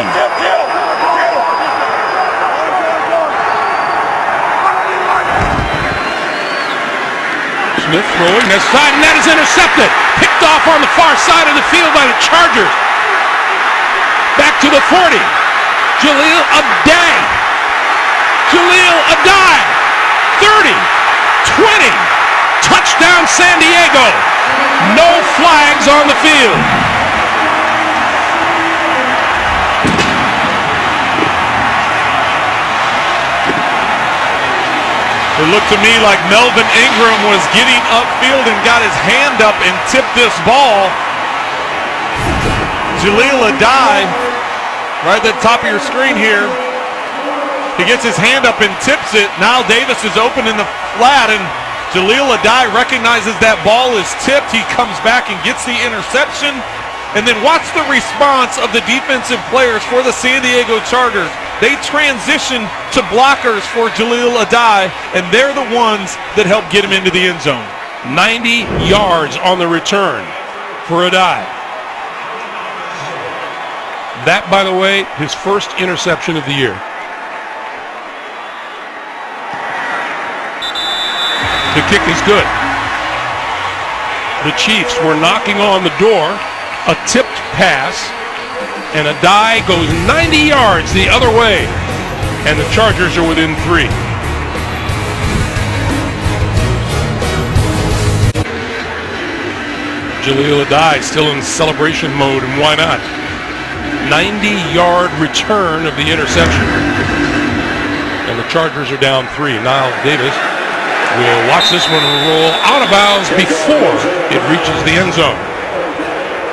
Smith throwing that side, and that is intercepted. Picked off on the far side of the field by the Chargers. Back to the 40. Jaleel Adai. 30. 20. Touchdown San Diego. No flags on the field. It looked to me like Melvin Ingram was getting upfield and got his hand up and tipped this ball. Jaleel Adai, right at the top of your screen here, he gets his hand up and tips it. Now Davis is open in the flat, and Jaleel Adai recognizes that ball is tipped. He comes back and gets the interception. And then watch the response of the defensive players for the San Diego Chargers. They transition to blockers for Jaleel Adai, and they're the ones that help get him into the end zone. 90 yards on the return for Adai. That, by the way, his first interception of the year. The kick is good. The Chiefs were knocking on the door. A tipped pass, and Adai goes 90 yards the other way, and the Chargers are within 3. Jaleel Adai still in celebration mode, and why not? 90-yard return of the interception, and the Chargers are down 3. Niall Davis will watch this one roll out of bounds before it reaches the end zone.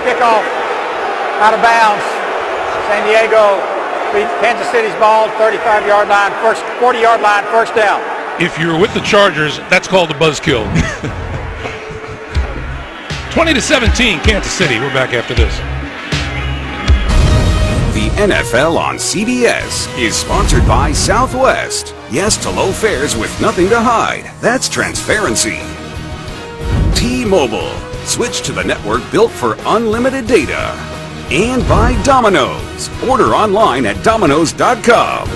Kickoff, out of bounds. San Diego, Kansas City's ball, 35-yard line, 40-yard line, first down. If you're with the Chargers, that's called a buzzkill. 20-17, Kansas City. We're back after this. The NFL on CBS is sponsored by Southwest. Yes to low fares with nothing to hide. That's transparency. T-Mobile. Switch to the network built for unlimited data. And by Domino's. Order online at Domino's.com.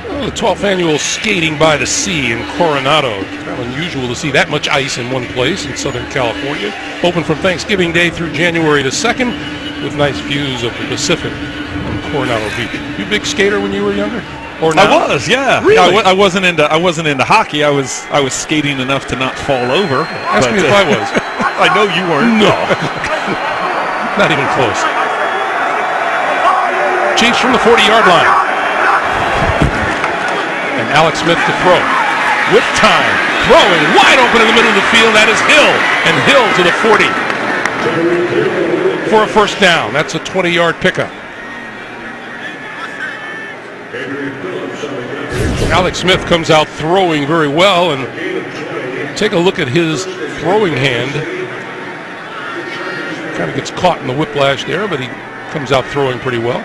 Well, the 12th annual Skating by the Sea in Coronado. It's kind of unusual to see that much ice in one place in Southern California. Open from Thanksgiving Day through January the 2nd with nice views of the Pacific on Coronado Beach. You a big skater when you were younger? Or now? I was, yeah. Really? I wasn't into hockey. I was skating enough to not fall over. Ask me if I was. I know you weren't. No. Not even close. Chiefs from the 40-yard line. And Alex Smith to throw. With time. Throwing wide open in the middle of the field. That is Hill. And Hill to the 40. For a first down. That's a 20-yard pickup. Alex Smith comes out throwing very well, and take a look at his throwing hand. Kind of gets caught in the whiplash there, but he comes out throwing pretty well.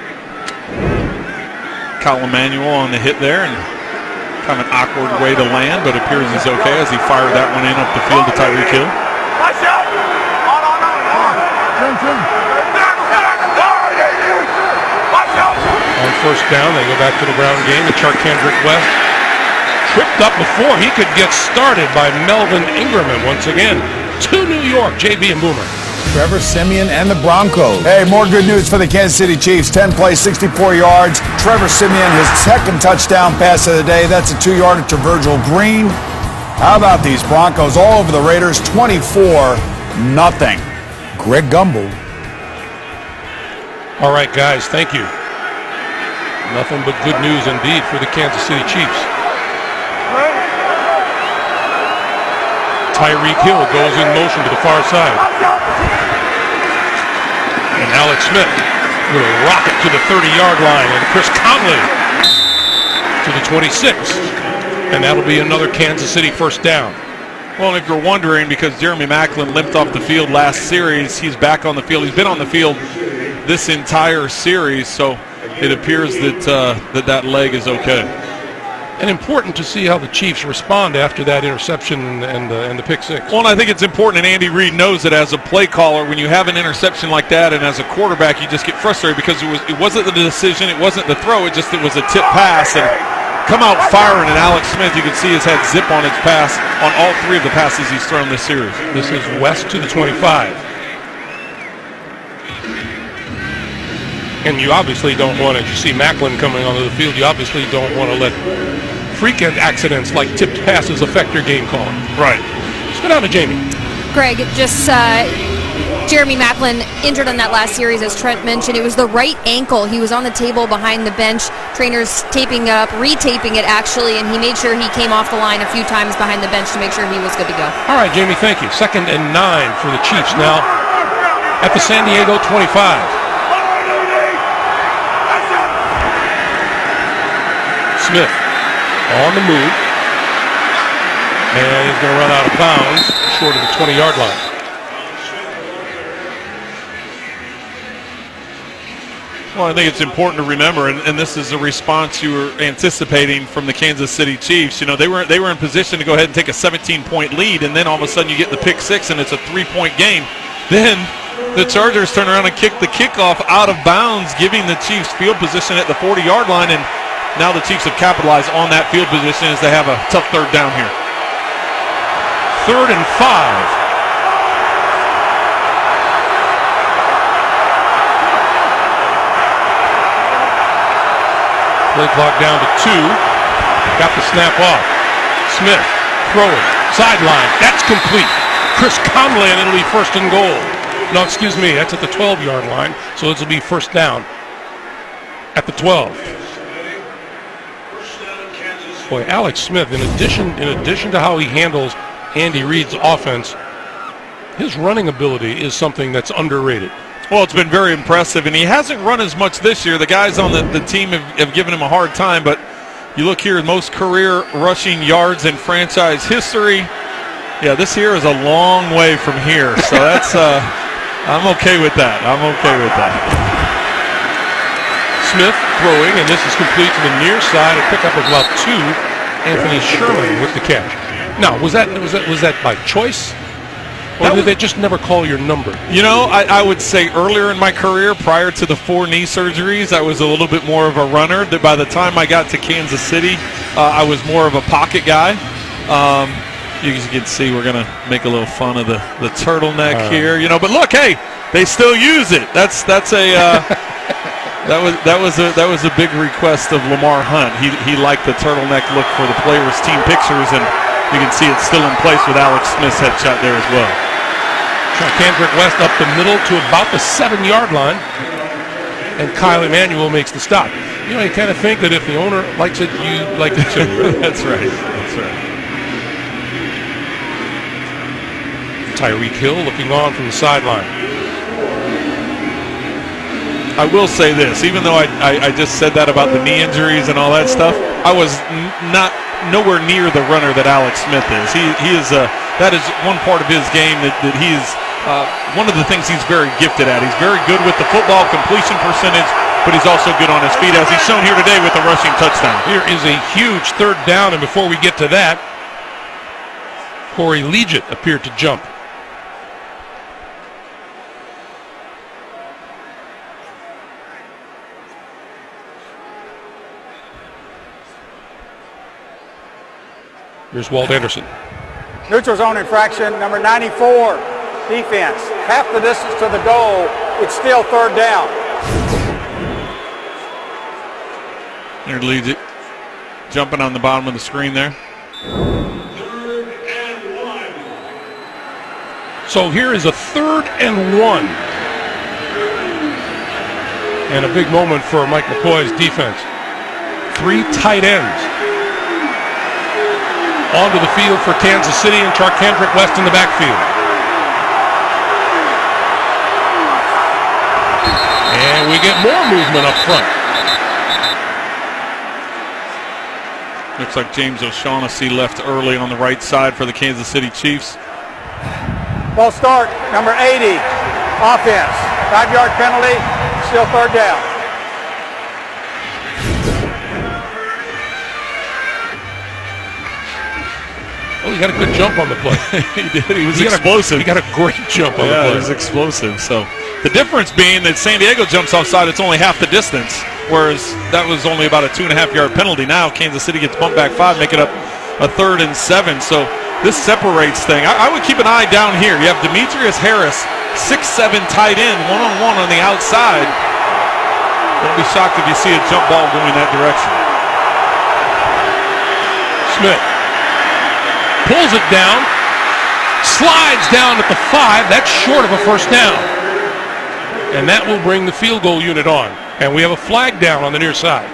Kyle Emanuel on the hit there, and kind of an awkward way to land, but appears he's okay as he fired that one in up the field to Tyreek Hill. On first down, they go back to the ground game, and Charkandrick West tripped up before he could get started by Melvin Ingram, and once again, to New York, JB and Boomer. Trevor Siemian and the Broncos. Hey, more good news for the Kansas City Chiefs. 10 plays, 64 yards. Trevor Siemian, his second touchdown pass of the day. That's a 2-yarder to Virgil Green. How about these Broncos all over the Raiders? 24-0. Greg Gumbel All right, guys, thank you. Nothing but good news indeed for the Kansas City Chiefs. Tyreek Hill goes in motion to the far side. And Alex Smith will rocket to the 30-yard line. And Chris Conley to the 26. And that'll be another Kansas City first down. Well, if you're wondering, because Jeremy Maclin limped off the field last series, he's back on the field. He's been on the field this entire series, so it appears that that leg is okay. And important to see how the Chiefs respond after that interception and the pick six. Well, and I think it's important, and Andy Reid knows that as a play caller, when you have an interception like that, and as a quarterback, you just get frustrated because it wasn't the decision, it wasn't the throw, it was a tip pass, and come out firing. And Alex Smith, you can see, has had zip on his pass on all three of the passes he's thrown this series. This is West to the 25. And you obviously don't want to, you see Maclin coming onto the field, you obviously don't want to let freak accidents like tipped passes affect your game call. Right. Let's go down to Jamie. Greg, just Jeremy Maclin injured on that last series, as Trent mentioned. It was the right ankle. He was on the table behind the bench. Trainers taping it up, retaping it actually, and he made sure he came off the line a few times behind the bench to make sure he was good to go. All right, Jamie, thank you. 2nd and 9 for the Chiefs now at the San Diego 25. Smith on the move, and he's going to run out of bounds short of the 20-yard line. Well, I think it's important to remember, and this is a response you were anticipating from the Kansas City Chiefs. You know, they were in position to go ahead and take a 17-point lead, and then all of a sudden you get the pick six, and it's a 3-point game. Then the Chargers turn around and kick the kickoff out of bounds, giving the Chiefs field position at the 40-yard line, and now the Chiefs have capitalized on that field position as they have a tough third down here. 3rd and 5. Play clock down to 2. Got the snap off. Smith throwing. Sideline. That's complete. Chris Conley, and it'll be 1st and goal. No, excuse me. That's at the 12-yard line. So this will be first down at the 12. Boy, Alex Smith, in addition to how he handles Andy Reid's offense, his running ability is something that's underrated. Well, it's been very impressive, and he hasn't run as much this year. The guys on the team have given him a hard time, but you look here, most career rushing yards in franchise history. Yeah, this here is a long way from here, so that's I'm okay with that. I'm okay with that. Smith throwing, and this is complete to the near side. A pickup of about 2. Anthony Sherman with the catch. Now, was that by choice, or did they just never call your number? You know, I would say earlier in my career, prior to the 4 knee surgeries, I was a little bit more of a runner. That by the time I got to Kansas City, I was more of a pocket guy. You can see we're gonna make a little fun of the turtleneck here, you know. But look, hey, they still use it. That's a. That was a big request of Lamar Hunt. He liked the turtleneck look for the players' team pictures, and you can see it's still in place with Alex Smith's headshot there as well. Kendrick West up the middle to about the 7-yard line, and Kyle Emanuel makes the stop. You know, you kind of think that if the owner likes it, you like it too. That's right. That's right. Tyreek Hill looking on from the sideline. I will say this, even though I just said that about the knee injuries and all that stuff, I was nowhere near the runner that Alex Smith is. He is that is one part of his game that he is one of the things he's very gifted at. He's very good with the football completion percentage, but he's also good on his feet, as he's shown here today with the rushing touchdown. Here is a huge 3rd down, and before we get to that, Corey Liuget appeared to jump. Here's Walt Anderson. Neutral zone infraction, number 94, defense. Half the distance to the goal, it's still 3rd down. Here leads it, jumping on the bottom of the screen there. 3rd and 1. So here is a 3rd and 1. And a big moment for Mike McCoy's defense. 3 tight ends onto the field for Kansas City, and Charkandrick West in the backfield. And we get more movement up front. Looks like James O'Shaughnessy left early on the right side for the Kansas City Chiefs. Ball start, number 80, offense. 5-yard penalty, still third down. Oh, he got a good jump on the play. He did. He was explosive. He got a great jump on the play. He was explosive. So the difference being that San Diego jumps offside, it's only half the distance, whereas that was only about a 2.5-yard penalty. Now Kansas City gets bumped back 5, make it up a 3rd and 7. So this separates thing. I would keep an eye down here. You have Demetrius Harris, 6'7" tight end, one-on-one on the outside. Don't be shocked if you see a jump ball going that direction. Smith pulls it down, slides down at the 5. That's short of a first down. And that will bring the field goal unit on. And we have a flag down on the near side.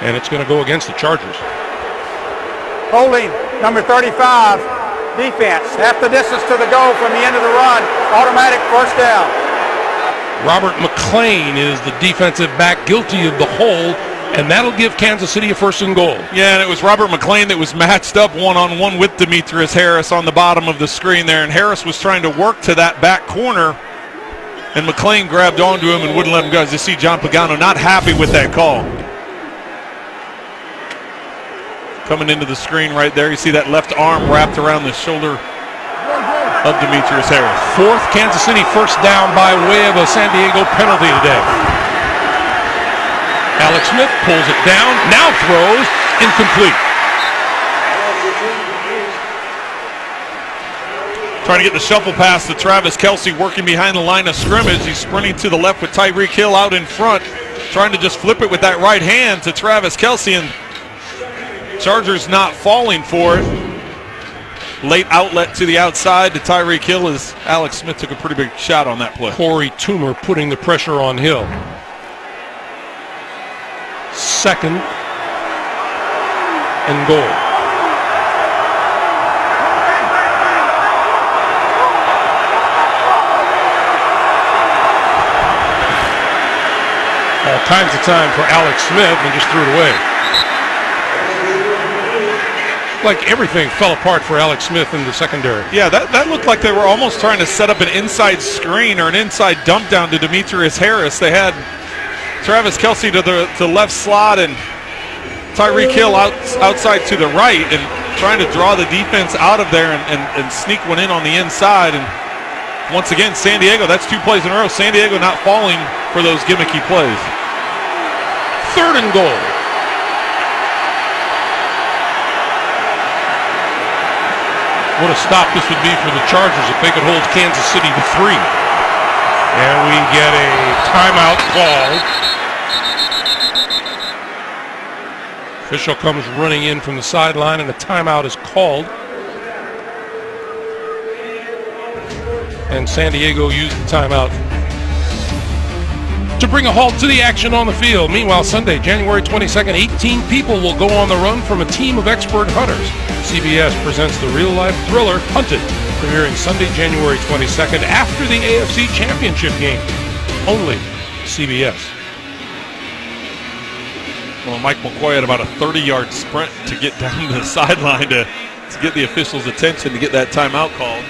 And it's going to go against the Chargers. Holding, number 35, defense. Half the distance to the goal from the end of the run. Automatic first down. Robert McClain is the defensive back guilty of the hold, and that'll give Kansas City a 1st and goal. Yeah, and it was Robert McClain that was matched up one-on-one with Demetrius Harris on the bottom of the screen there, and Harris was trying to work to that back corner, and McClain grabbed onto him and wouldn't let him go. As you see, John Pagano not happy with that call. Coming into the screen right there, you see that left arm wrapped around the shoulder of Demetrius Harris. 4th Kansas City first down by way of a San Diego penalty today. Alex Smith pulls it down, now throws, incomplete. Trying to get the shuffle pass to Travis Kelce, working behind the line of scrimmage. He's sprinting to the left with Tyreek Hill out in front, trying to just flip it with that right hand to Travis Kelce, and Chargers not falling for it. Late outlet to the outside to Tyreek Hill as Alex Smith took a pretty big shot on that play. Corey Toomer putting the pressure on Hill. 2nd and goal. All kinds of time for Alex Smith, and just threw it away. Like everything fell apart for Alex Smith in the secondary. Yeah, that looked like they were almost trying to set up an inside screen or an inside dump down to Demetrius Harris. They had Travis Kelce to the left slot and Tyreek Hill outside to the right, and trying to draw the defense out of there and sneak one in on the inside. And once again, San Diego, that's 2 plays in a row. San Diego not falling for those gimmicky plays. 3rd and goal. What a stop this would be for the Chargers if they could hold Kansas City to 3. And we get a timeout called. Official comes running in from the sideline, and a timeout is called. And San Diego used the timeout to bring a halt to the action on the field. Meanwhile, Sunday, January 22nd, 18 people will go on the run from a team of expert hunters. CBS presents the real-life thriller Hunted, premiering Sunday, January 22nd after the AFC Championship game. Only CBS. Well, Mike McCoy had about a 30-yard sprint to get down to the sideline to get the officials' attention to get that timeout called.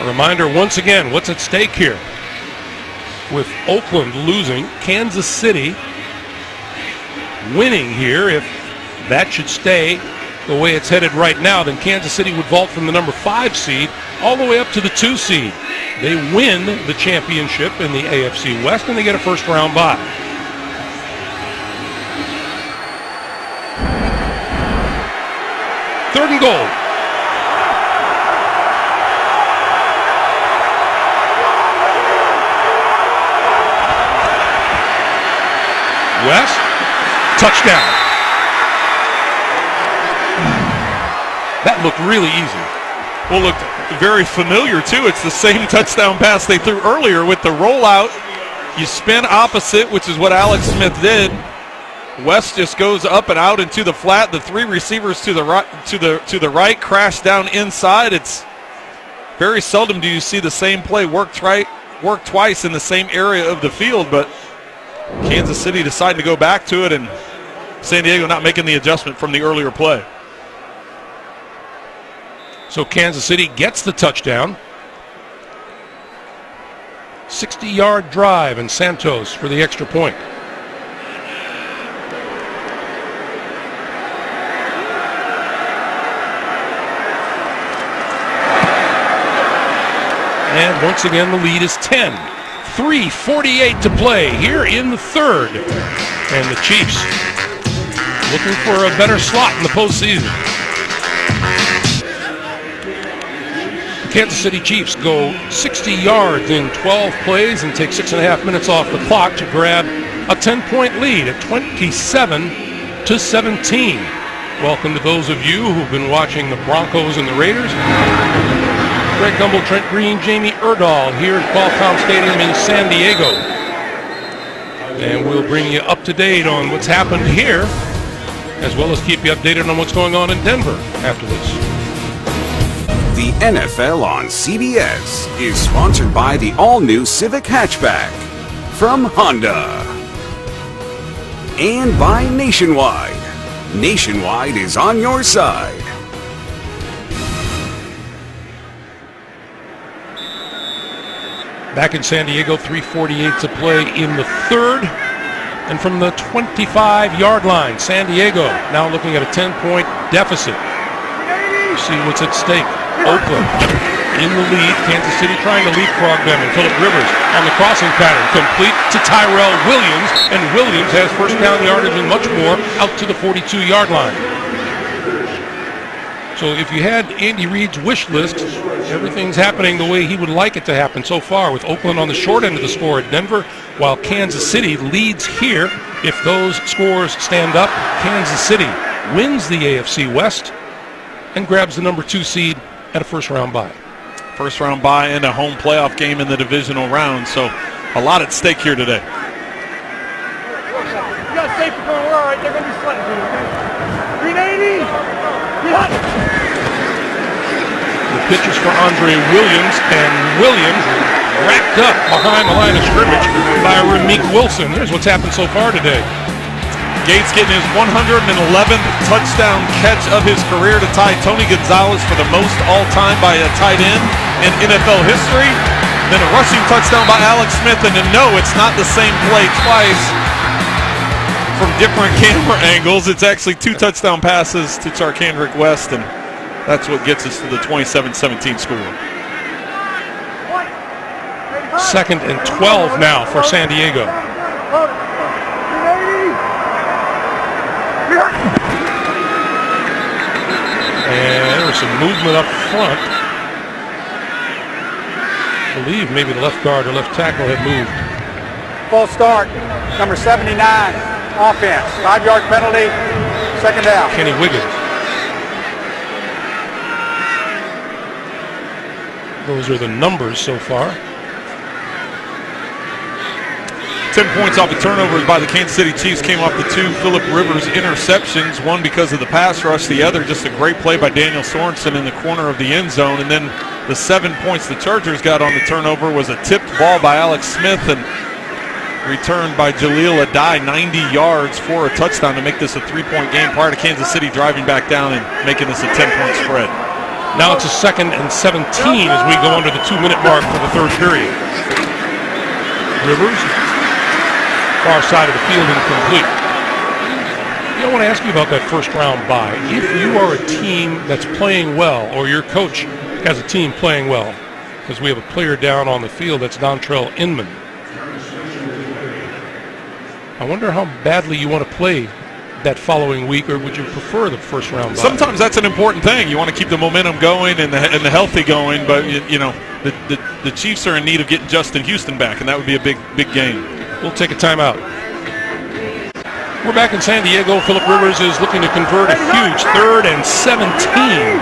A reminder once again, what's at stake here? With Oakland losing, Kansas City winning here. If that should stay the way it's headed right now, then Kansas City would vault from the number 5 seed all the way up to the 2 seed. They win the championship in the AFC West, and they get a first-round bye. Third and goal. West, touchdown. looked really easy. Well, looked very familiar, too. It's the same touchdown pass they threw earlier with the rollout. You spin opposite, which is what Alex Smith did. West just goes up and out into the flat. The three receivers to the right crash down inside. It's very seldom do you see the same play work twice in the same area of the field, but Kansas City decided to go back to it, and San Diego not making the adjustment from the earlier play. So Kansas City gets the touchdown. 60-yard drive, and Santos for the extra point. And once again, the lead is 10. 3:48 to play here in the third. And the Chiefs looking for a better slot in the postseason. The Kansas City Chiefs go 60 yards in 12 plays and take 6.5 minutes off the clock to grab a 10-point lead at 27-17. Welcome to those of you who've been watching the Broncos and the Raiders. Greg Gumbel, Trent Green, Jamie Erdahl here at Qualcomm Stadium in San Diego. And we'll bring you up to date on what's happened here, as well as keep you updated on what's going on in Denver after this. The NFL on CBS is sponsored by the all-new Civic Hatchback from Honda. And by Nationwide. Nationwide is on your side. Back in San Diego, 3:48 to play in the third. And from the 25-yard line, San Diego now looking at a 10-point deficit. See what's at stake. Oakland in the lead. Kansas City trying to leapfrog them. And Phillip Rivers on the crossing pattern. Complete to Tyrell Williams. And Williams has first down yardage and much more out to the 42-yard line. So if you had Andy Reid's wish list, everything's happening the way he would like it to happen so far, with Oakland on the short end of the score at Denver, while Kansas City leads here. If those scores stand up, Kansas City wins the AFC West and grabs the number 2 seed at a first-round bye. First-round bye and a home playoff game in the divisional round, so a lot at stake here today. You got safety going, we're all right. They're going to be sweating for you, okay? 380! The pitch is for Andre Williams, and Williams racked up behind the line of scrimmage by Ramik Wilson. Here's what's happened so far today. Gates getting his 111th touchdown catch of his career to tie Tony Gonzalez for the most all-time by a tight end in NFL history. Then a rushing touchdown by Alex Smith, and no, it's not the same play twice from different camera angles. It's actually 2 touchdown passes to Charcandrick West, and that's what gets us to the 27-17 score. 2nd and 12 now for San Diego. And there was some movement up front. I believe maybe the left guard or left tackle had moved. Full start, number 79, offense. 5-yard penalty, second down. Kenny Wiggins. Those are the numbers so far. 10 points off the turnovers by the Kansas City Chiefs came off the 2 Phillip Rivers interceptions, one because of the pass rush, the other just a great play by Daniel Sorensen in the corner of the end zone. And then the 7 points the Chargers got on the turnover was a tipped ball by Alex Smith and returned by Jaleel Adai 90 yards for a touchdown to make this a 3-point game prior to Kansas City driving back down and making this a 10-point spread. Now it's a 2nd and 17 as we go under the 2-minute mark for the third period. Rivers, far side of the field, incomplete. I want to ask you about that first-round bye. If you are a team that's playing well, or your coach has a team playing well, because we have a player down on the field, that's Dontrell Inman. I wonder how badly you want to play that following week, or would you prefer the first-round bye? Sometimes that's an important thing. You want to keep the momentum going and the healthy going, but you know the Chiefs are in need of getting Justin Houston back, and that would be a big game. We'll take a timeout. We're back in San Diego. Phillip Rivers is looking to convert a huge 3rd and 17.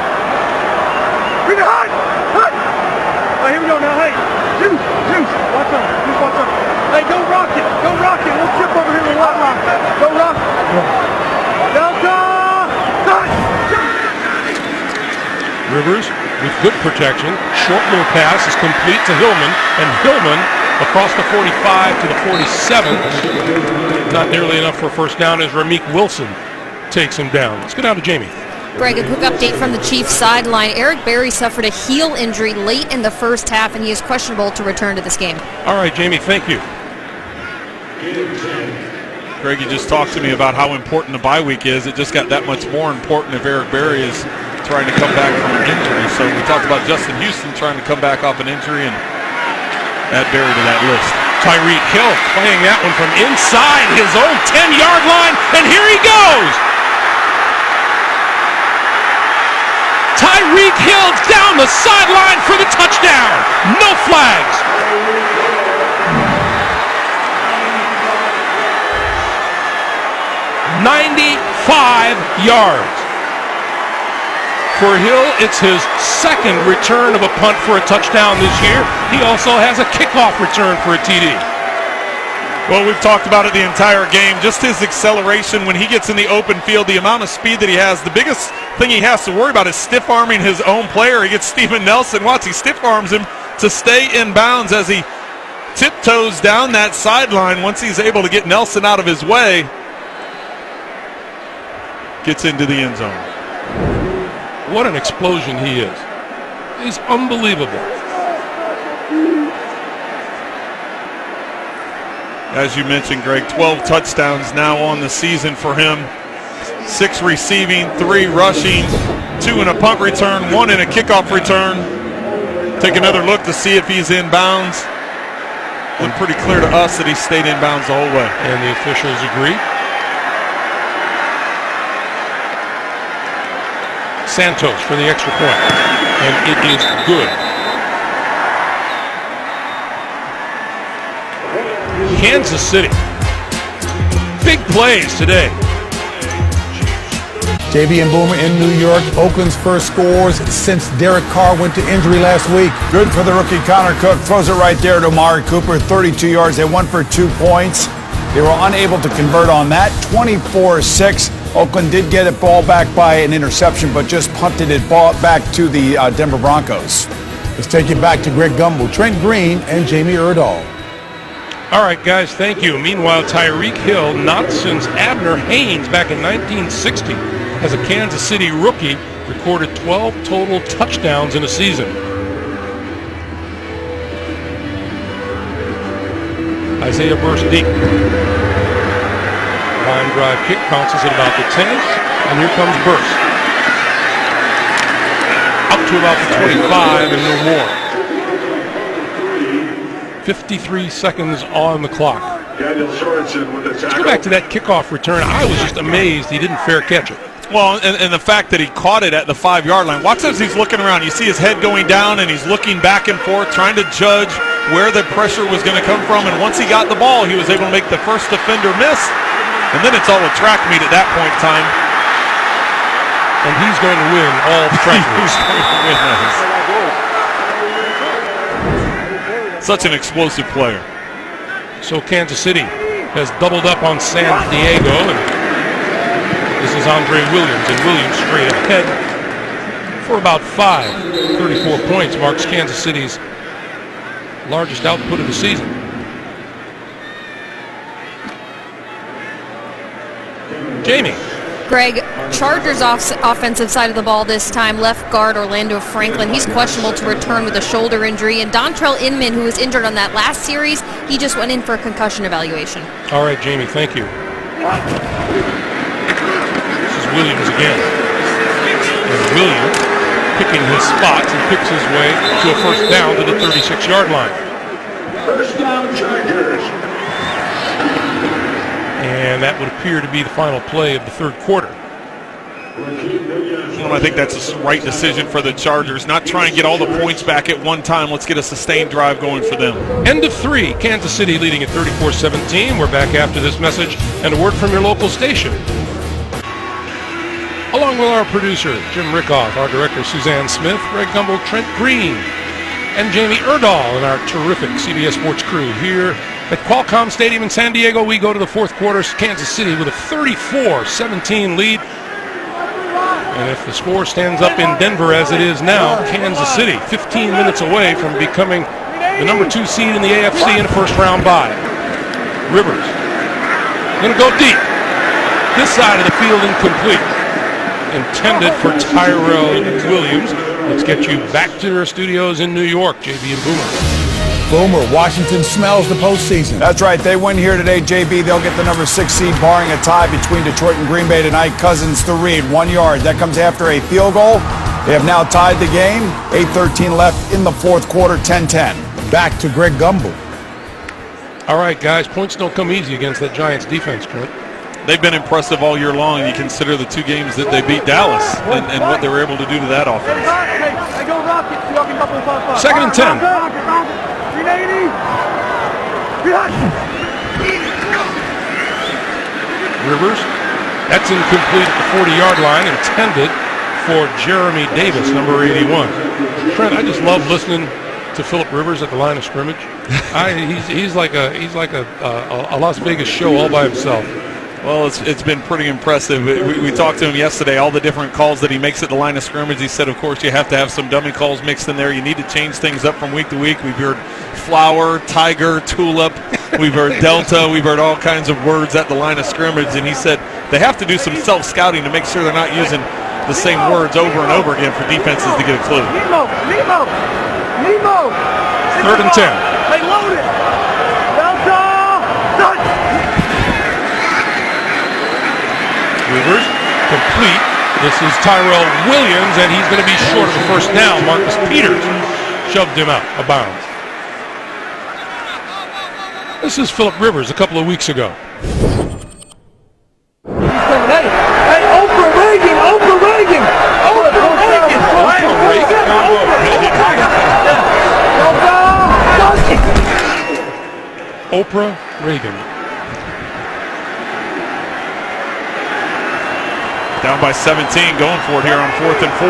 Good protection. Short little pass is complete to Hillman, and Hillman across the 45 to the 47. Not nearly enough for a first down as Ramik Wilson takes him down. Let's go down to Jamie. Greg, a quick update from the Chiefs sideline. Eric Berry suffered a heel injury late in the first half, and he is questionable to return to this game. All right, Jamie, thank you. Greg, you just talked to me about how important the bye week is. It just got that much more important if Eric Berry is trying to come back from an injury. So we talked about Justin Houston trying to come back off an injury, and add Berry to that list. Tyreek Hill playing that one from inside his own 10-yard line, and here he goes! Tyreek Hill down the sideline for the touchdown. No flags. "95 yards. For Hill, it's his second return of a punt for a touchdown this year. He also has a kickoff return for a TD. Well, we've talked about it the entire game. Just his acceleration when he gets in the open field, the amount of speed that he has. The biggest thing he has to worry about is stiff-arming his own player. He gets Steven Nelson. Watch, he stiff-arms him to stay in bounds as he tiptoes down that sideline. Once he's able to get Nelson out of his way, gets into the end zone. What an explosion he is. He's unbelievable. As you mentioned, Greg, 12 touchdowns now on the season for him. 6 receiving, 3 rushing, 2 in a punt return, 1 in a kickoff return. Take another look to see if he's in bounds. Looked pretty clear to us that he stayed in bounds the whole way. And the officials agree. Santos for the extra point. And it is good. Kansas City. Big plays today. JV and Boomer in New York. Oakland's first scores since Derek Carr went to injury last week. Good for the rookie Connor Cook. Throws it right there to Amari Cooper. 32 yards. They won for 2 points. They were unable to convert on that. 24-6. Oakland did get it ball back by an interception, but just punted it ball back to the Denver Broncos. Let's take it back to Greg Gumbel, Trent Green, and Jamie Erdahl. All right, guys, thank you. Meanwhile, Tyreek Hill, not since Abner Haynes back in 1960, as a Kansas City rookie, recorded 12 total touchdowns in a season. Isaiah burst deep. Line drive kick bounces at about the 10, and here comes Burst. Up to about the 25 and no more. 53 seconds on the clock. Let's go back to that kickoff return. I was just amazed he didn't fair catch it. Well, and the fact that he caught it at the 5-yard line. Watch as he's looking around. You see his head going down, and he's looking back and forth, trying to judge where the pressure was going to come from. And once he got the ball, he was able to make the first defender miss. And then it's all a track meet at that point in time. And he's going to win all the track meets. Such an explosive player. So Kansas City has doubled up on San Diego, and this is Andre Williams, and Williams straight ahead for about 5. 34 points marks Kansas City's largest output of the season. Jamie. Greg, Chargers offensive side of the ball this time, left guard Orlando Franklin. He's questionable to return with a shoulder injury. And Dontrell Inman, who was injured on that last series, he just went in for a concussion evaluation. All right, Jamie, thank you. This is Williams again. And Williams picking his spots and picks his way to a first down to the 36-yard line. First down, Chargers. And that would appear to be the final play of the third quarter. Well, I think that's the right decision for the Chargers. Not try and get all the points back at one time. Let's get a sustained drive going for them. End of 3. Kansas City leading at 34-17. We're back after this message and a word from your local station. Along with our producer, Jim Rickoff, our director, Suzanne Smith, Greg Gumbel, Trent Green, and Jamie Erdahl, and our terrific CBS Sports crew here at Qualcomm Stadium in San Diego. We go to the fourth quarter. Kansas City with a 34-17 lead. And if the score stands up in Denver as it is now, Kansas City 15 minutes away from becoming the number 2 seed in the AFC in a first-round bye. Rivers going to go deep. This side of the field incomplete. Intended for Tyrell Williams. Let's get you back to our studios in New York, JB and Boomer. Boomer, Washington smells the postseason. That's right. They win here today, JB. They'll get the number 6 seed, barring a tie between Detroit and Green Bay tonight. Cousins to Reed, 1 yard. That comes after a field goal. They have now tied the game. 8:13 left in the fourth quarter, 10-10. Back to Greg Gumbel. All right, guys, points don't come easy against that Giants defense, Trent. They've been impressive all year long. You consider the 2 games that they beat Dallas and what they were able to do to that offense. Second and 10. Rivers, that's incomplete at the 40-yard line, intended for Jeremy Davis, number 81. Trent, I just love listening to Philip Rivers at the line of scrimmage. He's like a Las Vegas show all by himself. Well, it's been pretty impressive. We talked to him yesterday, all the different calls that he makes at the line of scrimmage. He said, of course, you have to have some dummy calls mixed in there. You need to change things up from week to week. We've heard flower, tiger, tulip. We've heard delta. We've heard all kinds of words at the line of scrimmage. And he said they have to do some self-scouting to make sure they're not using the same words over and over again for defenses to get a clue. Nemo. Third and 10. They load it. Delta. Touch. Rivers, complete. This is Tyrell Williams, and he's going to be short of the first down. Marcus Peters shoved him out of bounds. This is Philip Rivers a couple of weeks ago. Hey, Oprah Reagan. Oprah Reagan. Down by 17, going for it here on 4th and 4.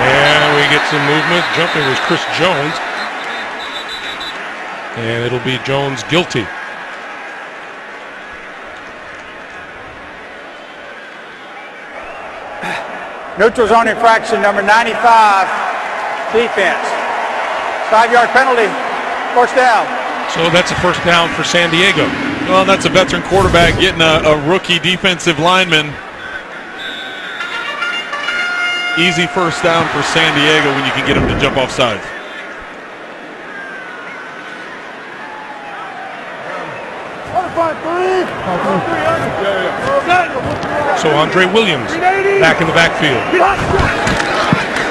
And we get some movement. Jumping was Chris Jones. And it'll be Jones guilty. Neutral zone infraction, number 95, defense. 5-yard penalty, first down. So that's a first down for San Diego. Well, that's a veteran quarterback getting a rookie defensive lineman. Easy first down for San Diego when you can get him to jump off sides. So Andre Williams back in the backfield.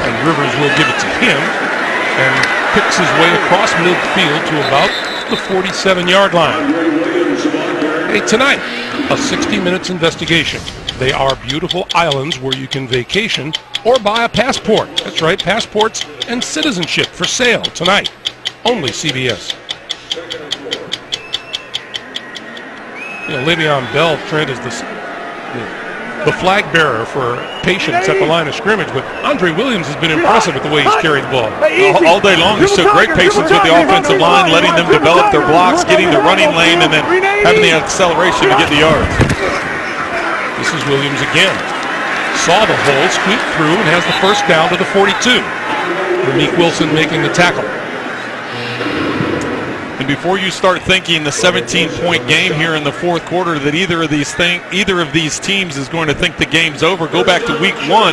And Rivers will give it to him and picks his way across midfield to about the 47-yard line. Hey, tonight, a 60 Minutes investigation. They are beautiful islands where you can vacation or buy a passport. That's right, passports and citizenship for sale tonight. Only CBS. You know, Le'Veon Bell, Trent, is the flag bearer for patience at the line of scrimmage, but Andre Williams has been impressive with the way he's carried the ball. All day long, he showed great patience with the offensive line, letting them develop their blocks, getting the running lane, and then having the acceleration to get the yards. This is Williams again. Saw the hole, squeaked through, and has the first down to the 42. Rameek Wilson making the tackle. And before you start thinking the 17-point game here in the fourth quarter that either of these teams is going to think the game's over, go back to week 1.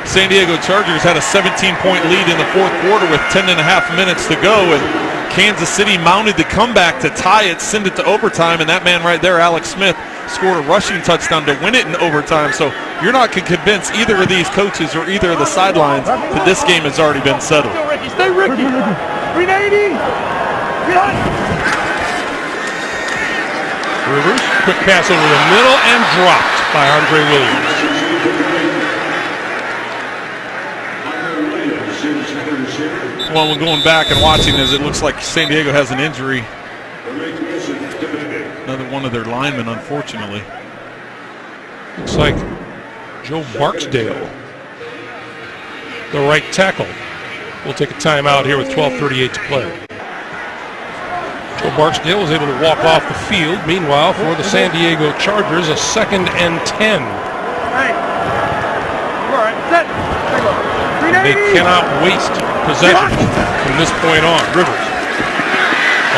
San Diego Chargers had a 17-point lead in the fourth quarter with 10.5 minutes to go, and Kansas City mounted the comeback to tie it, send it to overtime, and that man right there, Alex Smith, scored a rushing touchdown to win it in overtime. So you're not going to convince either of these coaches or either of the sidelines that this game has already been settled. Stay Ricky. 380. Rivers, quick pass over the middle and dropped by Andre Williams. Well, we're going back and watching as it looks like San Diego has an injury. Another one of their linemen, unfortunately. Looks like Joe Barksdale, the right tackle. We'll take a timeout here with 12:38 to play. So Barksdale was able to walk off the field. Meanwhile, for the San Diego Chargers, a 2nd and 10. They cannot waste possession from this point on. Rivers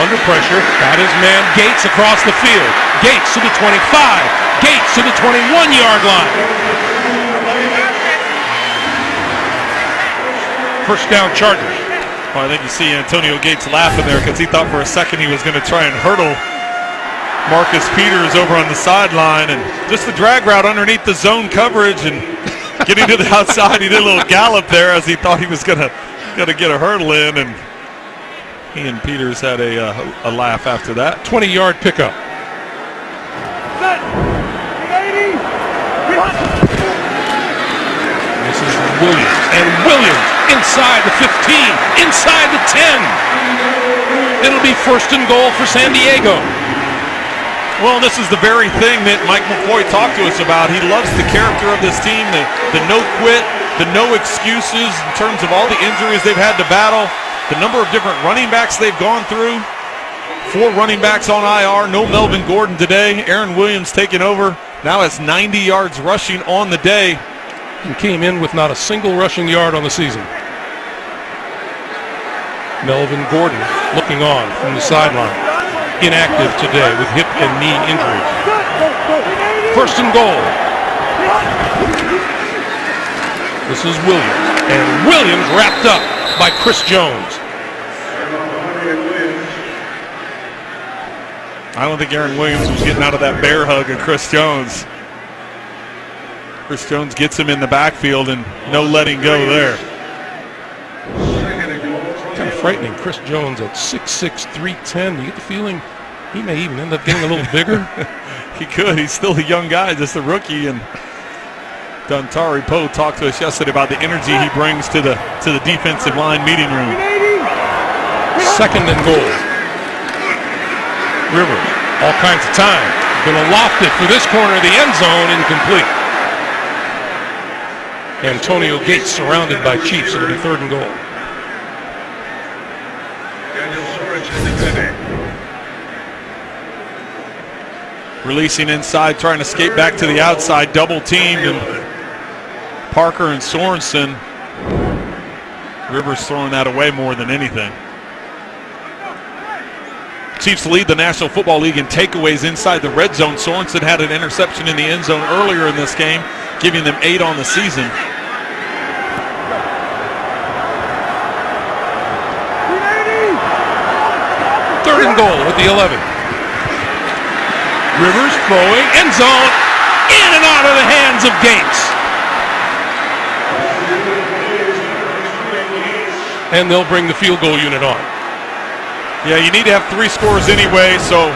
under pressure, got his man Gates across the field. Gates to the 25, Gates to the 21-yard line. First down, Chargers. Well, I think you see Antonio Gates laughing there because he thought for a second he was going to try and hurdle Marcus Peters over on the sideline, and just the drag route underneath the zone coverage and getting to the outside. He did a little gallop there as he thought he was going to get a hurdle in, and he and Peters had a laugh after that. 20-yard pickup. This is Williams, and Williams inside the 15, inside the 10. It'll be 1st and goal for San Diego. Well, this is the very thing that Mike McCoy talked to us about. He loves the character of this team, the no quit, the no excuses in terms of all the injuries they've had to battle, the number of different running backs they've gone through. 4 running backs on IR, no Melvin Gordon today. Aaron Williams taking over, now has 90 yards rushing on the day. He came in with not a single rushing yard on the season. Melvin Gordon looking on from the sideline. Inactive today with hip and knee injuries. 1st and goal. This is Williams. And Williams wrapped up by Chris Jones. I don't think Aaron Williams was getting out of that bear hug of Chris Jones. Chris Jones gets him in the backfield and no letting go there. Kind of frightening. Chris Jones at 6'6", 310. You get the feeling he may even end up getting a little bigger. He could. He's still a young guy, just a rookie. And Dontari Poe talked to us yesterday about the energy he brings to the defensive line meeting room. 2nd and goal. Rivers, all kinds of time. Gonna loft it for this corner of the end zone, incomplete. Antonio Gates surrounded by Chiefs. It'll be 3rd and goal. Releasing inside, trying to skate back to the outside, double teamed, and Parker and Sorensen. Rivers throwing that away more than anything. Chiefs lead the National Football League in takeaways inside the red zone. Sorensen had an interception in the end zone earlier in this game, giving them 8 on the season. Third and goal at the 11. Rivers throwing, end zone, in and out of the hands of Gates. And they'll bring the field goal unit on. Yeah, you need to have 3 scores anyway, so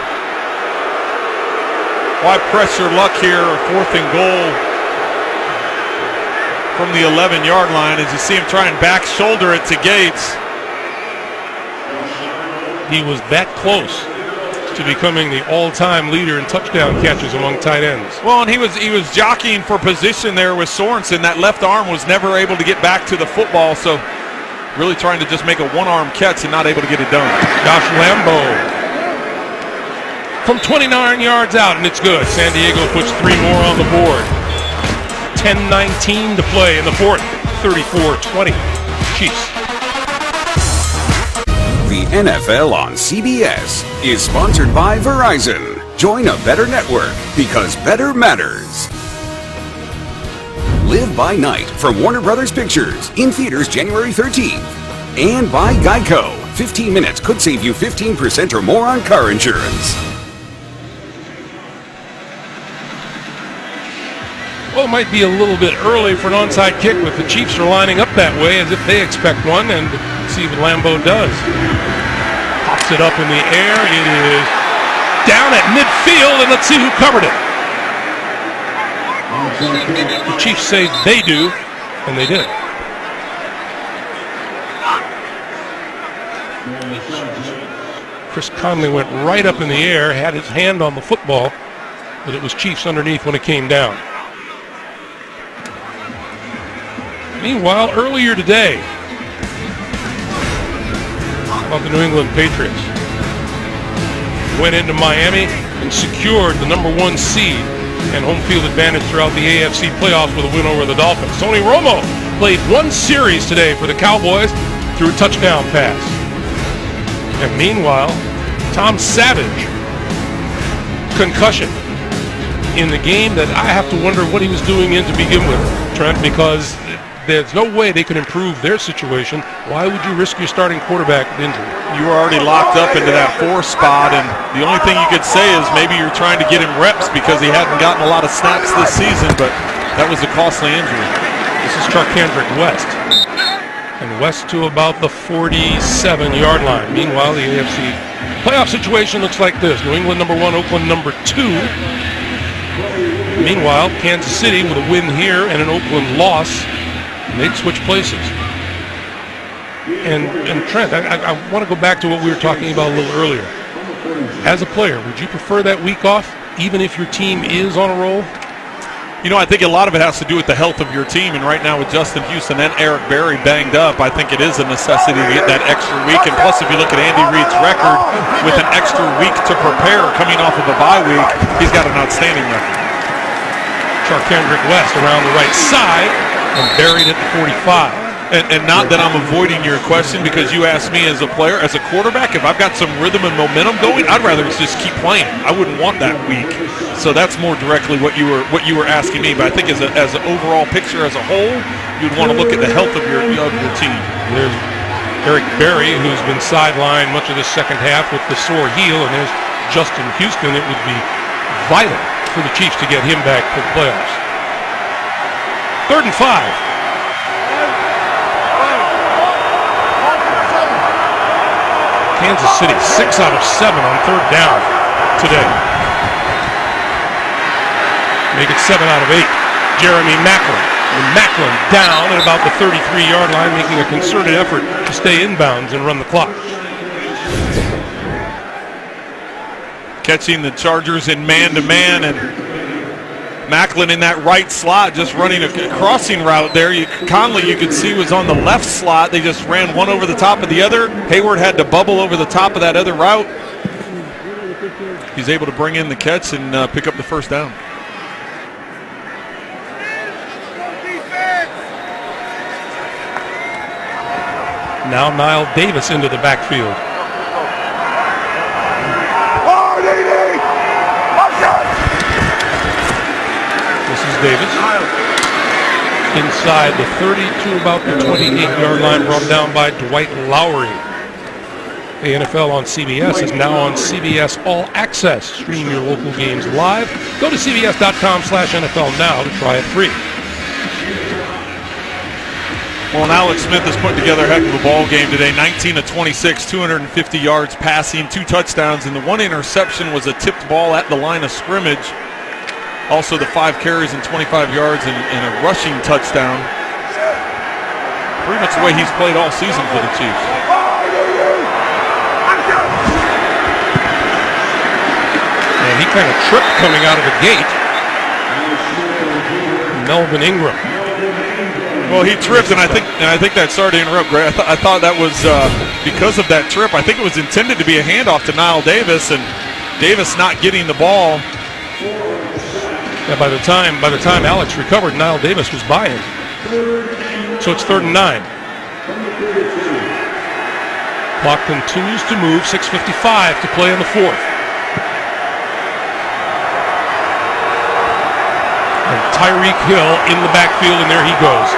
why press your luck here? 4th and goal from the 11-yard line as you see him try and back shoulder it to Gates. He was that close to becoming the all-time leader in touchdown catches among tight ends. Well, and he was jockeying for position there with Sorensen. That left arm was never able to get back to the football, so really trying to just make a one-arm catch and not able to get it done. Josh Lambo from 29 yards out, and it's good. San Diego puts 3 more on the board. 10:19 to play in the 4th. 34-20. Chiefs. The NFL on CBS is sponsored by Verizon. Join a better network because better matters. Live by Night from Warner Brothers Pictures in theaters January 13th. And by Geico. 15 minutes could save you 15% or more on car insurance. Well, it might be a little bit early for an onside kick, but the Chiefs are lining up that way as if they expect one, and see what Lambo does. Pops it up in the air. It is down at midfield, and let's see who covered it. The Chiefs say they do, and they did. Chris Conley went right up in the air, had his hand on the football, but it was Chiefs underneath when it came down. Meanwhile, earlier today, about the New England Patriots, went into Miami and secured the #1 seed and home field advantage throughout the AFC playoffs with a win over the Dolphins. Tony Romo played one series today for the Cowboys through a touchdown pass. And meanwhile, Tom Savage, concussion in the game that I have to wonder what he was doing in to begin with, Trent, because there's no way they could improve their situation. Why would you risk your starting quarterback with injury? You were already locked up into that 4 spot, and the only thing you could say is maybe you're trying to get him reps because he hadn't gotten a lot of snaps this season, but that was a costly injury. This is Charkandrick West. And West to about the 47-yard line. Meanwhile, the AFC playoff situation looks like this. New England #1, Oakland #2. Meanwhile, Kansas City with a win here and an Oakland loss. They'd switch places. And Trent, I want to go back to what we were talking about a little earlier. As a player, would you prefer that week off, even if your team is on a roll? You know, I think a lot of it has to do with the health of your team, and right now with Justin Houston and Eric Berry banged up, I think it is a necessity to get that extra week. And plus, if you look at Andy Reid's record with an extra week to prepare coming off of a bye week, he's got an outstanding record. Charkandrick West around the right side and buried at the 45. And not that I'm avoiding your question, because you asked me as a player, as a quarterback, if I've got some rhythm and momentum going, I'd rather just keep playing. I wouldn't want that week. So that's more directly what you were asking me. But I think as an overall picture as a whole, you'd want to look at the health of your team. There's Eric Berry, who's been sidelined much of the second half with the sore heel, and there's Justin Houston. It would be vital for the Chiefs to get him back for the playoffs. 3rd and 5. Kansas City 6 out of 7 on 3rd down today. Make it 7 out of 8. Jeremy Maclin. And Maclin down at about the 33-yard line, making a concerted effort to stay inbounds and run the clock. Catching the Chargers in man-to-man, and Maclin in that right slot, just running a crossing route there. Conley, you could see, was on the left slot. They just ran one over the top of the other. Hayward had to bubble over the top of that other route. He's able to bring in the catch and pick up the 1st down. Now Niall Davis into the backfield. This is Davis. Inside the 30 to about the 28-yard line, brought down by Dwight Lowry. The NFL on CBS is now on CBS All Access. Stream your local games live. Go to cbs.com/NFL now to try it free. Well, and Alex Smith has put together a heck of a ball game today. 19 of 26, 250 yards passing, 2 touchdowns, and the 1 interception was a tipped ball at the line of scrimmage. Also the 5 carries and 25 yards and a rushing touchdown. Pretty much the way he's played all season for the Chiefs. And he kind of tripped coming out of the gate. Melvin Ingram. Well, he tripped, and I think that, sorry to interrupt, Greg, I thought that was because of that trip. I think it was intended to be a handoff to Niall Davis, and Davis not getting the ball. Yeah, by the time Alex recovered, Niall Davis was by him. So it's 3rd and 9. Clock continues to move. 6:55 to play in the 4th. And Tyreek Hill in the backfield, and there he goes.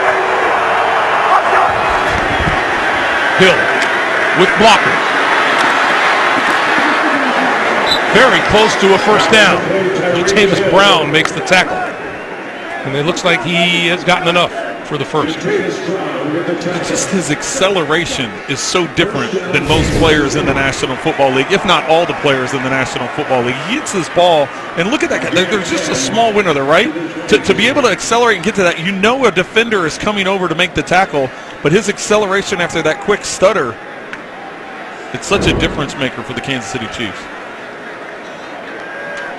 Hill with blockers. Very close to a 1st down. Jatavis Brown makes the tackle. And it looks like he has gotten enough for the 1st. Just his acceleration is so different than most players in the National Football League, if not all the players in the National Football League. He hits this ball, and look at that guy. There's just a small window there, right? To be able to accelerate and get to that, you know a defender is coming over to make the tackle, but his acceleration after that quick stutter, it's such a difference maker for the Kansas City Chiefs.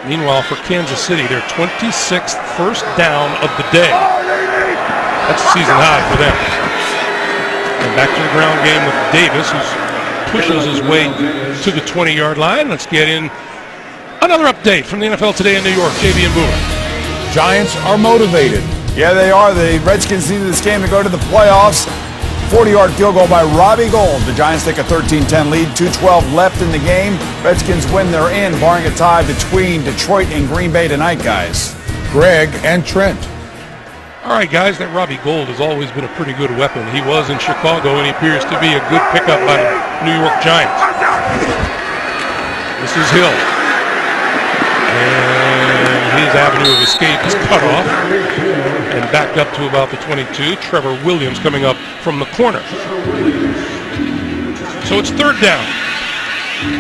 Meanwhile, for Kansas City, their 26th 1st down of the day. That's a season high for them. And back to the ground game with Davis, who pushes his way to the 20-yard line. Let's get in Another update from the NFL Today in New York. JV and Boomer. Giants are motivated. Yeah, they are. The Redskins needed this game to go to the playoffs. 40-yard field goal by Robbie Gould. The Giants take a 13-10 lead. 2:12 left in the game. Redskins win, they're in, barring a tie between Detroit and Green Bay tonight, guys. Greg and Trent. All right, guys, that Robbie Gould has always been a pretty good weapon. He was in Chicago, and he appears to be a good pickup by the New York Giants. This is Hill. And his avenue of escape is cut off and backed up to about the 22. Trevor Williams coming up from the corner. So it's third down.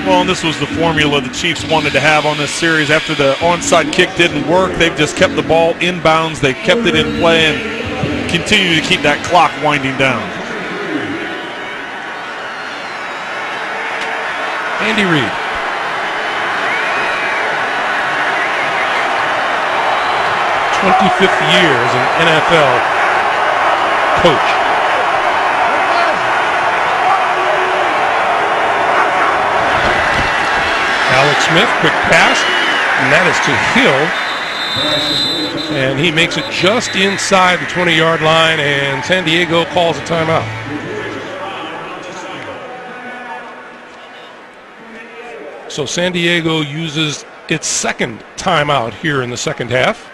Well, and this was the formula the Chiefs wanted to have on this series. After the onside kick didn't work, they've just kept the ball inbounds. They kept it in play and continue to keep that clock winding down. Andy Reid. "25th year as an NFL coach." Alex Smith, quick pass, and that is to Hill. And he makes it just inside the 20-yard line, and San Diego calls a timeout. So San Diego uses its second timeout here in the second half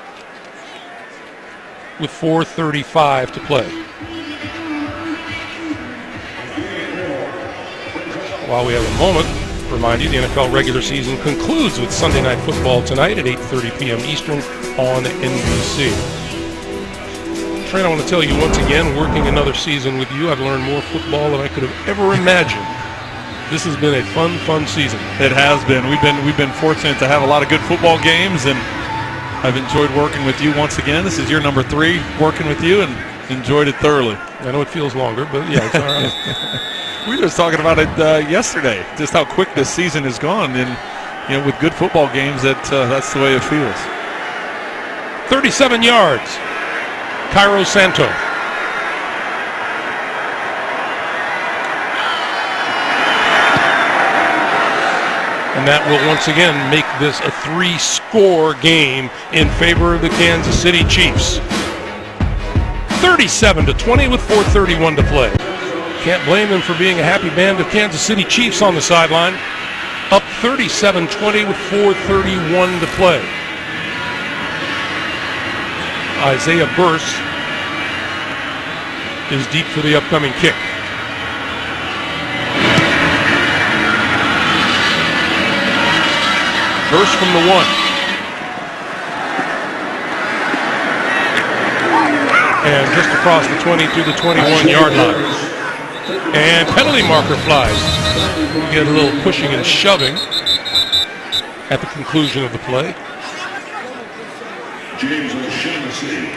with 4:35 to play. While we have a moment, remind you the NFL regular season concludes with Sunday Night Football tonight at 8:30 p.m. Eastern on NBC. Trent, I want to tell you once again, working another season with you, I've learned more football than I could have ever imagined. This has been a fun season. It has been. We've been fortunate to have a lot of good football games, and I've enjoyed working with you once again. This is year number 3 working with you, and enjoyed it thoroughly. I know it feels longer, but yeah, it's all right. We were just talking about it yesterday, just how quick this season has gone, and with good football games, that's the way it feels. 37 yards, Cairo Santo. And that will once again make this a 3-score game in favor of the Kansas City Chiefs. 37-20 with 4:31 to play. Can't blame them for being a happy band of Kansas City Chiefs on the sideline. Up 37-20 with 4:31 to play. Isaiah Burse is deep for the upcoming kick. Burse from the 1. And just across the 20 to the 21-yard line. And penalty marker flies. We get a little pushing and shoving at the conclusion of the play. James O'Shaughnessy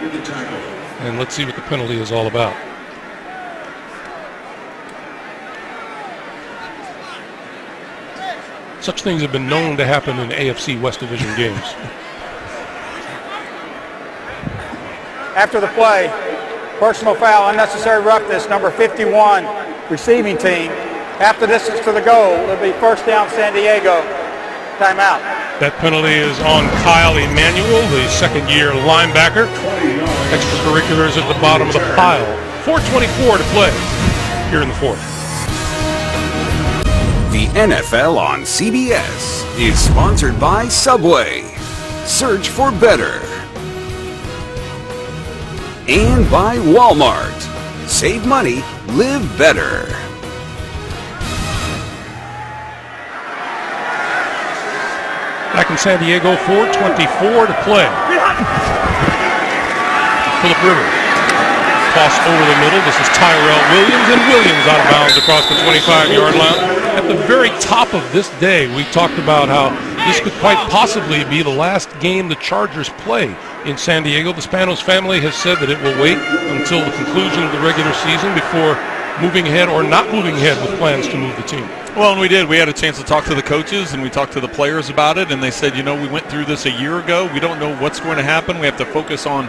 with the tackle. And let's see what the penalty is all about. Such things have been known to happen in AFC West Division games. After the play, personal foul, unnecessary roughness, number 51, receiving team. Half the distance to the goal. It'll be first down San Diego. Timeout. That penalty is on Kyle Emanuel, the second-year linebacker. Extracurriculars at the bottom of the pile. 4:24 to play here in the fourth. The NFL on CBS is sponsored by Subway. Search for better. And by Walmart. Save money, live better. Back in San Diego, 4:24 to play. Phillip Rivers. Toss over the middle. This is Tyrell Williams, and Williams out of bounds across the 25-yard line. At the very top of this day, we talked about how this could quite possibly be the last game the Chargers play in San Diego. The Spanos family has said that it will wait until the conclusion of the regular season before moving ahead or not moving ahead with plans to move the team. Well, and we did. We had a chance to talk to the coaches, and we talked to the players about it, and they said, we went through this a year ago. We don't know what's going to happen. We have to focus on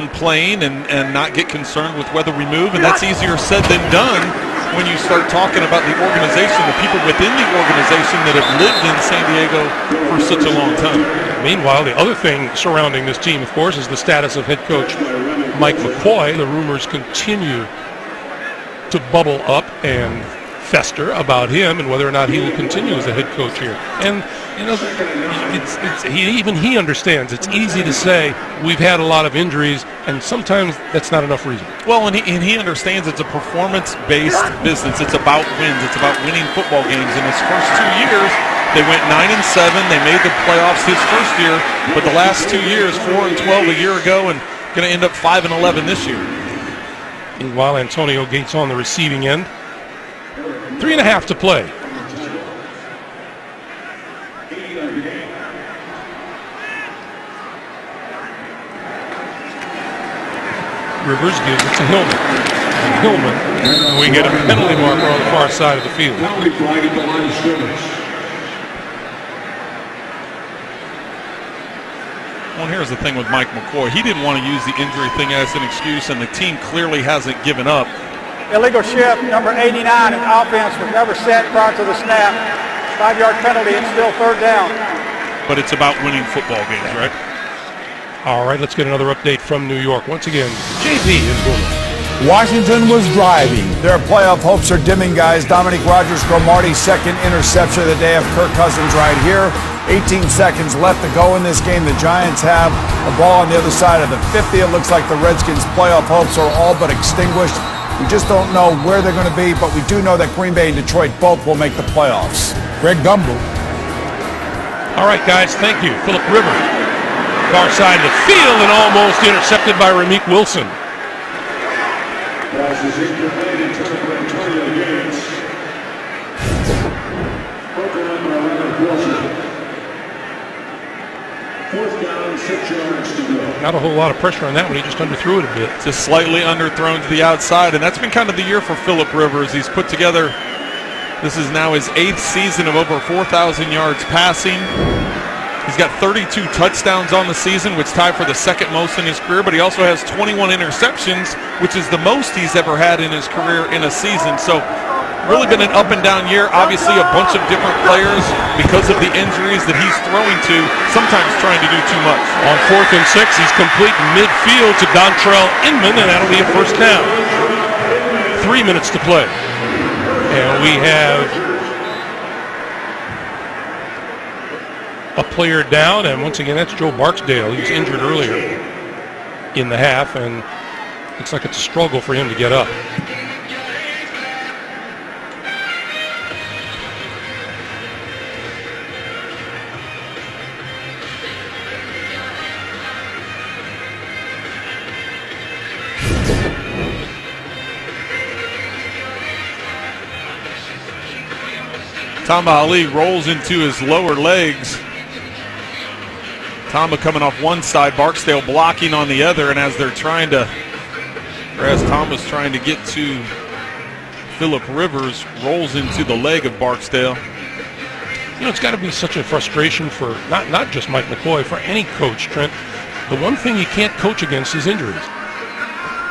playing and not get concerned with whether we move, and that's easier said than done when you start talking about the organization, the people within the organization that have lived in San Diego for such a long time. Meanwhile, the other thing surrounding this team, of course, is the status of head coach Mike McCoy. The rumors continue to bubble up and fester about him and whether or not he will continue as a head coach here. And you know, even he understands it's easy to say we've had a lot of injuries, and sometimes that's not enough reason. Well, and he understands it's a performance-based business. It's about wins. It's about winning football games. In his first 2 years, they went 9-7. They made the playoffs his first year, but the last 2 years, 4-12 a year ago, and going to end up 5-11 this year. Meanwhile, Antonio Gates on the receiving end. 3.5 to play. Rivers gives it to Hillman. And Hillman, and we get a penalty marker on the far side of the field. Penalty flag at the line of scrimmage. Well, here's the thing with Mike McCoy. He didn't want to use the injury thing as an excuse, and the team clearly hasn't given up. Illegal shift, number 89 in offense was never set prior to the snap. 5-yard penalty, it's still third down. But it's about winning football games, right? All right, let's get another update from New York. Once again, JP is going. Washington was driving. Their playoff hopes are dimming, guys. Dominique Rodgers-Cromartie's second interception of the day of Kirk Cousins right here. 18 seconds left to go in this game. The Giants have a ball on the other side of the 50. It looks like the Redskins' playoff hopes are all but extinguished. We just don't know where they're going to be, but we do know that Green Bay and Detroit both will make the playoffs. Greg Gumbel. All right, guys, thank you. Philip Rivers, far side of the field and almost intercepted by Rameek Wilson. Pass is incomplete intended for Antonio Gates. Broken up by Leonard Wilson. 4th down, 6 yards to go. Not a whole lot of pressure on that one. He just underthrew it a bit. Just slightly underthrown to the outside, and that's been kind of the year for Philip Rivers. He's put together, this is now his 8th season of over 4,000 yards passing. He's got 32 touchdowns on the season, which tied for the second most in his career, but he also has 21 interceptions, which is the most he's ever had in his career in a season. So really been an up and down year. Obviously a bunch of different players because of the injuries that he's throwing to, sometimes trying to do too much. On 4th and 6, he's complete midfield to Dontrell Inman, and that'll be a first down. 3 minutes to play. And we have a player down, and once again, that's Joe Barksdale. He was injured earlier in the half, and looks like it's a struggle for him to get up. Tamba Ali rolls into his lower legs. Tamba coming off one side, Barksdale blocking on the other, and as Tamba's trying to get to Philip Rivers, rolls into the leg of Barksdale. You know, it's got to be such a frustration for not just Mike McCoy, for any coach, Trent. The one thing you can't coach against is injuries.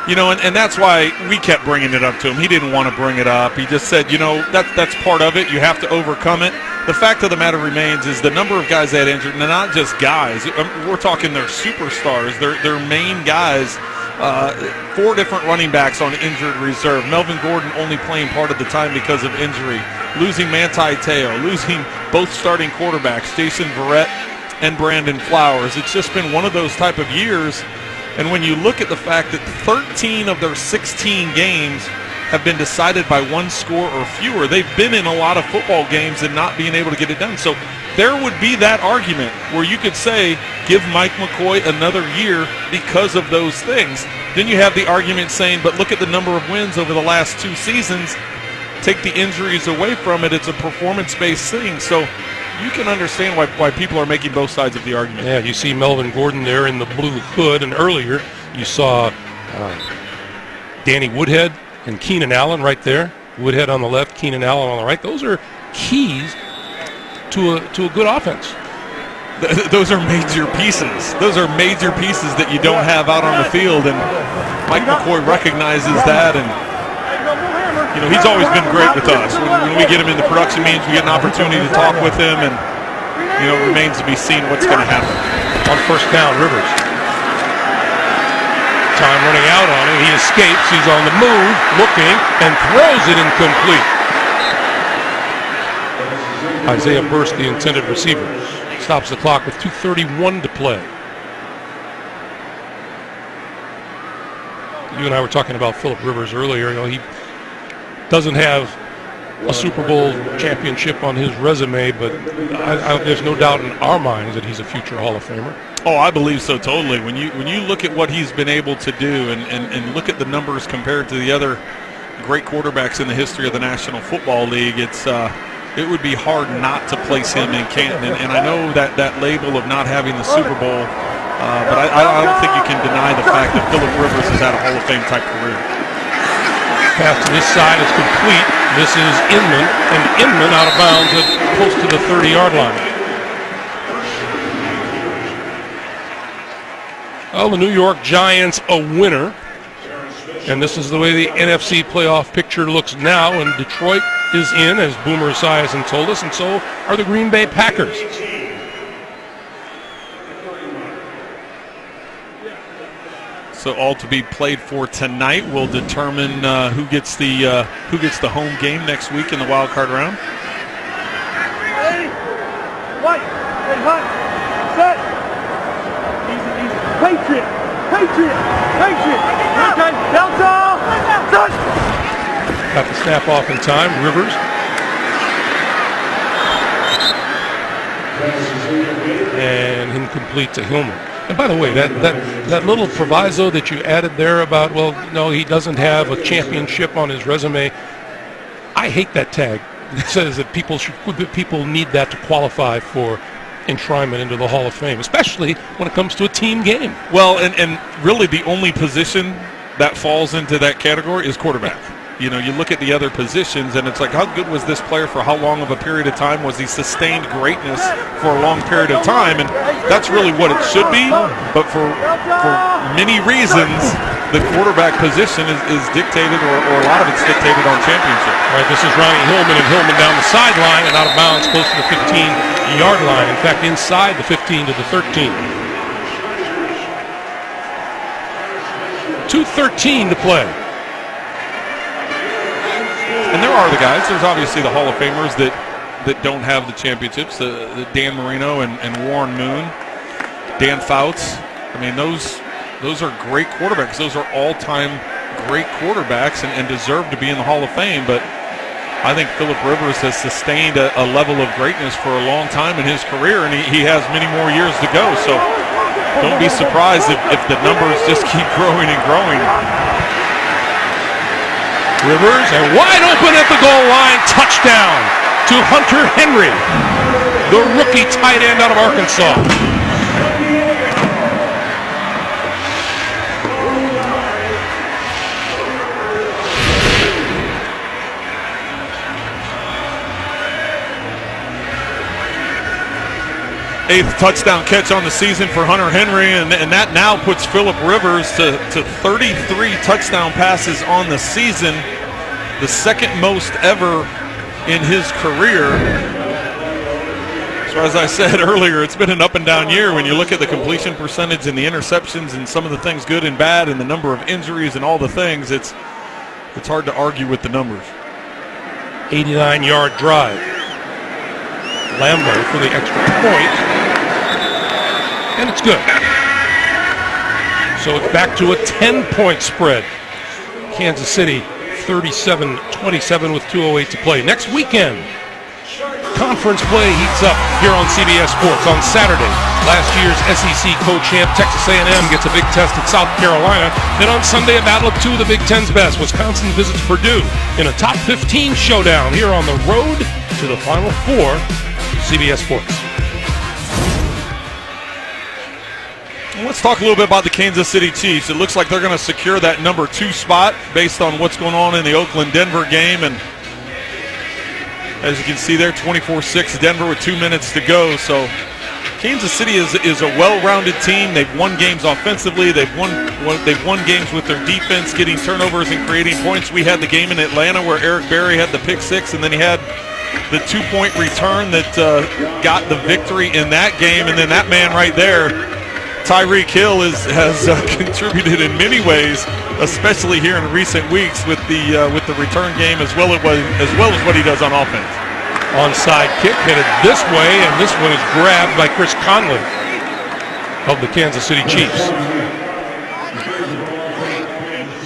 You know, and that's why we kept bringing it up to him. He didn't want to bring it up. He just said, you know, that's part of it. You have to overcome it. The fact of the matter remains is the number of guys that injured, and they're not just guys. We're talking their superstars, their main guys. 4 different running backs on injured reserve. Melvin Gordon only playing part of the time because of injury. Losing Manti Te'o. Losing both starting quarterbacks, Jason Verrett and Brandon Flowers. It's just been one of those type of years. And when you look at the fact that 13 of their 16 games have been decided by 1 score or fewer, they've been in a lot of football games and not being able to get it done. So there would be that argument where you could say, give Mike McCoy another year because of those things. Then you have the argument saying, but look at the number of wins over the last 2 seasons. Take the injuries away from it. It's a performance-based thing. So you can understand why people are making both sides of the argument. Yeah, you see Melvin Gordon there in the blue hood, and earlier you saw Danny Woodhead and Keenan Allen right there. Woodhead on the left, Keenan Allen on the right. Those are keys to a good offense. Those are major pieces. Those are major pieces that you don't have out on the field, and Mike McCoy recognizes that. And he's always been great with us. When we get him in the production meetings, we get an opportunity to talk with him, and it remains to be seen what's going to happen. On first down, Rivers. Time running out on him. He escapes. He's on the move, looking, and throws it incomplete. Isaiah Burst, the intended receiver, stops the clock with 2:31 to play. You and I were talking about Philip Rivers earlier. He doesn't have a Super Bowl championship on his resume, but there's no doubt in our minds that he's a future Hall of Famer. Oh, I believe so totally. When you look at what he's been able to do and look at the numbers compared to the other great quarterbacks in the history of the National Football League, it would be hard not to place him in Canton. And I know that label of not having the Super Bowl, but I don't think you can deny the fact that Philip Rivers has had a Hall of Fame type career. Pass to this side is complete. This is Inman, and Inman out of bounds at close to the 30-yard line. Well, the New York Giants a winner, and this is the way the NFC playoff picture looks now, and Detroit is in, as Boomer Esiason told us, and so are the Green Bay Packers. So all to be played for tonight will determine who gets the home game next week in the wild card round. Ready? White. Ready, hot. Set. Easy. Patriot. Okay. Delta. Touch. Got the snap off in time. Rivers. And incomplete to Hillman. And by the way, that little proviso that you added there about, well, no, he doesn't have a championship on his resume, I hate that tag. It says that people need that to qualify for enshrinement into the Hall of Fame, especially when it comes to a team game. Well, and really the only position that falls into that category is quarterback. You look at the other positions, and it's like, how good was this player for how long of a period of time? Was he sustained greatness for a long period of time? And that's really what it should be. But for many reasons, the quarterback position is dictated, or a lot of it's dictated on championship. All right, this is Ronnie Hillman, and Hillman down the sideline and out of bounds close to the 15-yard line. In fact, inside the 15 to the 13. 2:13 to play. And there are the guys. There's obviously the Hall of Famers that don't have the championships. The Dan Marino and Warren Moon, Dan Fouts. I mean, those are great quarterbacks. Those are all-time great quarterbacks and deserve to be in the Hall of Fame. But I think Philip Rivers has sustained a level of greatness for a long time in his career, and he has many more years to go. So don't be surprised if the numbers just keep growing and growing. Rivers, and wide open at the goal line, touchdown to Hunter Henry, the rookie tight end out of Arkansas. Eighth touchdown catch on the season for Hunter Henry, and that now puts Philip Rivers to 33 touchdown passes on the season, the second most ever in his career. So as I said earlier, it's been an up and down year when you look at the completion percentage and the interceptions and some of the things good and bad and the number of injuries and all the things. It's hard to argue with the numbers. 89-yard drive. Lambo for the extra point. And it's good. So it's back to a 10-point spread. Kansas City 37-27 with 2:08 to play. Next weekend, conference play heats up here on CBS Sports on Saturday. Last year's SEC co-champ Texas A&M gets a big test at South Carolina. Then on Sunday, a battle of two of the Big Ten's best. Wisconsin visits Purdue in a top 15 showdown here on the road to the Final Four. CBS Sports. Let's talk a little bit about the Kansas City Chiefs. It looks like they're going to secure that number 2 spot based on what's going on in the Oakland-Denver game. And as you can see there, 24-6 Denver with 2 minutes to go. So Kansas City is a well-rounded team. They've won games offensively. They've won games with their defense, getting turnovers and creating points. We had the game in Atlanta where Eric Berry had the pick six, and then he had the 2-point return that got the victory in that game. And then that man right there, Tyreek Hill, has contributed in many ways, especially here in recent weeks with the return game as well as what he does on offense. Onside kick headed this way, and this one is grabbed by Chris Conley of the Kansas City Chiefs.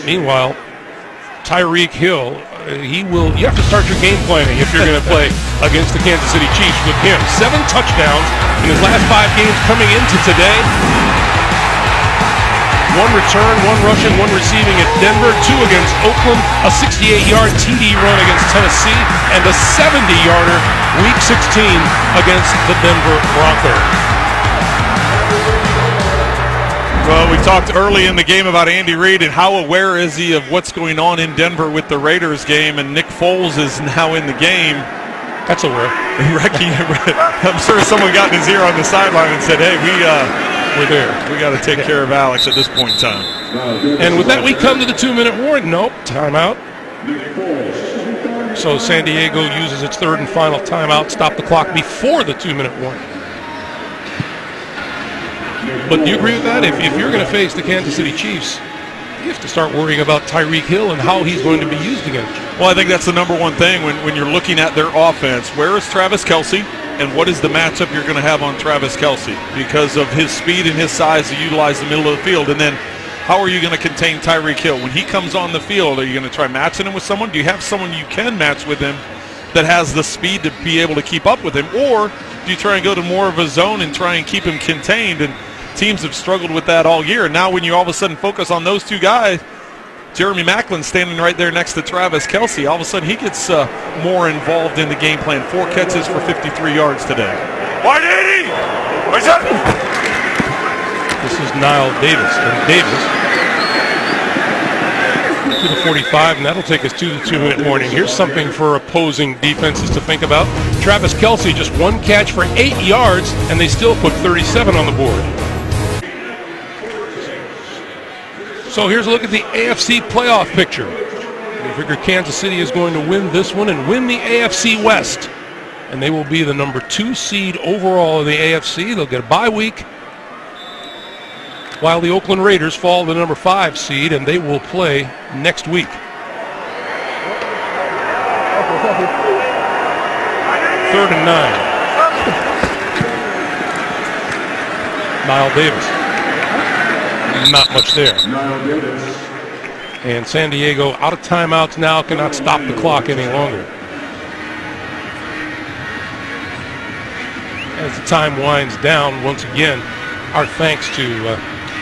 Meanwhile, Tyreek Hill, you have to start your game planning if you're going to play against the Kansas City Chiefs with him. 7 touchdowns in his last 5 games coming into today. 1 return, 1 rushing, 1 receiving at Denver, 2 against Oakland, a 68-yard TD run against Tennessee, and a 70-yarder Week 16 against the Denver Broncos. Well, we talked early in the game about Andy Reid and how aware is he of what's going on in Denver with the Raiders game, and Nick Foles is now in the game. That's aware. I'm sure someone got in his ear on the sideline and said, hey, we're there. We got to take care of Alex at this point in time. And with that, we come to the 2-minute warning. Nope, timeout. So San Diego uses its 3rd and final timeout, stop the clock before the 2-minute warning. But do you agree with that? If you're going to face the Kansas City Chiefs, you have to start worrying about Tyreek Hill and how he's going to be used against you. Well, I think that's the number one thing when you're looking at their offense. Where is Travis Kelce? And what is the matchup you're going to have on Travis Kelce? Because of his speed and his size to utilize the middle of the field. And then how are you going to contain Tyreek Hill? When he comes on the field, are you going to try matching him with someone? Do you have someone you can match with him that has the speed to be able to keep up with him? Or do you try and go to more of a zone and try and keep him contained? And teams have struggled with that all year. And now when you all of a sudden focus on those 2 guys, Jeremy Maclin standing right there next to Travis Kelce, all of a sudden he gets more involved in the game plan. 4 catches for 53 yards today. 180! What's up? This is Niall Davis. And Davis to the 45, and that'll take us to the 2-minute warning. Here's something for opposing defenses to think about. Travis Kelce, just 1 catch for 8 yards, and they still put 37 on the board. So here's a look at the AFC playoff picture. We figure Kansas City is going to win this one and win the AFC West. And they will be the number 2 seed overall in the AFC. They'll get a bye week, while the Oakland Raiders fall the number 5 seed, and they will play next week. 3rd and 9. Niall Davis. Not much there. And San Diego out of timeouts now, cannot stop the clock any longer. As the time winds down, once again, our thanks to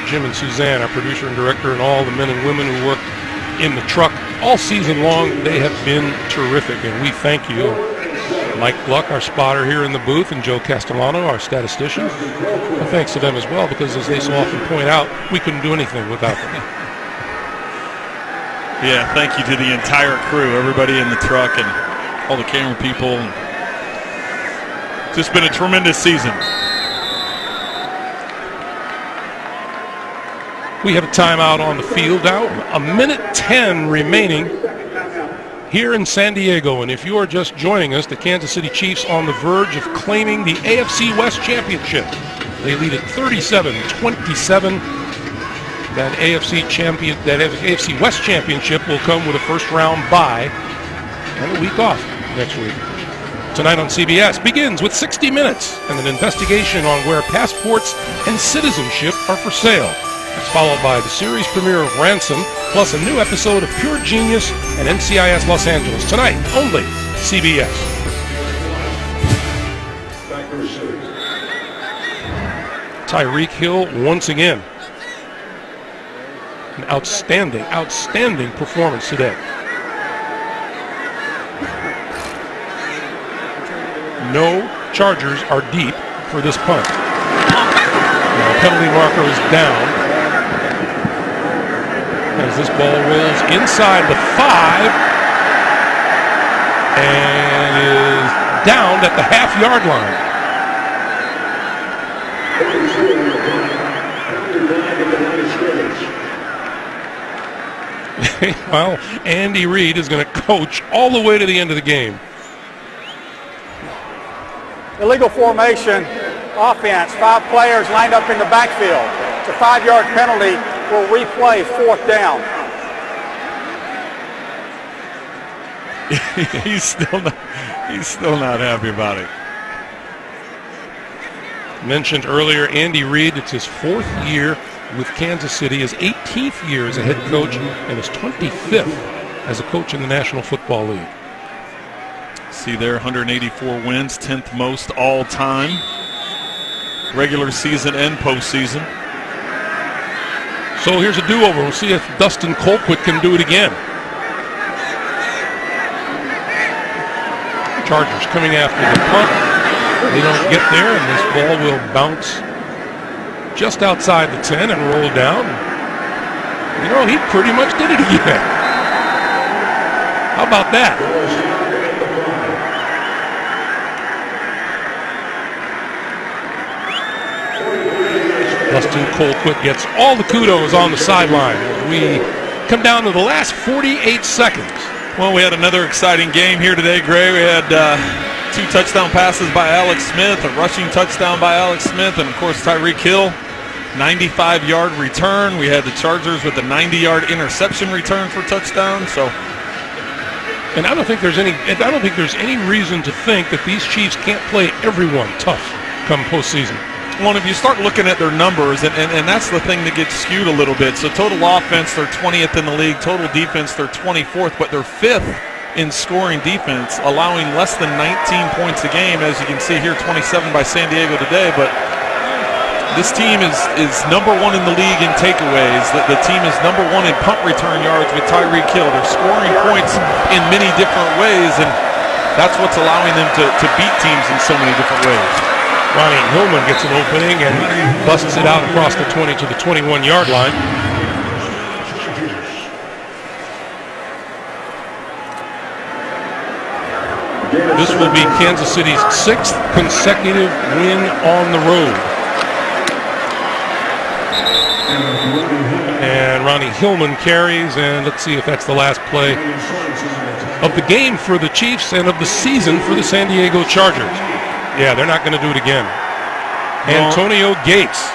Jim and Suzanne, our producer and director, and all the men and women who work in the truck all season long. They have been terrific, and we thank you. Mike Gluck, our spotter here in the booth, and Joe Castellano, our statistician. And thanks to them as well, because as they so often point out, we couldn't do anything without them. Yeah, thank you to the entire crew, everybody in the truck and all the camera people. It's just been a tremendous season. We have a timeout on the field now. 1:10 remaining here in San Diego. And if you are just joining us, the Kansas City Chiefs on the verge of claiming the AFC West Championship. They lead at 37-27. That AFC West Championship will come with a first-round bye and a week off next week. Tonight on CBS begins with 60 Minutes and an investigation on where passports and citizenship are for sale. It's followed by the series premiere of Ransom, plus a new episode of Pure Genius and NCIS Los Angeles. Tonight, only CBS. Tyreek Hill once again. An outstanding performance today. No Chargers are deep for this punt. Now, penalty marker is down as this ball rolls inside the 5 and is downed at the half-yard line. Well, Andy Reid is going to coach all the way to the end of the game. Illegal formation offense, 5 players lined up in the backfield. It's a 5-yard penalty. We'll replay 4th down. He's still not happy about it. Mentioned earlier, Andy Reid, it's his 4th year with Kansas City, his 18th year as a head coach, and his 25th as a coach in the National Football League. See there, 184 wins, 10th most all time, regular season and postseason. So here's a do-over. We'll see if Dustin Colquitt can do it again. Chargers coming after the punt. They don't get there, and this ball will bounce just outside the 10 and roll down. You know, he pretty much did it again. How about that? Dustin Colquitt gets all the kudos on the sideline. We come down to the last 48 seconds. Well, we had another exciting game here today, Gray. We had 2 touchdown passes by Alex Smith, a rushing touchdown by Alex Smith, and of course Tyreek Hill, 95-yard return. We had the Chargers with a 90-yard interception return for touchdown. So, and I don't think there's any reason to think that these Chiefs can't play everyone tough come postseason. Well, if you start looking at their numbers, and that's the thing that gets skewed a little bit. So total offense, they're 20th in the league. Total defense, they're 24th, but they're 5th in scoring defense, allowing less than 19 points a game. As you can see here, 27 by San Diego today. But this team is number 1 in the league in takeaways. The team is number 1 in punt return yards with Tyreek Hill. They're scoring points in many different ways, and that's what's allowing them to beat teams in so many different ways. Ronnie Hillman gets an opening and busts it out across the 20 to the 21-yard line. This will be Kansas City's 6th consecutive win on the road. And Ronnie Hillman carries, and let's see if that's the last play of the game for the Chiefs and of the season for the San Diego Chargers. Yeah, they're not going to do it again. Antonio Gates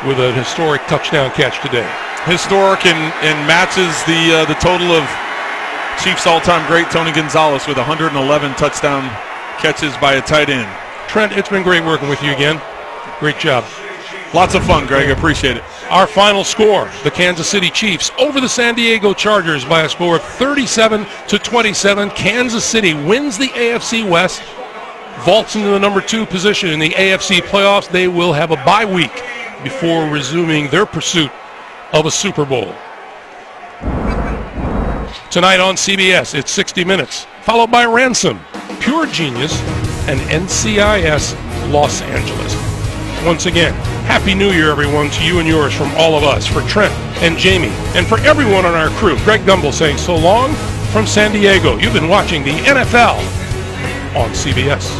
with a historic touchdown catch today. Historic and matches the total of Chiefs all-time great Tony Gonzalez with 111 touchdown catches by a tight end. Trent, it's been great working with you again. Great job. Lots of fun, Greg. I appreciate it. Our final score, the Kansas City Chiefs over the San Diego Chargers by a score of 37-27. Kansas City wins the AFC West, vaults into the number 2 position in the AFC playoffs. They will have a bye week before resuming their pursuit of a Super Bowl. Tonight on CBS, it's 60 Minutes, followed by Ransom, Pure Genius, and NCIS Los Angeles. Once again, Happy New Year, everyone, to you and yours from all of us. For Trent and Jamie, and for everyone on our crew, Greg Gumbel saying so long from San Diego. You've been watching the NFL on CBS.